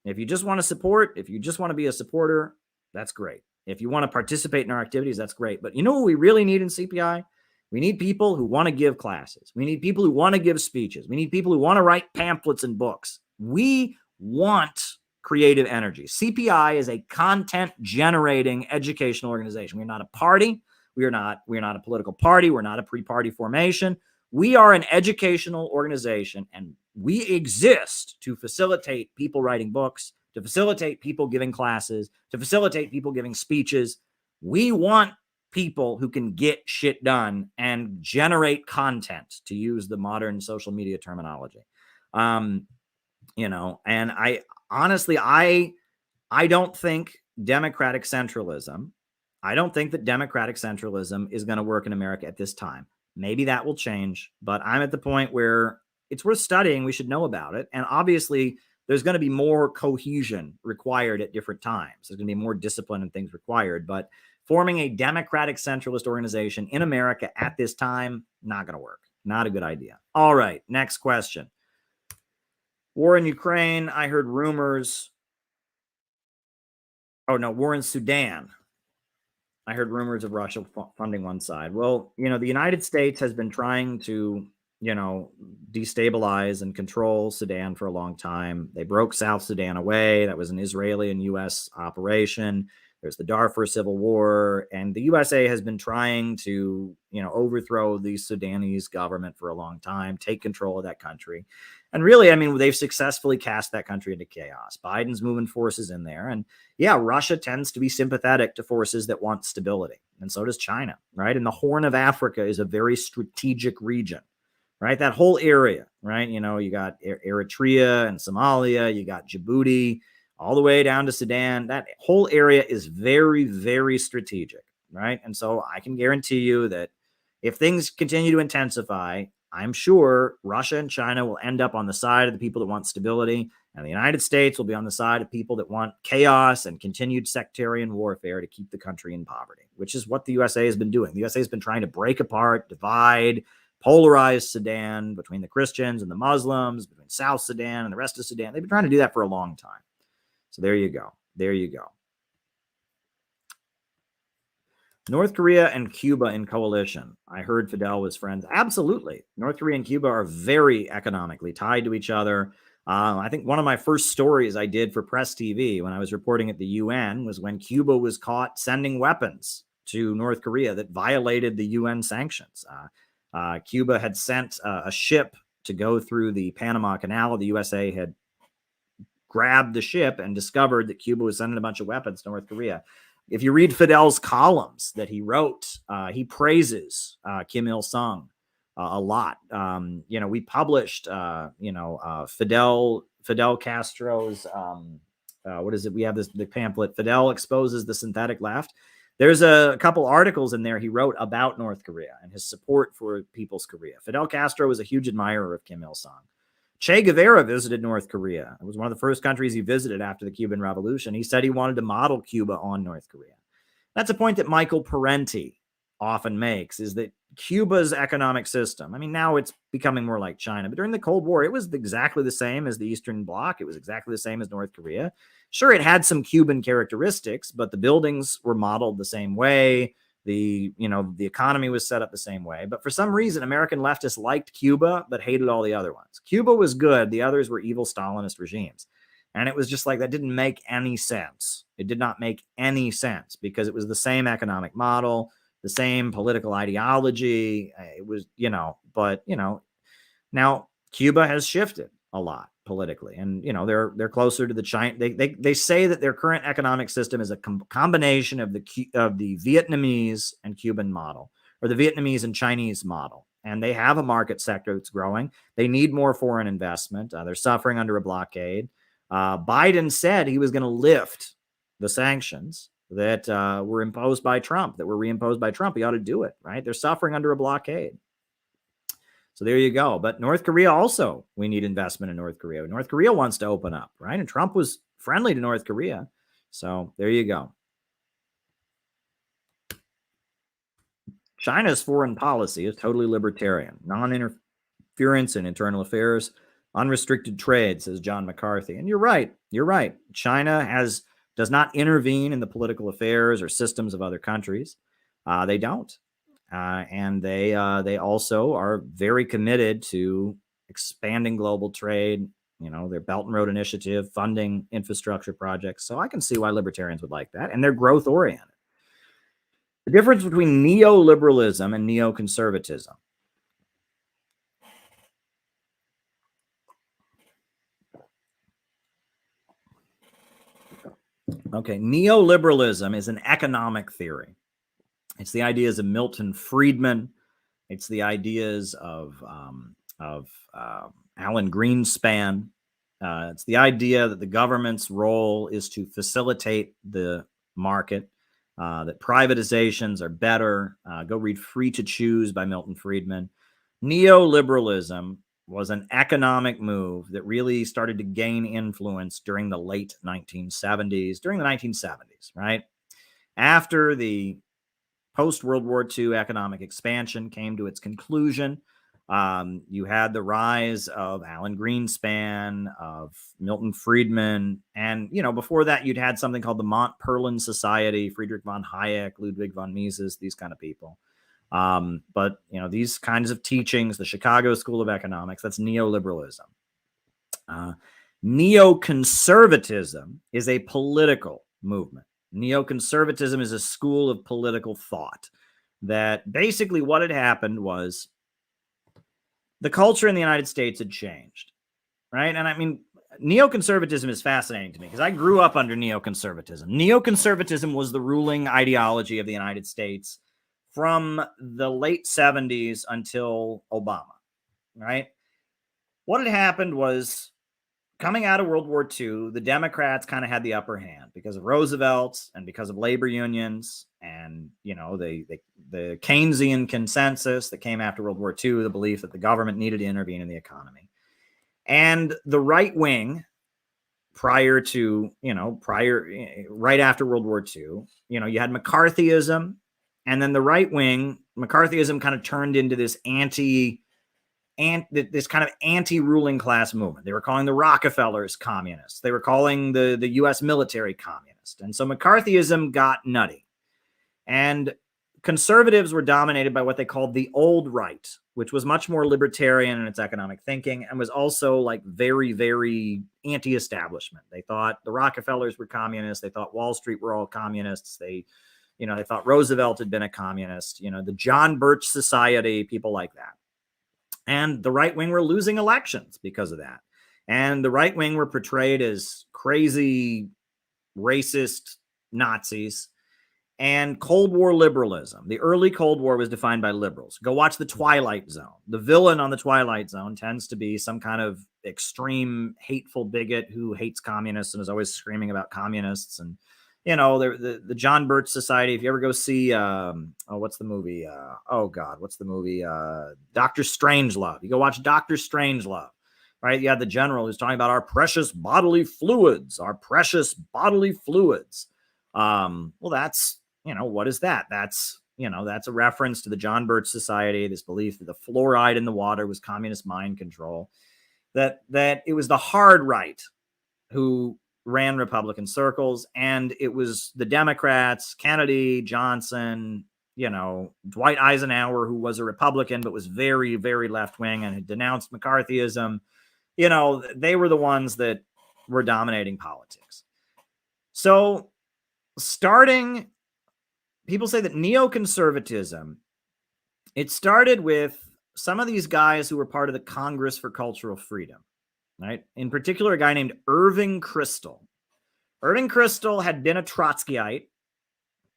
If you just want to support, if you just want to be a supporter, that's great. If you want to participate in our activities, that's great. But you know what we really need in CPI? We need people who want to give classes. We need people who want to give speeches. We need people who want to write pamphlets and books. We want creative energy. CPI is a content generating educational organization. We're not a party. We're not a political party. We're not a pre-party formation. We are an educational organization, and we exist to facilitate people writing books, to facilitate people giving classes, to facilitate people giving speeches. We want people who can get shit done and generate content, to use the modern social media terminology. And I honestly, I don't think democratic centralism, I don't think that democratic centralism is going to work in America at this time. Maybe that will change, but I'm at the point where it's worth studying. We should know about it. And obviously, there's going to be more cohesion required at different times. There's going to be more discipline and things required. But forming a democratic centralist organization in America at this time, not going to work. Not a good idea. All right, next question. War in Ukraine. I heard rumors. Oh, no, war in Sudan. I heard rumors of Russia funding one side. Well, the United States has been trying to, destabilize and control Sudan for a long time. They broke South Sudan away. That was an Israeli and U.S. operation. There's the Darfur Civil War, and the USA has been trying to, overthrow the Sudanese government for a long time, take control of that country. And really, they've successfully cast that country into chaos. Biden's moving forces in there. And yeah, Russia tends to be sympathetic to forces that want stability. And so does China, right? And the Horn of Africa is a very strategic region, right? That whole area, right? You got Eritrea and Somalia, you got Djibouti, all the way down to Sudan. That whole area is very, very strategic, right? And so I can guarantee you that if things continue to intensify, I'm sure Russia and China will end up on the side of the people that want stability, and the United States will be on the side of people that want chaos and continued sectarian warfare to keep the country in poverty, which is what the USA has been doing. The USA has been trying to break apart, divide, polarize Sudan between the Christians and the Muslims, between South Sudan and the rest of Sudan. They've been trying to do that for a long time. So there you go. There you go. North Korea and Cuba in coalition. I heard Fidel was friends. Absolutely. North Korea and Cuba are very economically tied to each other. I think one of my first stories I did for Press TV when I was reporting at the UN was when Cuba was caught sending weapons to North Korea that violated the UN sanctions. Cuba had sent a ship to go through the Panama Canal. The USA had grabbed the ship and discovered that Cuba was sending a bunch of weapons to North Korea. If you read Fidel's columns that he wrote, he praises Kim Il-sung a lot. We published, Fidel Castro's, what is it? We have the pamphlet, Fidel Exposes the Synthetic Left. There's a couple articles in there he wrote about North Korea and his support for People's Korea. Fidel Castro was a huge admirer of Kim Il-sung. Che Guevara visited North Korea. It was one of the first countries he visited after the Cuban Revolution. He said he wanted to model Cuba on North Korea. That's a point that Michael Parenti often makes, is that Cuba's economic system, now it's becoming more like China, but during the Cold War, it was exactly the same as the Eastern Bloc. It was exactly the same as North Korea. Sure, it had some Cuban characteristics, but the buildings were modeled the same way. The economy was set up the same way. But for some reason, American leftists liked Cuba, but hated all the other ones. Cuba was good. The others were evil Stalinist regimes. And it was just like, that didn't make any sense. It did not make any sense because it was the same economic model, the same political ideology. It was, but, now Cuba has shifted a lot politically, and, they're closer to the China. They say that their current economic system is a combination of the Vietnamese and Cuban model, or the Vietnamese and Chinese model. And they have a market sector that's growing. They need more foreign investment. They're suffering under a blockade. Biden said he was going to lift the sanctions that were imposed by Trump, that were reimposed by Trump. He ought to do it, right? They're suffering under a blockade. So there you go. But North Korea also, we need investment in North Korea. North Korea wants to open up, right? And Trump was friendly to North Korea. So there you go. China's foreign policy is totally libertarian, non-interference in internal affairs, unrestricted trade, says John McCarthy. And you're right. You're right. China does not intervene in the political affairs or systems of other countries. They don't. And they also are very committed to expanding global trade, their Belt and Road Initiative, funding infrastructure projects. So I can see why libertarians would like that. And they're growth oriented. The difference between neoliberalism and neoconservatism. Okay, neoliberalism is an economic theory. It's the ideas of Milton Friedman. It's the ideas of Alan Greenspan. It's the idea that the government's role is to facilitate the market, that privatizations are better. Go read Free to Choose by Milton Friedman. Neoliberalism was an economic move that really started to gain influence during the late 1970s, right? After the post-World War II economic expansion came to its conclusion, you had the rise of Alan Greenspan, of Milton Friedman, and, before that, you'd had something called the Maupin Society, Friedrich von Hayek, Ludwig von Mises, these kind of people. But, these kinds of teachings, the Chicago School of Economics, that's neoliberalism. Neoconservatism is a political movement. Neoconservatism is a school of political thought that basically what had happened was the culture in the United States had changed, right? And I mean, neoconservatism is fascinating to me because I grew up under neoconservatism. Neoconservatism was the ruling ideology of the United States from the late 70s until Obama, right? What had happened was, coming out of World War II, the Democrats kind of had the upper hand because of Roosevelt and because of labor unions and, the Keynesian consensus that came after World War II, the belief that the government needed to intervene in the economy. And the right wing, right after World War II, you had McCarthyism, and then the right wing, McCarthyism kind of turned into this this kind of anti-ruling class movement. They were calling the Rockefellers communists. They were calling the U.S. military communist. And so McCarthyism got nutty. And conservatives were dominated by what they called the old right, which was much more libertarian in its economic thinking and was also like very, very anti-establishment. They thought the Rockefellers were communists. They thought Wall Street were all communists. They thought Roosevelt had been a communist, the John Birch Society, people like that. And the right wing were losing elections because of that. And the right wing were portrayed as crazy, racist Nazis. And Cold War liberalism. The early Cold War was defined by liberals. Go watch The Twilight Zone. The villain on The Twilight Zone tends to be some kind of extreme, hateful bigot who hates communists and is always screaming about communists. And, the John Birch Society, if you ever go see, what's the movie? Dr. Strangelove. You go watch Dr. Strangelove, right? You have the general who's talking about our precious bodily fluids. Well, that's, what is that? That's a reference to the John Birch Society, this belief that the fluoride in the water was communist mind control, that it was the hard right who ran Republican circles, and it was the Democrats, Kennedy, Johnson, Dwight Eisenhower, who was a Republican but was very, very left-wing and had denounced McCarthyism. They were the ones that were dominating politics. So people say that neoconservatism, it started with some of these guys who were part of the Congress for Cultural Freedom, right? In particular, a guy named Irving Kristol. Irving Kristol had been a Trotskyite.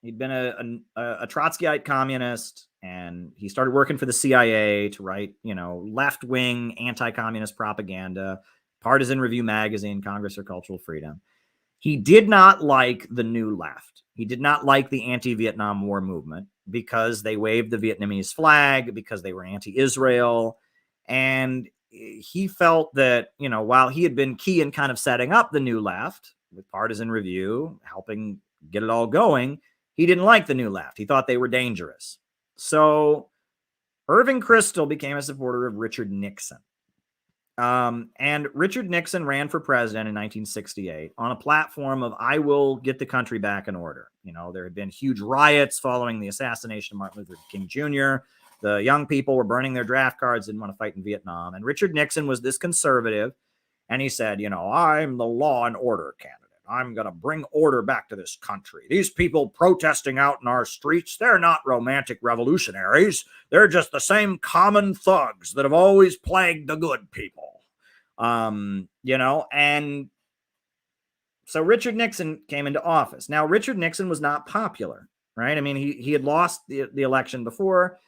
He'd been a Trotskyite communist, and he started working for the CIA to write, left-wing anti-communist propaganda, Partisan Review magazine, Congress for Cultural Freedom. He did not like the New Left. He did not like the anti-Vietnam War movement because they waved the Vietnamese flag, because they were anti-Israel. And he felt that, while he had been key in kind of setting up the New Left with Partisan Review, helping get it all going, he didn't like the New Left. He thought they were dangerous. So Irving Kristol became a supporter of Richard Nixon. And Richard Nixon ran for president in 1968 on a platform of, I will get the country back in order. There had been huge riots following the assassination of Martin Luther King Jr. The young people were burning their draft cards, didn't want to fight in Vietnam. And Richard Nixon was this conservative. And he said, I'm the law and order candidate. I'm going to bring order back to this country. These people protesting out in our streets, they're not romantic revolutionaries. They're just the same common thugs that have always plagued the good people. And so Richard Nixon came into office. Now, Richard Nixon was not popular, right? I mean, he had lost the election before,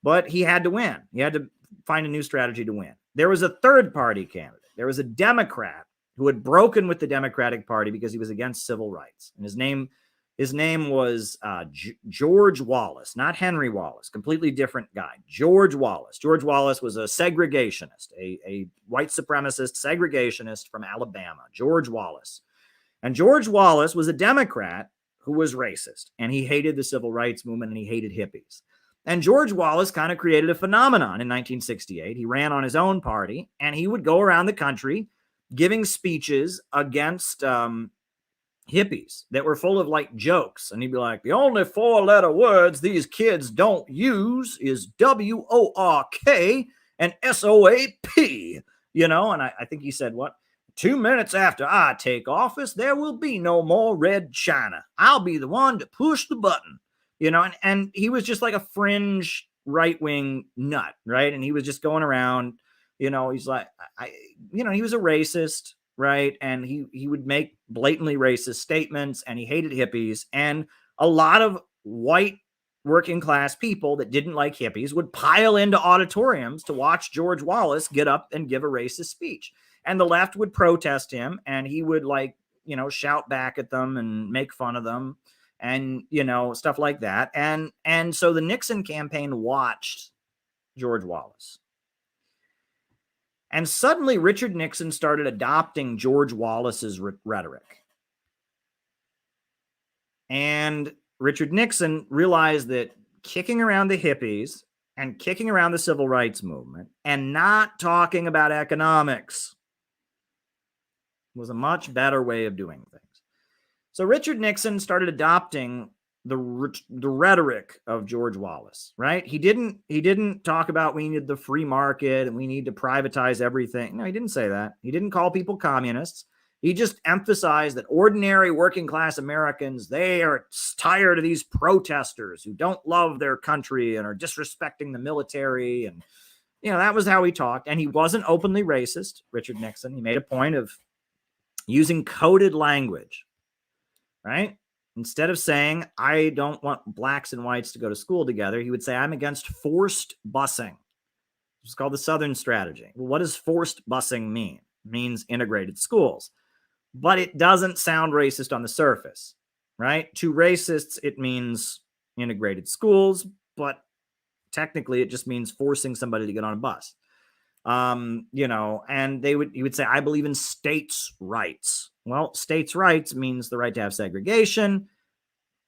but he had to win. He had to find a new strategy to win. There was a third party candidate. There was a Democrat who had broken with the Democratic Party because he was against civil rights. And his name was George Wallace, not Henry Wallace, completely different guy. George Wallace. George Wallace was a segregationist, a white supremacist segregationist from Alabama, George Wallace. And George Wallace was a Democrat who was racist, and he hated the civil rights movement, and he hated hippies. And George Wallace kind of created a phenomenon in 1968. He ran on his own party, and he would go around the country giving speeches against hippies that were full of like jokes. And he'd be like, the only 4-letter words these kids don't use is WORK and SOAP, and I think he said, 2 minutes after I take office, there will be no more red China. I'll be the one to push the button, and he was just like a fringe right-wing nut, right? And he was just going around, he's like, he was a racist, right? And he would make blatantly racist statements, and he hated hippies. And a lot of white working class people that didn't like hippies would pile into auditoriums to watch George Wallace get up and give a racist speech. And the left would protest him, and he would shout back at them and make fun of them and, stuff like that. And so the Nixon campaign watched George Wallace. And suddenly Richard Nixon started adopting George Wallace's rhetoric. And Richard Nixon realized that kicking around the hippies and kicking around the civil rights movement and not talking about economics was a much better way of doing things. So Richard Nixon started adopting the rhetoric of George Wallace, right? He didn't talk about we need the free market and we need to privatize everything. No, he didn't say that. He didn't call people communists. He just emphasized that ordinary working class Americans, they are tired of these protesters who don't love their country and are disrespecting the military. And, that was how he talked. And he wasn't openly racist, Richard Nixon. He made a point of using coded language, right? Instead of saying, I don't want blacks and whites to go to school together, he would say, I'm against forced busing. It's called the Southern strategy. Well, what does forced busing mean? It means integrated schools. But it doesn't sound racist on the surface, right? To racists, it means integrated schools, but technically it just means forcing somebody to get on a bus. And he would say, I believe in states' rights. Well, states' rights means the right to have segregation,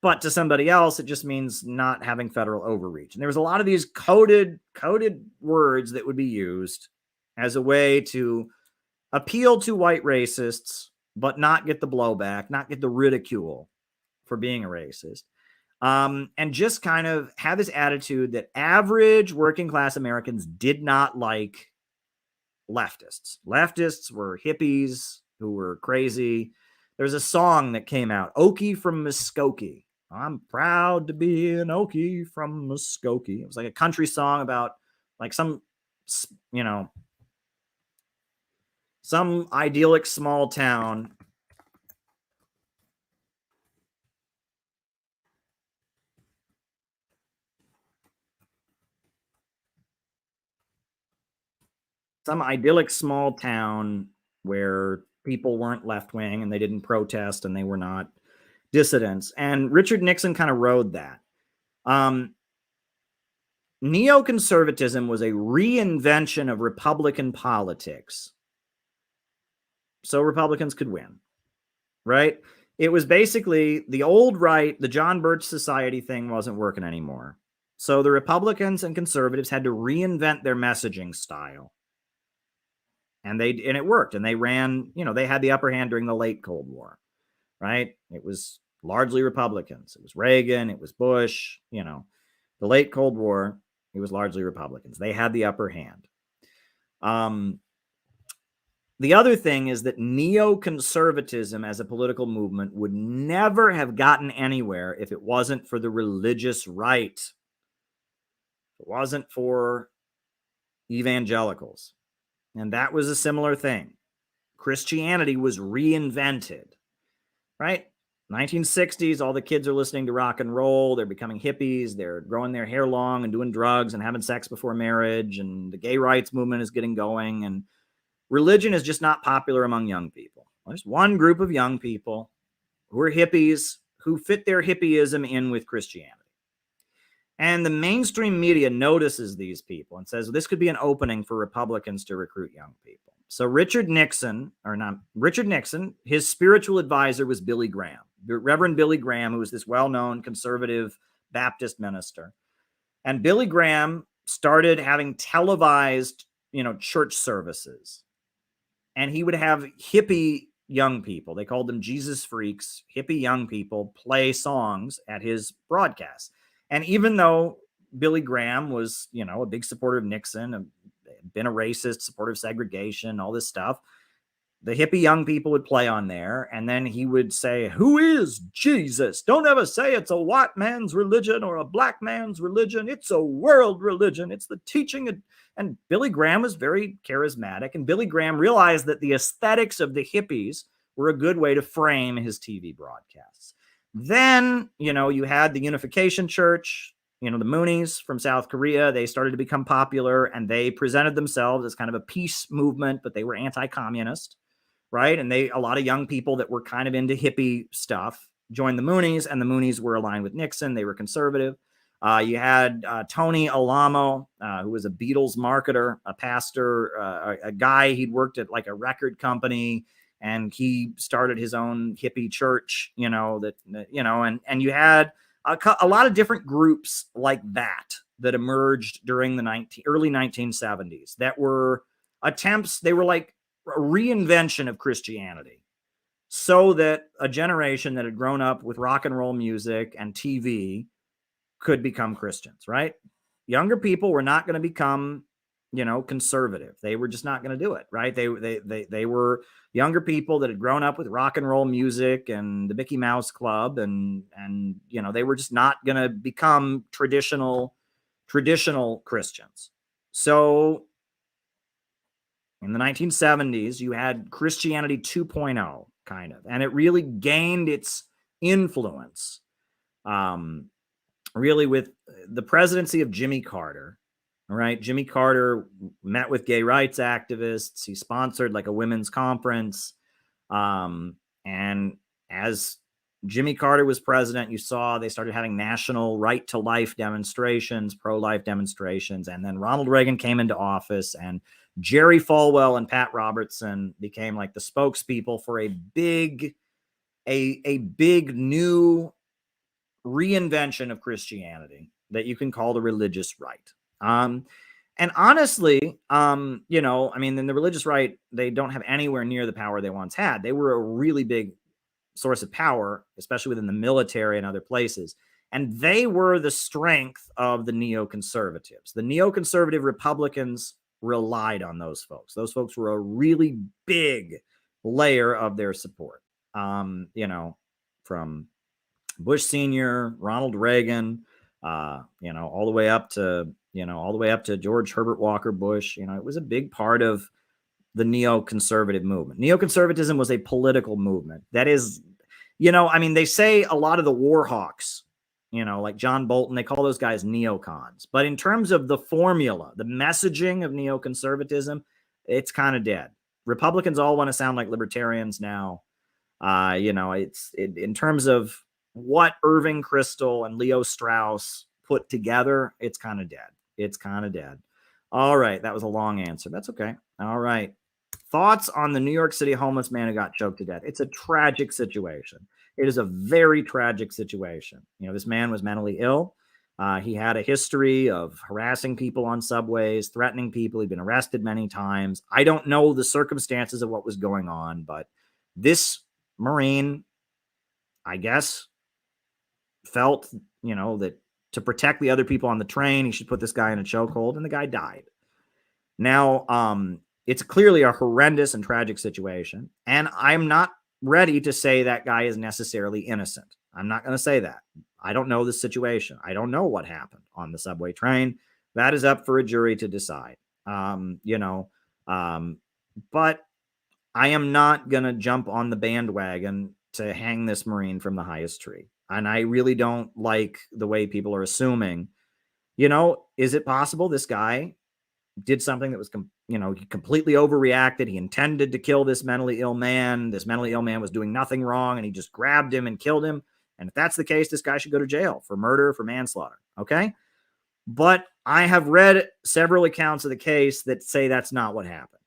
but to somebody else, it just means not having federal overreach. And there was a lot of these coded words that would be used as a way to appeal to white racists, but not get the blowback, not get the ridicule for being a racist. And just kind of have this attitude that average working class Americans did not like leftists. Leftists were hippies, who were crazy. There's a song that came out, Okie from Muskogee. I'm proud to be an Okie from Muskogee. It was like a country song about like some, you know, some idyllic small town. Some idyllic small town where people weren't left-wing and they didn't protest and they were not dissidents. And Richard Nixon kind of rode that. Neoconservatism was a reinvention of Republican politics so Republicans could win, right? It was basically the old right, the John Birch Society thing wasn't working anymore. So the Republicans and conservatives had to reinvent their messaging style. And it worked. And they ran, you know, they had the upper hand during the late Cold War, right? It was largely Republicans. It was Reagan, it was Bush, you know, the late Cold War, it was largely Republicans. They had the upper hand. The other thing is that neoconservatism as a political movement would never have gotten anywhere if it wasn't for the religious right. If it wasn't for evangelicals. And that was a similar thing. Christianity was reinvented, right? 1960s, all the kids are listening to rock and roll. They're becoming hippies. They're growing their hair long and doing drugs and having sex before marriage. And the gay rights movement is getting going. And religion is just not popular among young people. There's one group of young people who are hippies who fit their hippieism in with Christianity. And the mainstream media notices these people and says, this could be an opening for Republicans to recruit young people. So Richard Nixon, his spiritual advisor was Billy Graham, Reverend Billy Graham, who was this well-known conservative Baptist minister. And Billy Graham started having televised, you know, church services. And he would have hippie young people, they called them Jesus freaks, hippie young people, play songs at his broadcasts. And even though Billy Graham was, you know, a big supporter of Nixon, been a racist, supporter of segregation, all this stuff, the hippie young people would play on there. And then he would say, who is Jesus? Don't ever say it's a white man's religion or a black man's religion. It's a world religion. It's the teaching. And Billy Graham was very charismatic. And Billy Graham realized that the aesthetics of the hippies were a good way to frame his TV broadcasts. Then, you know, you had the Unification Church, you know, the Moonies from South Korea. They started to become popular and they presented themselves as kind of a peace movement, but they were anti-communist, right? And a lot of young people that were kind of into hippie stuff joined the Moonies, and the Moonies were aligned with Nixon. They were conservative. You had Tony Alamo, who was a Beatles marketer, a pastor, a guy, he'd worked at like a record company, and he started his own hippie church, you know, and you had a lot of different groups like that emerged during the early 1970s that were attempts, they were like a reinvention of Christianity so that a generation that had grown up with rock and roll music and TV could become Christians, right? Younger people were not going to become, you know, conservative. They were just not going to do it, right? They were younger people that had grown up with rock and roll music and the Mickey Mouse Club, and you know, they were just not going to become traditional Christians. So in the 1970s, you had Christianity 2.0 kind of, and it really gained its influence really with the presidency of Jimmy Carter. All right. Jimmy Carter met with gay rights activists. He sponsored like a women's conference. And as Jimmy Carter was president, you saw they started having national right to life demonstrations, pro-life demonstrations. And then Ronald Reagan came into office, and Jerry Falwell and Pat Robertson became like the spokespeople for a big new reinvention of Christianity that you can call the religious right. And honestly, you know, I mean, in the religious right, they don't have anywhere near the power they once had. They were a really big source of power, especially within the military and other places. And they were the strength of the neoconservatives. The neoconservative Republicans relied on those folks. Those folks were a really big layer of their support. You know, from Bush Sr., Ronald Reagan, you know, all the way up to George Herbert Walker Bush. You know, it was a big part of the neoconservative movement. Neoconservatism was a political movement. That is, you know, I mean, they say a lot of the war hawks, you know, like John Bolton, they call those guys neocons. But in terms of the formula, the messaging of neoconservatism, it's kind of dead. Republicans all want to sound like libertarians now. You know, in terms of what Irving Kristol and Leo Strauss put together, it's kind of dead. It's kind of dead. All right. That was a long answer. That's okay. All right. Thoughts on the New York City homeless man who got choked to death? It's a tragic situation. It is a very tragic situation. You know, this man was mentally ill. He had a history of harassing people on subways, threatening people. He'd been arrested many times. I don't know the circumstances of what was going on, but this Marine, I guess, felt, you know, that to protect the other people on the train, he should put this guy in a chokehold, and the guy died. Now, it's clearly a horrendous and tragic situation, and I'm not ready to say that guy is necessarily innocent. I'm not going to say that. I don't know the situation. I don't know what happened on the subway train. That is up for a jury to decide. You know, but I am not going to jump on the bandwagon to hang this Marine from the highest tree. And I really don't like the way people are assuming, you know, is it possible this guy did something that was, you know, he completely overreacted. He intended to kill this mentally ill man. This mentally ill man was doing nothing wrong, and he just grabbed him and killed him. And if that's the case, this guy should go to jail for murder, for manslaughter. Okay. But I have read several accounts of the case that say that's not what happened.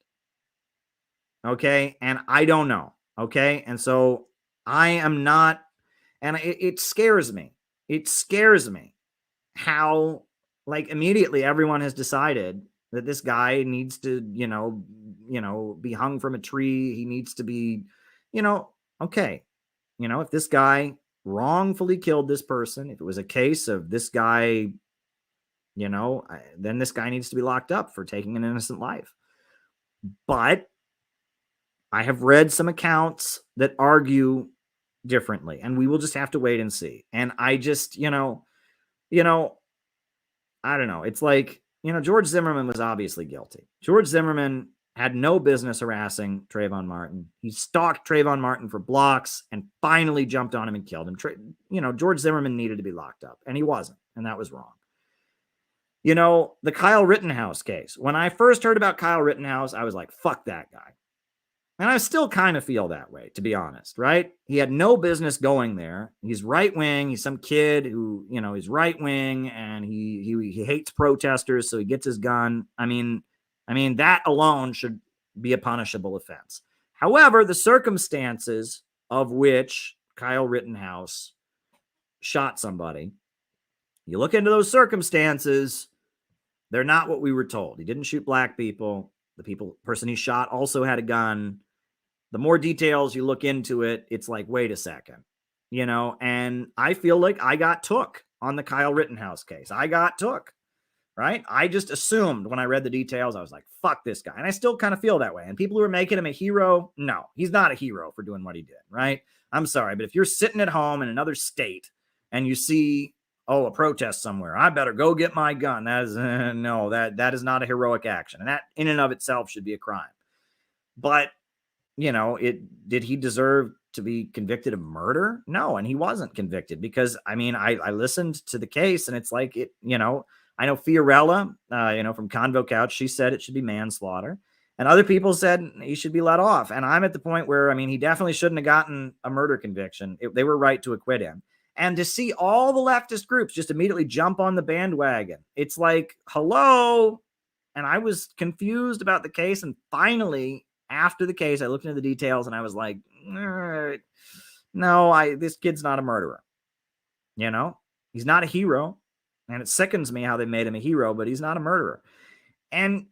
Okay. And I don't know. Okay. And so I am not, and it scares me. It scares me how, like, immediately everyone has decided that this guy needs to, you know, be hung from a tree. He needs to be, you know, okay. You know, if this guy wrongfully killed this person, if it was a case of this guy, you know, then this guy needs to be locked up for taking an innocent life. But I have read some accounts that argue differently, and we will just have to wait and see. And I just, you know, I don't know. It's like, you know, George Zimmerman was obviously guilty. George Zimmerman had no business harassing Trayvon Martin. He stalked Trayvon Martin for blocks and finally jumped on him and killed him. You know, George Zimmerman needed to be locked up, and he wasn't, and that was wrong. You know, the Kyle Rittenhouse case. When I first heard about Kyle Rittenhouse, I was like, fuck that guy. And I still kind of feel that way, to be honest, right? He had no business going there. He's right-wing. He's some kid who, you know, he's right-wing, and he hates protesters, so he gets his gun. I mean, that alone should be a punishable offense. However, the circumstances of which Kyle Rittenhouse shot somebody, you look into those circumstances, they're not what we were told. He didn't shoot black people. The person he shot also had a gun. The more details you look into it, it's like, wait a second, you know, and I feel like I got took on the Kyle Rittenhouse case. I got took, right? I just assumed when I read the details, I was like, fuck this guy. And I still kind of feel that way. And people who are making him a hero, no, he's not a hero for doing what he did, right? I'm sorry, but if you're sitting at home in another state and you see, oh, a protest somewhere, I better go get my gun. That is no, that is not a heroic action. And that in and of itself should be a crime. But, you know, did he deserve to be convicted of murder? No. And he wasn't convicted because, I mean, I listened to the case, and it's like, it, you know, I know Fiorella, you know, from Convo Couch, she said it should be manslaughter. And other people said he should be let off. And I'm at the point where, I mean, he definitely shouldn't have gotten a murder conviction. They were right to acquit him. And to see all the leftist groups just immediately jump on the bandwagon, it's like, hello. And I was confused about the case. And finally, after the case, I looked into the details and I was like, no, this kid's not a murderer. You know, he's not a hero. And it sickens me how they made him a hero, but he's not a murderer. And,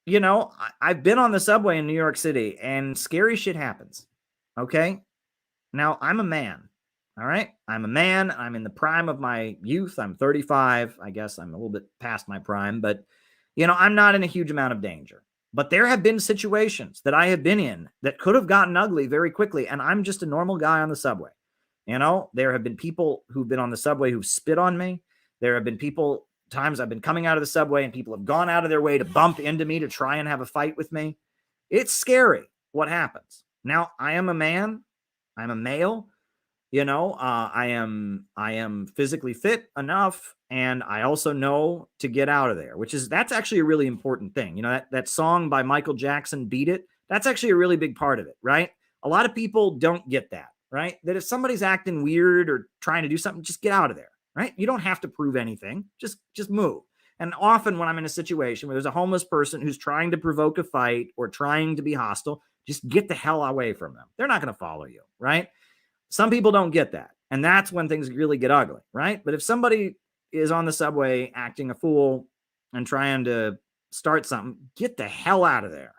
you know, I've been on the subway in New York City and scary shit happens. Okay. Now I'm a man. All right. I'm a man. I'm in the prime of my youth. I'm 35. I guess I'm a little bit past my prime, but, you know, I'm not in a huge amount of danger. But there have been situations that I have been in that could have gotten ugly very quickly. And I'm just a normal guy on the subway. You know, there have been people who've been on the subway who've spit on me. There have been times I've been coming out of the subway and people have gone out of their way to bump into me to try and have a fight with me. It's scary what happens. Now, I am a man. I'm a male. You know, I am physically fit enough, and I also know to get out of there, that's actually a really important thing. You know, that song by Michael Jackson, Beat It, that's actually a really big part of it, right? A lot of people don't get that, right? That if somebody's acting weird or trying to do something, just get out of there, right? You don't have to prove anything. Just move. And often when I'm in a situation where there's a homeless person who's trying to provoke a fight or trying to be hostile, just get the hell away from them. They're not going to follow you, right? Some people don't get that. And that's when things really get ugly, right? But if somebody is on the subway acting a fool and trying to start something, get the hell out of there.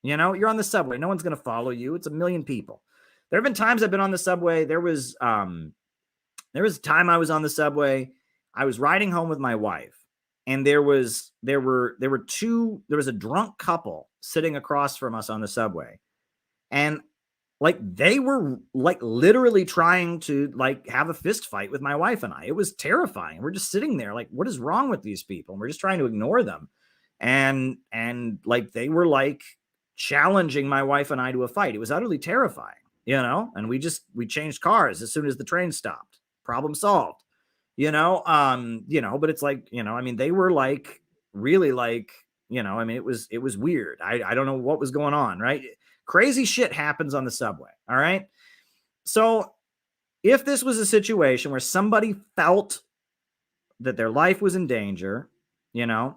You know, you're on the subway. No one's going to follow you. It's a million people. There have been times I've been on the subway. There was a time I was on the subway. I was riding home with my wife, and there was a drunk couple sitting across from us on the subway. And like they were like literally trying to like have a fist fight with my wife and I. It was terrifying. We're just sitting there like, what is wrong with these people? And we're just trying to ignore them. And like they were like challenging my wife and I to a fight. It was utterly terrifying, you know? And we changed cars as soon as the train stopped. Problem solved. But it's like, I mean, they were like really like, I mean, it was weird. I don't know what was going on, right? Crazy shit happens on the subway. All right. So if this was a situation where somebody felt that their life was in danger, yeah,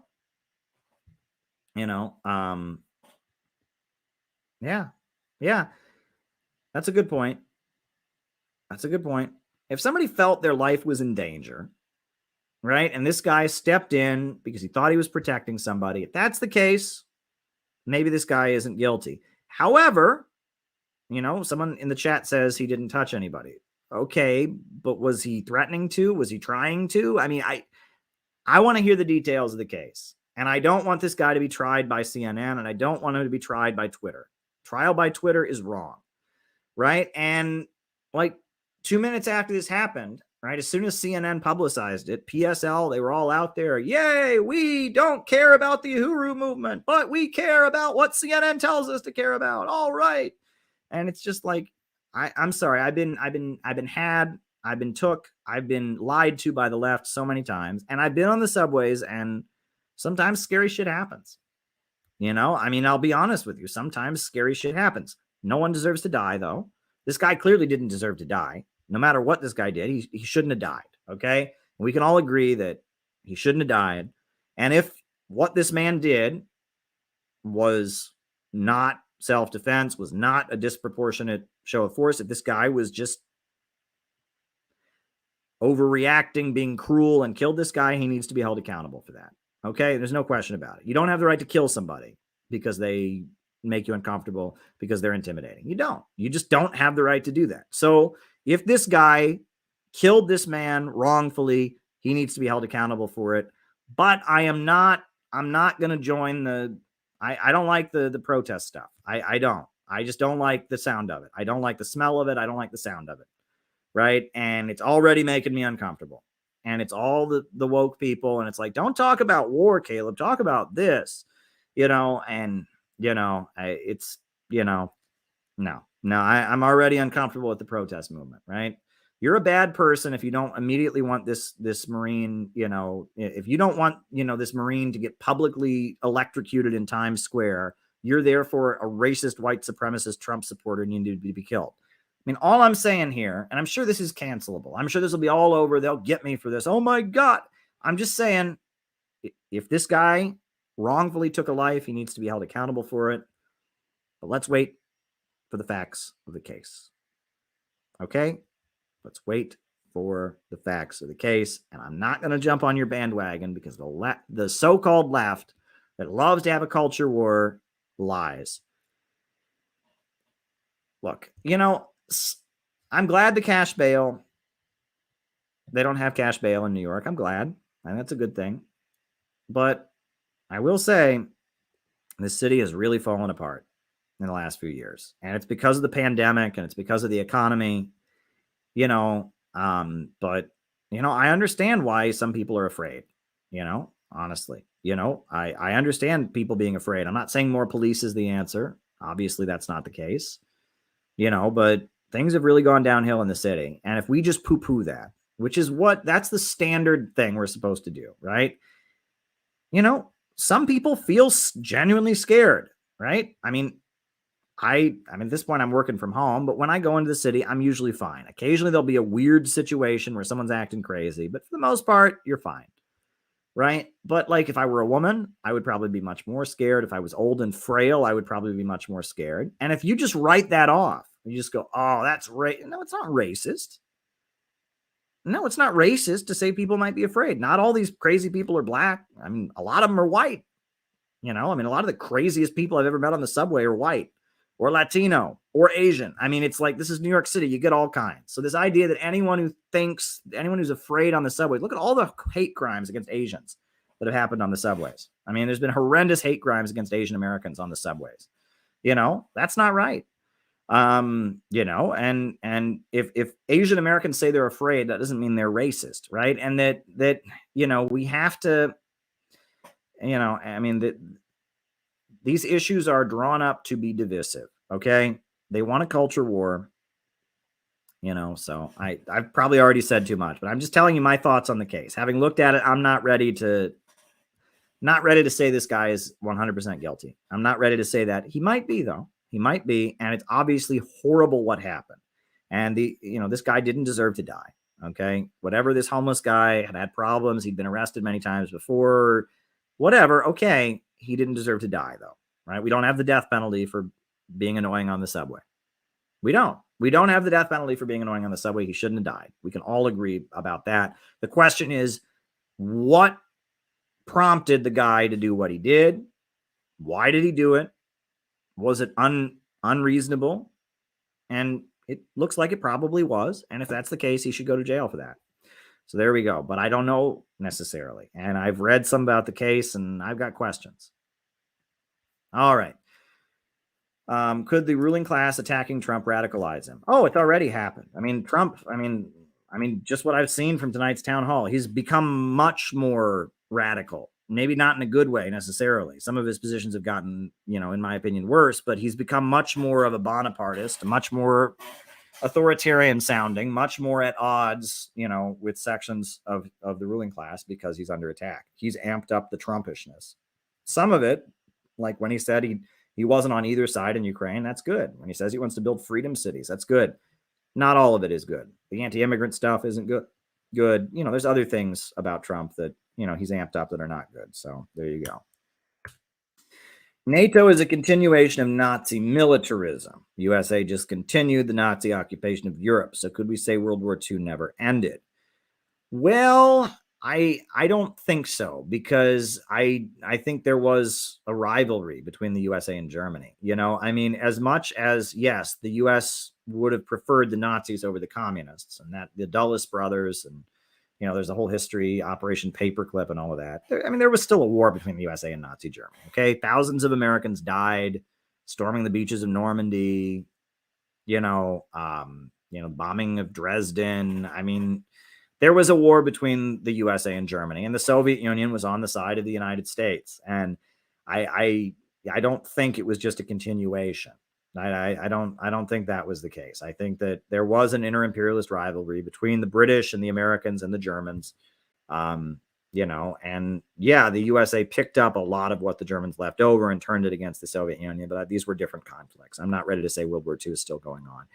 that's a good point. If somebody felt their life was in danger, right, and this guy stepped in because he thought he was protecting somebody, if that's the case, maybe this guy isn't guilty. However, someone in the chat says he didn't touch anybody. Okay, but was he threatening to? Was he trying to? I mean, I want to hear the details of the case. And I don't want this guy to be tried by CNN, and I don't want him to be tried by Twitter. Trial by Twitter is wrong, right? And like 2 minutes after this happened, right, as soon as CNN publicized it, PSL, they were all out there. Yay, we don't care about the Uhuru movement, but we care about what CNN tells us to care about. All right. And it's just like, I'm sorry. I've been took, I've been lied to by the left so many times. And I've been on the subways, and sometimes scary shit happens. I mean, I'll be honest with you. Sometimes scary shit happens. No one deserves to die, though. This guy clearly didn't deserve to die. No matter what this guy did, he shouldn't have died, okay? And we can all agree that he shouldn't have died. And if what this man did was not self-defense, was not a disproportionate show of force, if this guy was just overreacting, being cruel, and killed this guy, he needs to be held accountable for that, okay? There's no question about it. You don't have the right to kill somebody because they make you uncomfortable, because they're intimidating. You don't. You just don't have the right to do that. So if this guy killed this man wrongfully, he needs to be held accountable for it. But I'm not going to join I don't like the protest stuff. I don't. I just don't like the sound of it. I don't like the smell of it. I don't like the sound of it. Right. And it's already making me uncomfortable. And it's all the woke people. And it's like, don't talk about war, Caleb. Talk about this, and, no, I'm already uncomfortable with the protest movement, right? You're a bad person if you don't immediately want this Marine, if you don't want, this Marine to get publicly electrocuted in Times Square, you're therefore a racist, white supremacist Trump supporter and you need to be killed. I mean, all I'm saying here, and I'm sure this is cancelable. I'm sure this will be all over. They'll get me for this. Oh my God. I'm just saying, if this guy wrongfully took a life, he needs to be held accountable for it. But let's wait for the facts of the case. Okay? Let's wait for the facts of the case. And I'm not going to jump on your bandwagon because the so-called left that loves to have a culture war lies. Look, I'm glad the cash bail, they don't have cash bail in New York. I'm glad. And that's a good thing. But I will say, This city has really fallen apart in the last few years. And it's because of the pandemic and it's because of the economy, you know. But, you know, I understand why some people are afraid, you know, honestly. You know, I understand people being afraid. I'm not saying more police is the answer. Obviously, that's not the case, you know, but things have really gone downhill in the city. And if we just poo-poo that, which is that's the standard thing we're supposed to do, right? You know, some people feel genuinely scared, right? I mean, at this point I'm working from home, but when I go into the city, I'm usually fine. Occasionally there'll be a weird situation where someone's acting crazy, but for the most part, you're fine, right? But like if I were a woman, I would probably be much more scared. If I was old and frail, I would probably be much more scared. And if you just write that off, you just go, oh, that's no, it's not racist. No, it's not racist to say people might be afraid. Not all these crazy people are black. I mean, a lot of them are white. You know, I mean, a lot of the craziest people I've ever met on the subway are white or Latino or Asian. I mean, it's like, this is New York City. You get all kinds. So this idea that anyone who's afraid on the subway, look at all the hate crimes against Asians that have happened on the subways. I mean, there's been horrendous hate crimes against Asian Americans on the subways. You know, that's not right. You know, and if Asian Americans say they're afraid, that doesn't mean they're racist, right? And that you know, we have to, you know, I mean, that these issues are drawn up to be divisive. Okay, they want a culture war, you know. So I've probably already said too much, but I'm just telling you my thoughts on the case. Having looked at it, I'm not ready to say this guy is 100% guilty. I'm not ready to say that. He might be, though. He might be, and it's obviously horrible what happened. And this guy didn't deserve to die. Okay, whatever, this homeless guy had problems. He'd been arrested many times before. Whatever. Okay, he didn't deserve to die, though. Right? We don't have the death penalty for being annoying on the subway. We don't have the death penalty for being annoying on the subway. He shouldn't have died. We can all agree about that. The question is, what prompted the guy to do what he did? Why did he do it? Was it unreasonable? And it looks like it probably was. And if that's the case, he should go to jail for that. So there we go. But I don't know necessarily. And I've read some about the case and I've got questions. All right. Could the ruling class attacking Trump radicalize him? Oh, it's already happened. I mean, Trump, I mean, just what I've seen from tonight's town hall, he's become much more radical. Maybe not in a good way necessarily. Some of his positions have gotten, you know, in my opinion, worse, but he's become much more of a Bonapartist, much more authoritarian sounding, much more at odds, you know, with sections of the ruling class because he's under attack. He's amped up the Trumpishness. Some of it, like when he said he wasn't on either side in Ukraine, that's good. When he says he wants to build freedom cities, that's good. Not all of it is good. The anti-immigrant stuff isn't good. You know, there's other things about Trump that, you know, he's amped up that are not good. So there you go. NATO is a continuation of Nazi militarism. USA just continued the Nazi occupation of Europe. So could we say World War II never ended? Well, I don't think so, because I think there was a rivalry between the USA and Germany. You know, I mean, as much as, yes, the US would have preferred the Nazis over the communists, and that the Dulles brothers, and you know, there's a whole history, Operation Paperclip and all of that. I mean, there was still a war between the USA and Nazi Germany. Okay. Thousands of Americans died storming the beaches of Normandy, bombing of Dresden. I mean, there was a war between the USA and Germany, and the Soviet Union was on the side of the United States. And I don't think it was just a continuation. I don't think that was the case. I think that there was an inter-imperialist rivalry between the British and the Americans and the Germans, and yeah, the USA picked up a lot of what the Germans left over and turned it against the Soviet Union, but these were different conflicts. I'm not ready to say World War II is still going on.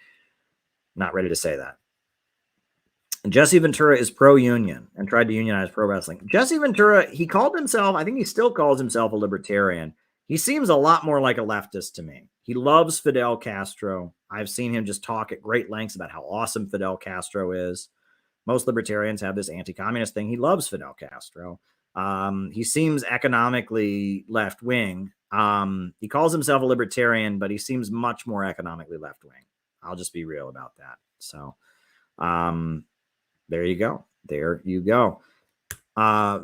Not ready to say that. Jesse Ventura is pro-union and tried to unionize pro wrestling. Jesse Ventura, he called himself, I think he still calls himself a libertarian. He seems a lot more like a leftist to me. He loves Fidel Castro. I've seen him just talk at great lengths about how awesome Fidel Castro is. Most libertarians have this anti-communist thing. He loves Fidel Castro. He seems economically left-wing. He calls himself a libertarian, but he seems much more economically left-wing. I'll just be real about that. So there you go. There you go.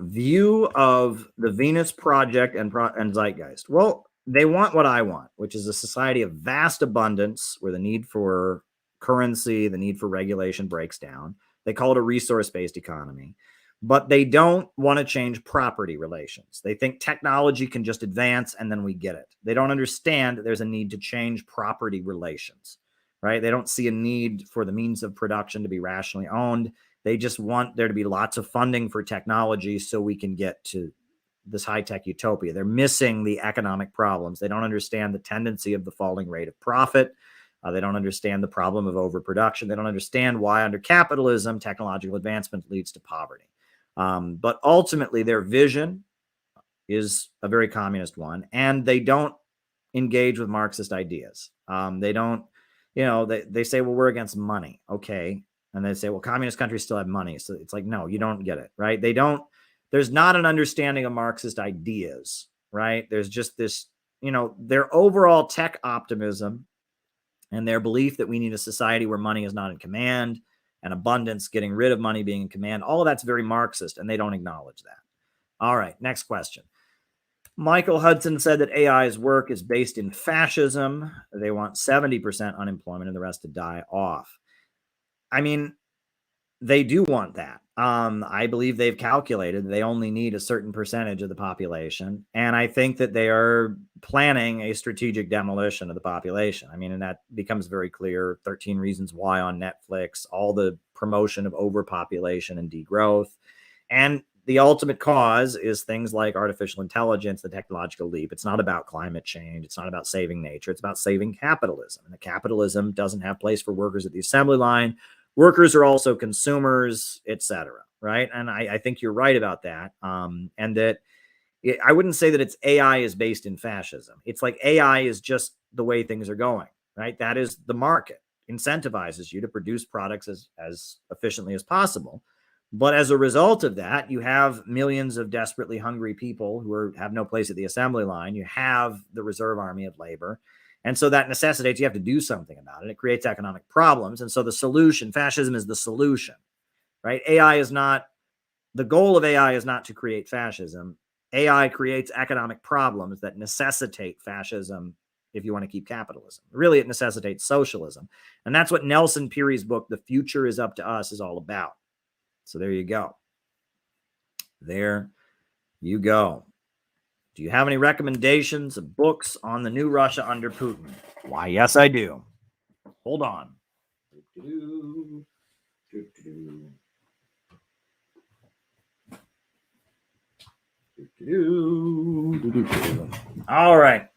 View of the Venus Project and Zeitgeist. Well, they want what I want, which is a society of vast abundance where the need for currency, the need for regulation breaks down. They call it a resource-based economy, but they don't want to change property relations. They think technology can just advance and then we get it. They don't understand that there's a need to change property relations, right? They don't see a need for the means of production to be rationally owned. They just want there to be lots of funding for technology so we can get to this high-tech utopia. They're missing the economic problems. They don't understand the tendency of the falling rate of profit. They don't understand the problem of overproduction. They don't understand why under capitalism, technological advancement leads to poverty. But ultimately, their vision is a very communist one, and they don't engage with Marxist ideas. They don't, they say, well, we're against money. Okay. And they say, well, communist countries still have money. So it's like, no, you don't get it, right? There's not an understanding of Marxist ideas, right? There's just this, their overall tech optimism and their belief that we need a society where money is not in command and abundance, getting rid of money being in command. All of that's very Marxist, and they don't acknowledge that. All right, next question. Michael Hudson said that AI's work is based in fascism. They want 70% unemployment and the rest to die off. I mean, they do want that. I believe they've calculated they only need a certain percentage of the population. And I think that they are planning a strategic demolition of the population. I mean, and that becomes very clear. 13 Reasons Why on Netflix, all the promotion of overpopulation and degrowth. And the ultimate cause is things like artificial intelligence, the technological leap. It's not about climate change. It's not about saving nature. It's about saving capitalism. And the capitalism doesn't have place for workers at the assembly line. Workers are also consumers, etc. Right? And I think you're right about that. And that I wouldn't say that it's AI is based in fascism. It's like AI is just the way things are going, right? That is the market incentivizes you to produce products as efficiently as possible. But as a result of that, you have millions of desperately hungry people who have no place at the assembly line. You have the reserve army of labor. And so that necessitates you have to do something about it. It creates economic problems. And so the solution, fascism is the solution, right? The goal of AI is not to create fascism. AI creates economic problems that necessitate fascism if you want to keep capitalism. Really, it necessitates socialism. And that's what Nelson Peary's book, The Future is Up to Us, is all about. So there you go. There you go. Do you have any recommendations of books on the new Russia under Putin? Why, yes, I do. Hold on. All right.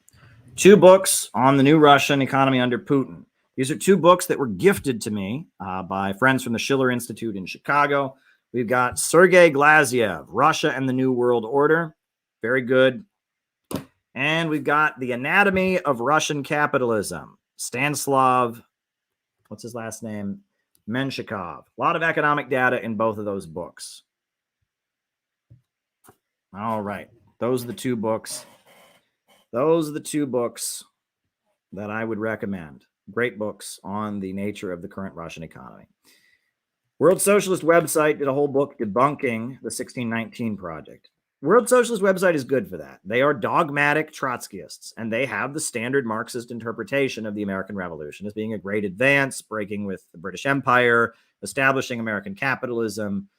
2 books on the new Russian economy under Putin. These are 2 books that were gifted to me by friends from the Schiller Institute in Chicago. We've got Sergei Glaziev, Russia and the New World Order. Very good. And we've got The Anatomy of Russian Capitalism, Stanislav, what's his last name? Menshikov. A lot of economic data in both of those books. All right. Those are the 2 books. Those are the 2 books that I would recommend. Great books on the nature of the current Russian economy. World Socialist website did a whole book debunking the 1619 Project. World Socialist website is good for that. They are dogmatic Trotskyists, and they have the standard Marxist interpretation of the American Revolution as being a great advance, breaking with the British Empire, establishing American capitalism,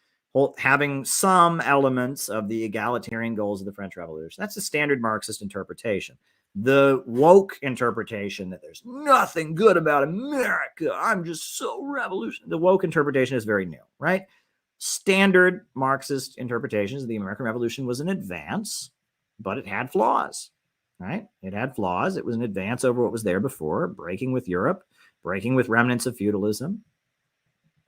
having some elements of the egalitarian goals of the French Revolution. That's the standard Marxist interpretation. The woke interpretation that there's nothing good about America, I'm just so revolutionary. The woke interpretation is very new, right? Standard Marxist interpretations of the American Revolution was an advance, but it had flaws, right? It had flaws. It was an advance over what was there before, breaking with Europe, breaking with remnants of feudalism,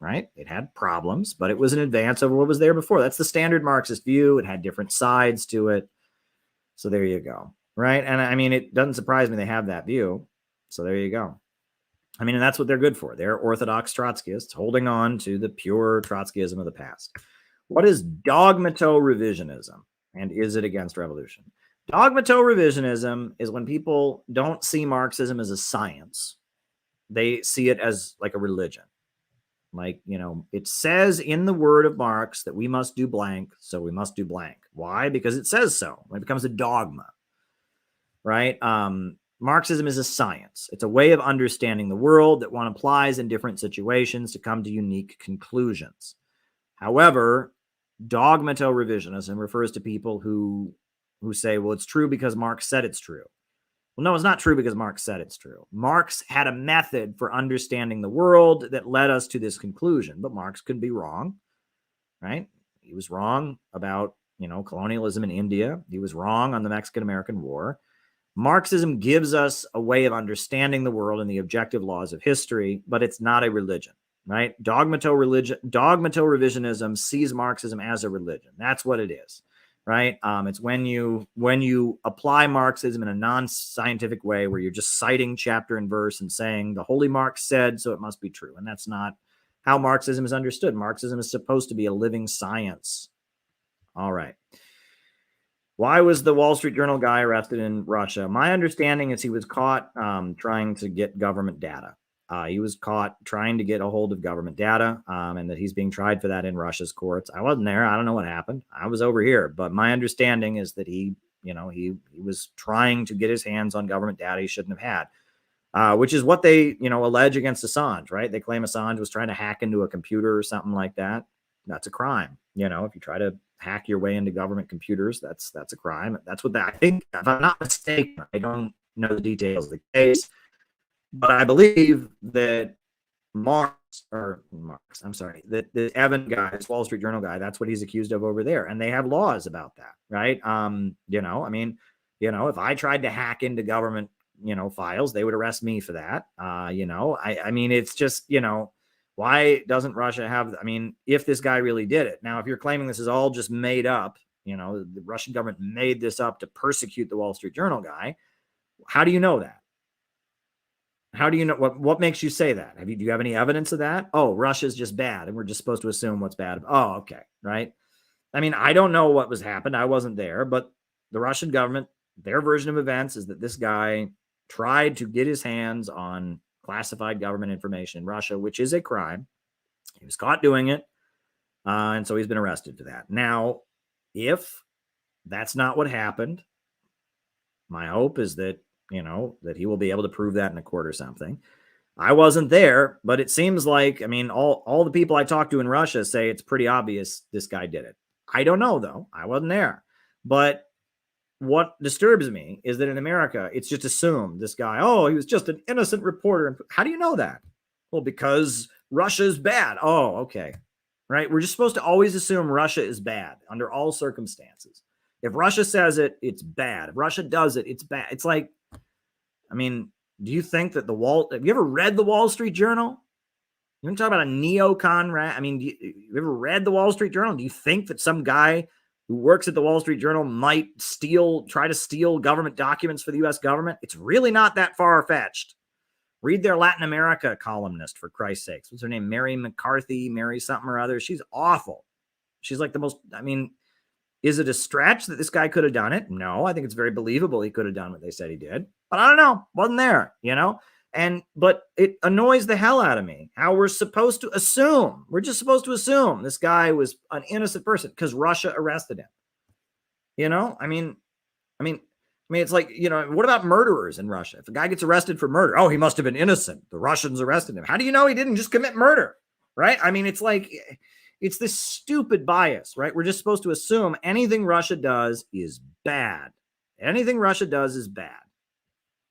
right? It had problems, but it was an advance over what was there before. That's the standard Marxist view. It had different sides to it. So there you go, right? And I mean, it doesn't surprise me they have that view. So there you go. I mean, and that's what they're good for. They're orthodox Trotskyists holding on to the pure Trotskyism of the past. What is dogmato-revisionism, and is it against revolution? Dogmato-revisionism is when people don't see Marxism as a science. They see it as like a religion. Like, it says in the word of Marx that we must do blank, so we must do blank. Why? Because it says so. It becomes a dogma. right? Marxism is a science. It's a way of understanding the world that one applies in different situations to come to unique conclusions. However, dogmato-revisionism refers to people who say, well, it's true because Marx said it's true. Well, no, it's not true because Marx said it's true. Marx had a method for understanding the world that led us to this conclusion, but Marx could be wrong, right? He was wrong about, colonialism in India. He was wrong on the Mexican-American War. Marxism gives us a way of understanding the world and the objective laws of history, but it's not a religion, right? Dogmato-revisionism sees Marxism as a religion. That's what it is, right? It's when you apply Marxism in a non-scientific way where you're just citing chapter and verse and saying the holy Marx said, so it must be true. And that's not how Marxism is understood. Marxism is supposed to be a living science. All right. Why was the Wall Street Journal guy arrested in Russia? My understanding is he was caught trying to get government data. He was caught trying to get a hold of government data, and that he's being tried for that in Russia's courts. I wasn't there. I don't know what happened. I was over here. But my understanding is that he was trying to get his hands on government data he shouldn't have had, which is what they, allege against Assange, right? They claim Assange was trying to hack into a computer or something like that. That's a crime. If you try to hack your way into government computers, that's a crime. That's what I think, if I'm not mistaken. I don't know the details of the case, but I believe that that the Evan guy, this Wall Street Journal guy, that's what he's accused of over there. And they have laws about that, right? If I tried to hack into government, files, they would arrest me for that. It's just, why doesn't Russia have, if this guy really did it? Now, if you're claiming this is all just made up, the Russian government made this up to persecute the Wall Street Journal guy, how do you know that? How do you know what makes you say that? Do you have any evidence of that? Oh, Russia's just bad and we're just supposed to assume what's bad. Oh, okay. Right. I don't know what was happened. I wasn't there, but the Russian government, their version of events is that this guy tried to get his hands on classified government information in Russia, which is a crime. He was caught doing it. And so he's been arrested for that. Now, if that's not what happened, my hope is that, that he will be able to prove that in a court or something. I wasn't there, but it seems like, all the people I talked to in Russia say it's pretty obvious this guy did it. I don't know, though. I wasn't there. But what disturbs me is that in America, it's just assumed this guy, he was just an innocent reporter. How do you know that? Well, because Russia's bad. Oh, okay. Right. We're just supposed to always assume Russia is bad under all circumstances. If Russia says it, it's bad. If Russia does it, it's bad. It's like, do you think that have you ever read the Wall Street Journal? You want to talk about a neocon rat? You ever read the Wall Street Journal? Do you think that some guy who works at the Wall Street Journal might try to steal government documents for the U.S. government? It's really not that far-fetched. Read their Latin America columnist, for Christ's sakes. What's her name? Mary McCarthy, Mary something or other. She's awful. She's like the most, is it a stretch that this guy could have done it? No, I think it's very believable he could have done what they said he did. But I don't know. Wasn't there, but it annoys the hell out of me how we're supposed to assume. We're just supposed to assume this guy was an innocent person because Russia arrested him. It's like, what about murderers in Russia? If a guy gets arrested for murder, he must have been innocent. The Russians arrested him. How do you know he didn't just commit murder? Right? It's like, it's this stupid bias, right? We're just supposed to assume anything Russia does is bad. Anything Russia does is bad.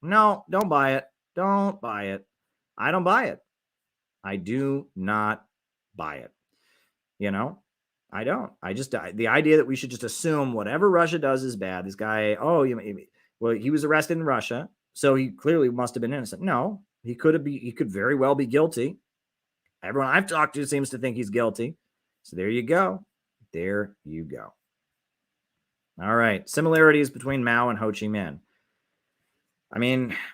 No, don't buy it. Don't buy it. I don't buy it. I do not buy it. I don't. The idea that we should just assume whatever Russia does is bad. This guy, he was arrested in Russia, so he clearly must have been innocent. No, he could very well be guilty. Everyone I've talked to seems to think he's guilty. So there you go. There you go. All right. Similarities between Mao and Ho Chi Minh.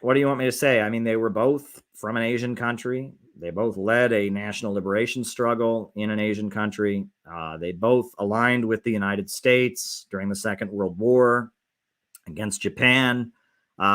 What do you want me to say? They were both from an Asian country. They both led a national liberation struggle in an Asian country. They both aligned with the United States during the Second World War against Japan.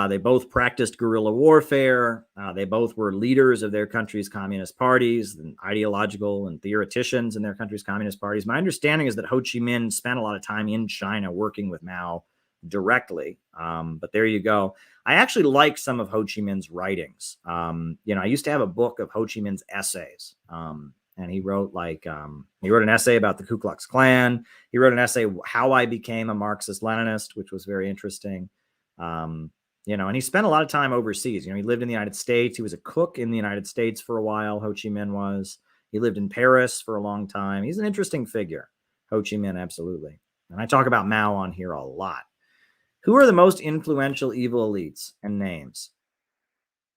They both practiced guerrilla warfare. They both were leaders of their country's communist parties and ideological and theoreticians in their country's communist parties. My understanding is that Ho Chi Minh spent a lot of time in China working with Mao directly. But there you go. I actually like some of Ho Chi Minh's writings. I used to have a book of Ho Chi Minh's essays. And he wrote he wrote an essay about the Ku Klux Klan. He wrote an essay, How I Became a Marxist-Leninist, which was very interesting. And he spent a lot of time overseas. He lived in the United States. He was a cook in the United States for a while. Ho Chi Minh was. He lived in Paris for a long time. He's an interesting figure. Ho Chi Minh, absolutely. And I talk about Mao on here a lot. Who are the most influential evil elites and names?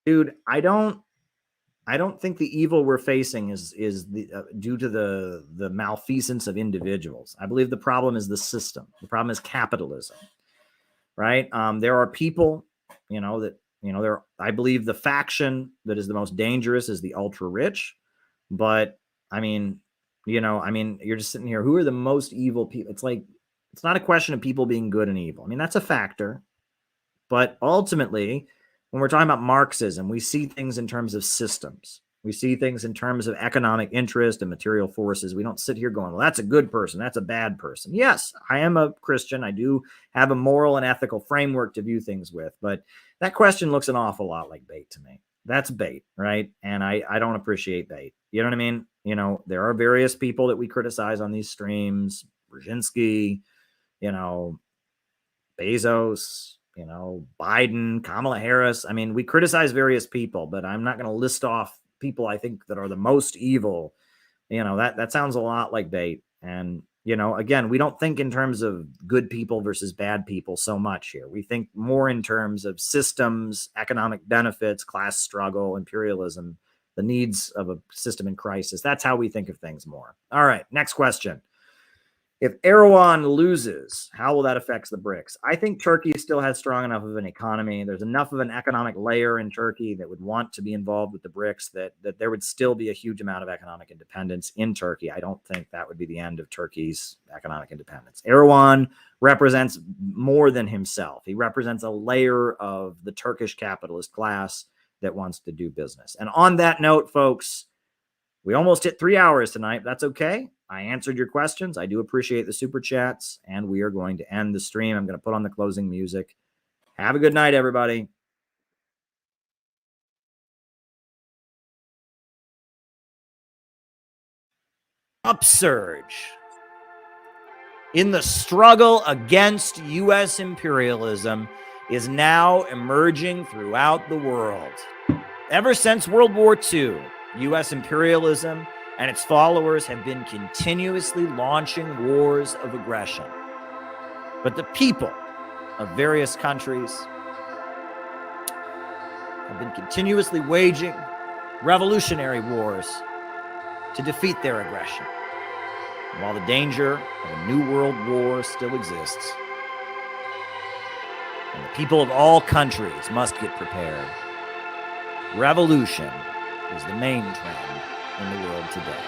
Dude, I don't think the evil we're facing is due to the malfeasance of individuals. I believe the problem is the system. The problem is capitalism, right? There are people, I believe the faction that is the most dangerous is the ultra rich. But you're just sitting here. Who are the most evil people? It's not a question of people being good and evil. That's a factor. But ultimately, when we're talking about Marxism, we see things in terms of systems. We see things in terms of economic interest and material forces. We don't sit here going, well, that's a good person. That's a bad person. Yes, I am a Christian. I do have a moral and ethical framework to view things with. But that question looks an awful lot like bait to me. That's bait, right? And I don't appreciate bait. You know what I mean? There are various people that we criticize on these streams. Brzezinski, Bezos, Biden, Kamala Harris. We criticize various people, but I'm not going to list off people I think that are the most evil. That sounds a lot like bait. And, again, we don't think in terms of good people versus bad people so much here. We think more in terms of systems, economic benefits, class struggle, imperialism, the needs of a system in crisis. That's how we think of things more. All right, next question. If Erdogan loses, how will that affect the BRICS? I think Turkey still has strong enough of an economy. There's enough of an economic layer in Turkey that would want to be involved with the BRICS that there would still be a huge amount of economic independence in Turkey. I don't think that would be the end of Turkey's economic independence. Erdogan represents more than himself. He represents a layer of the Turkish capitalist class that wants to do business. And on that note, folks, we almost hit 3 hours tonight. That's okay. I answered your questions. I do appreciate the super chats, and we are going to end the stream. I'm going to put on the closing music. Have a good night, everybody. Upsurge in the struggle against U.S. imperialism is now emerging throughout the world. Ever since World War II, U.S. imperialism and its followers have been continuously launching wars of aggression. But the people of various countries have been continuously waging revolutionary wars to defeat their aggression. And while the danger of a new world war still exists, and the people of all countries must get prepared, revolution is the main trend in the world today.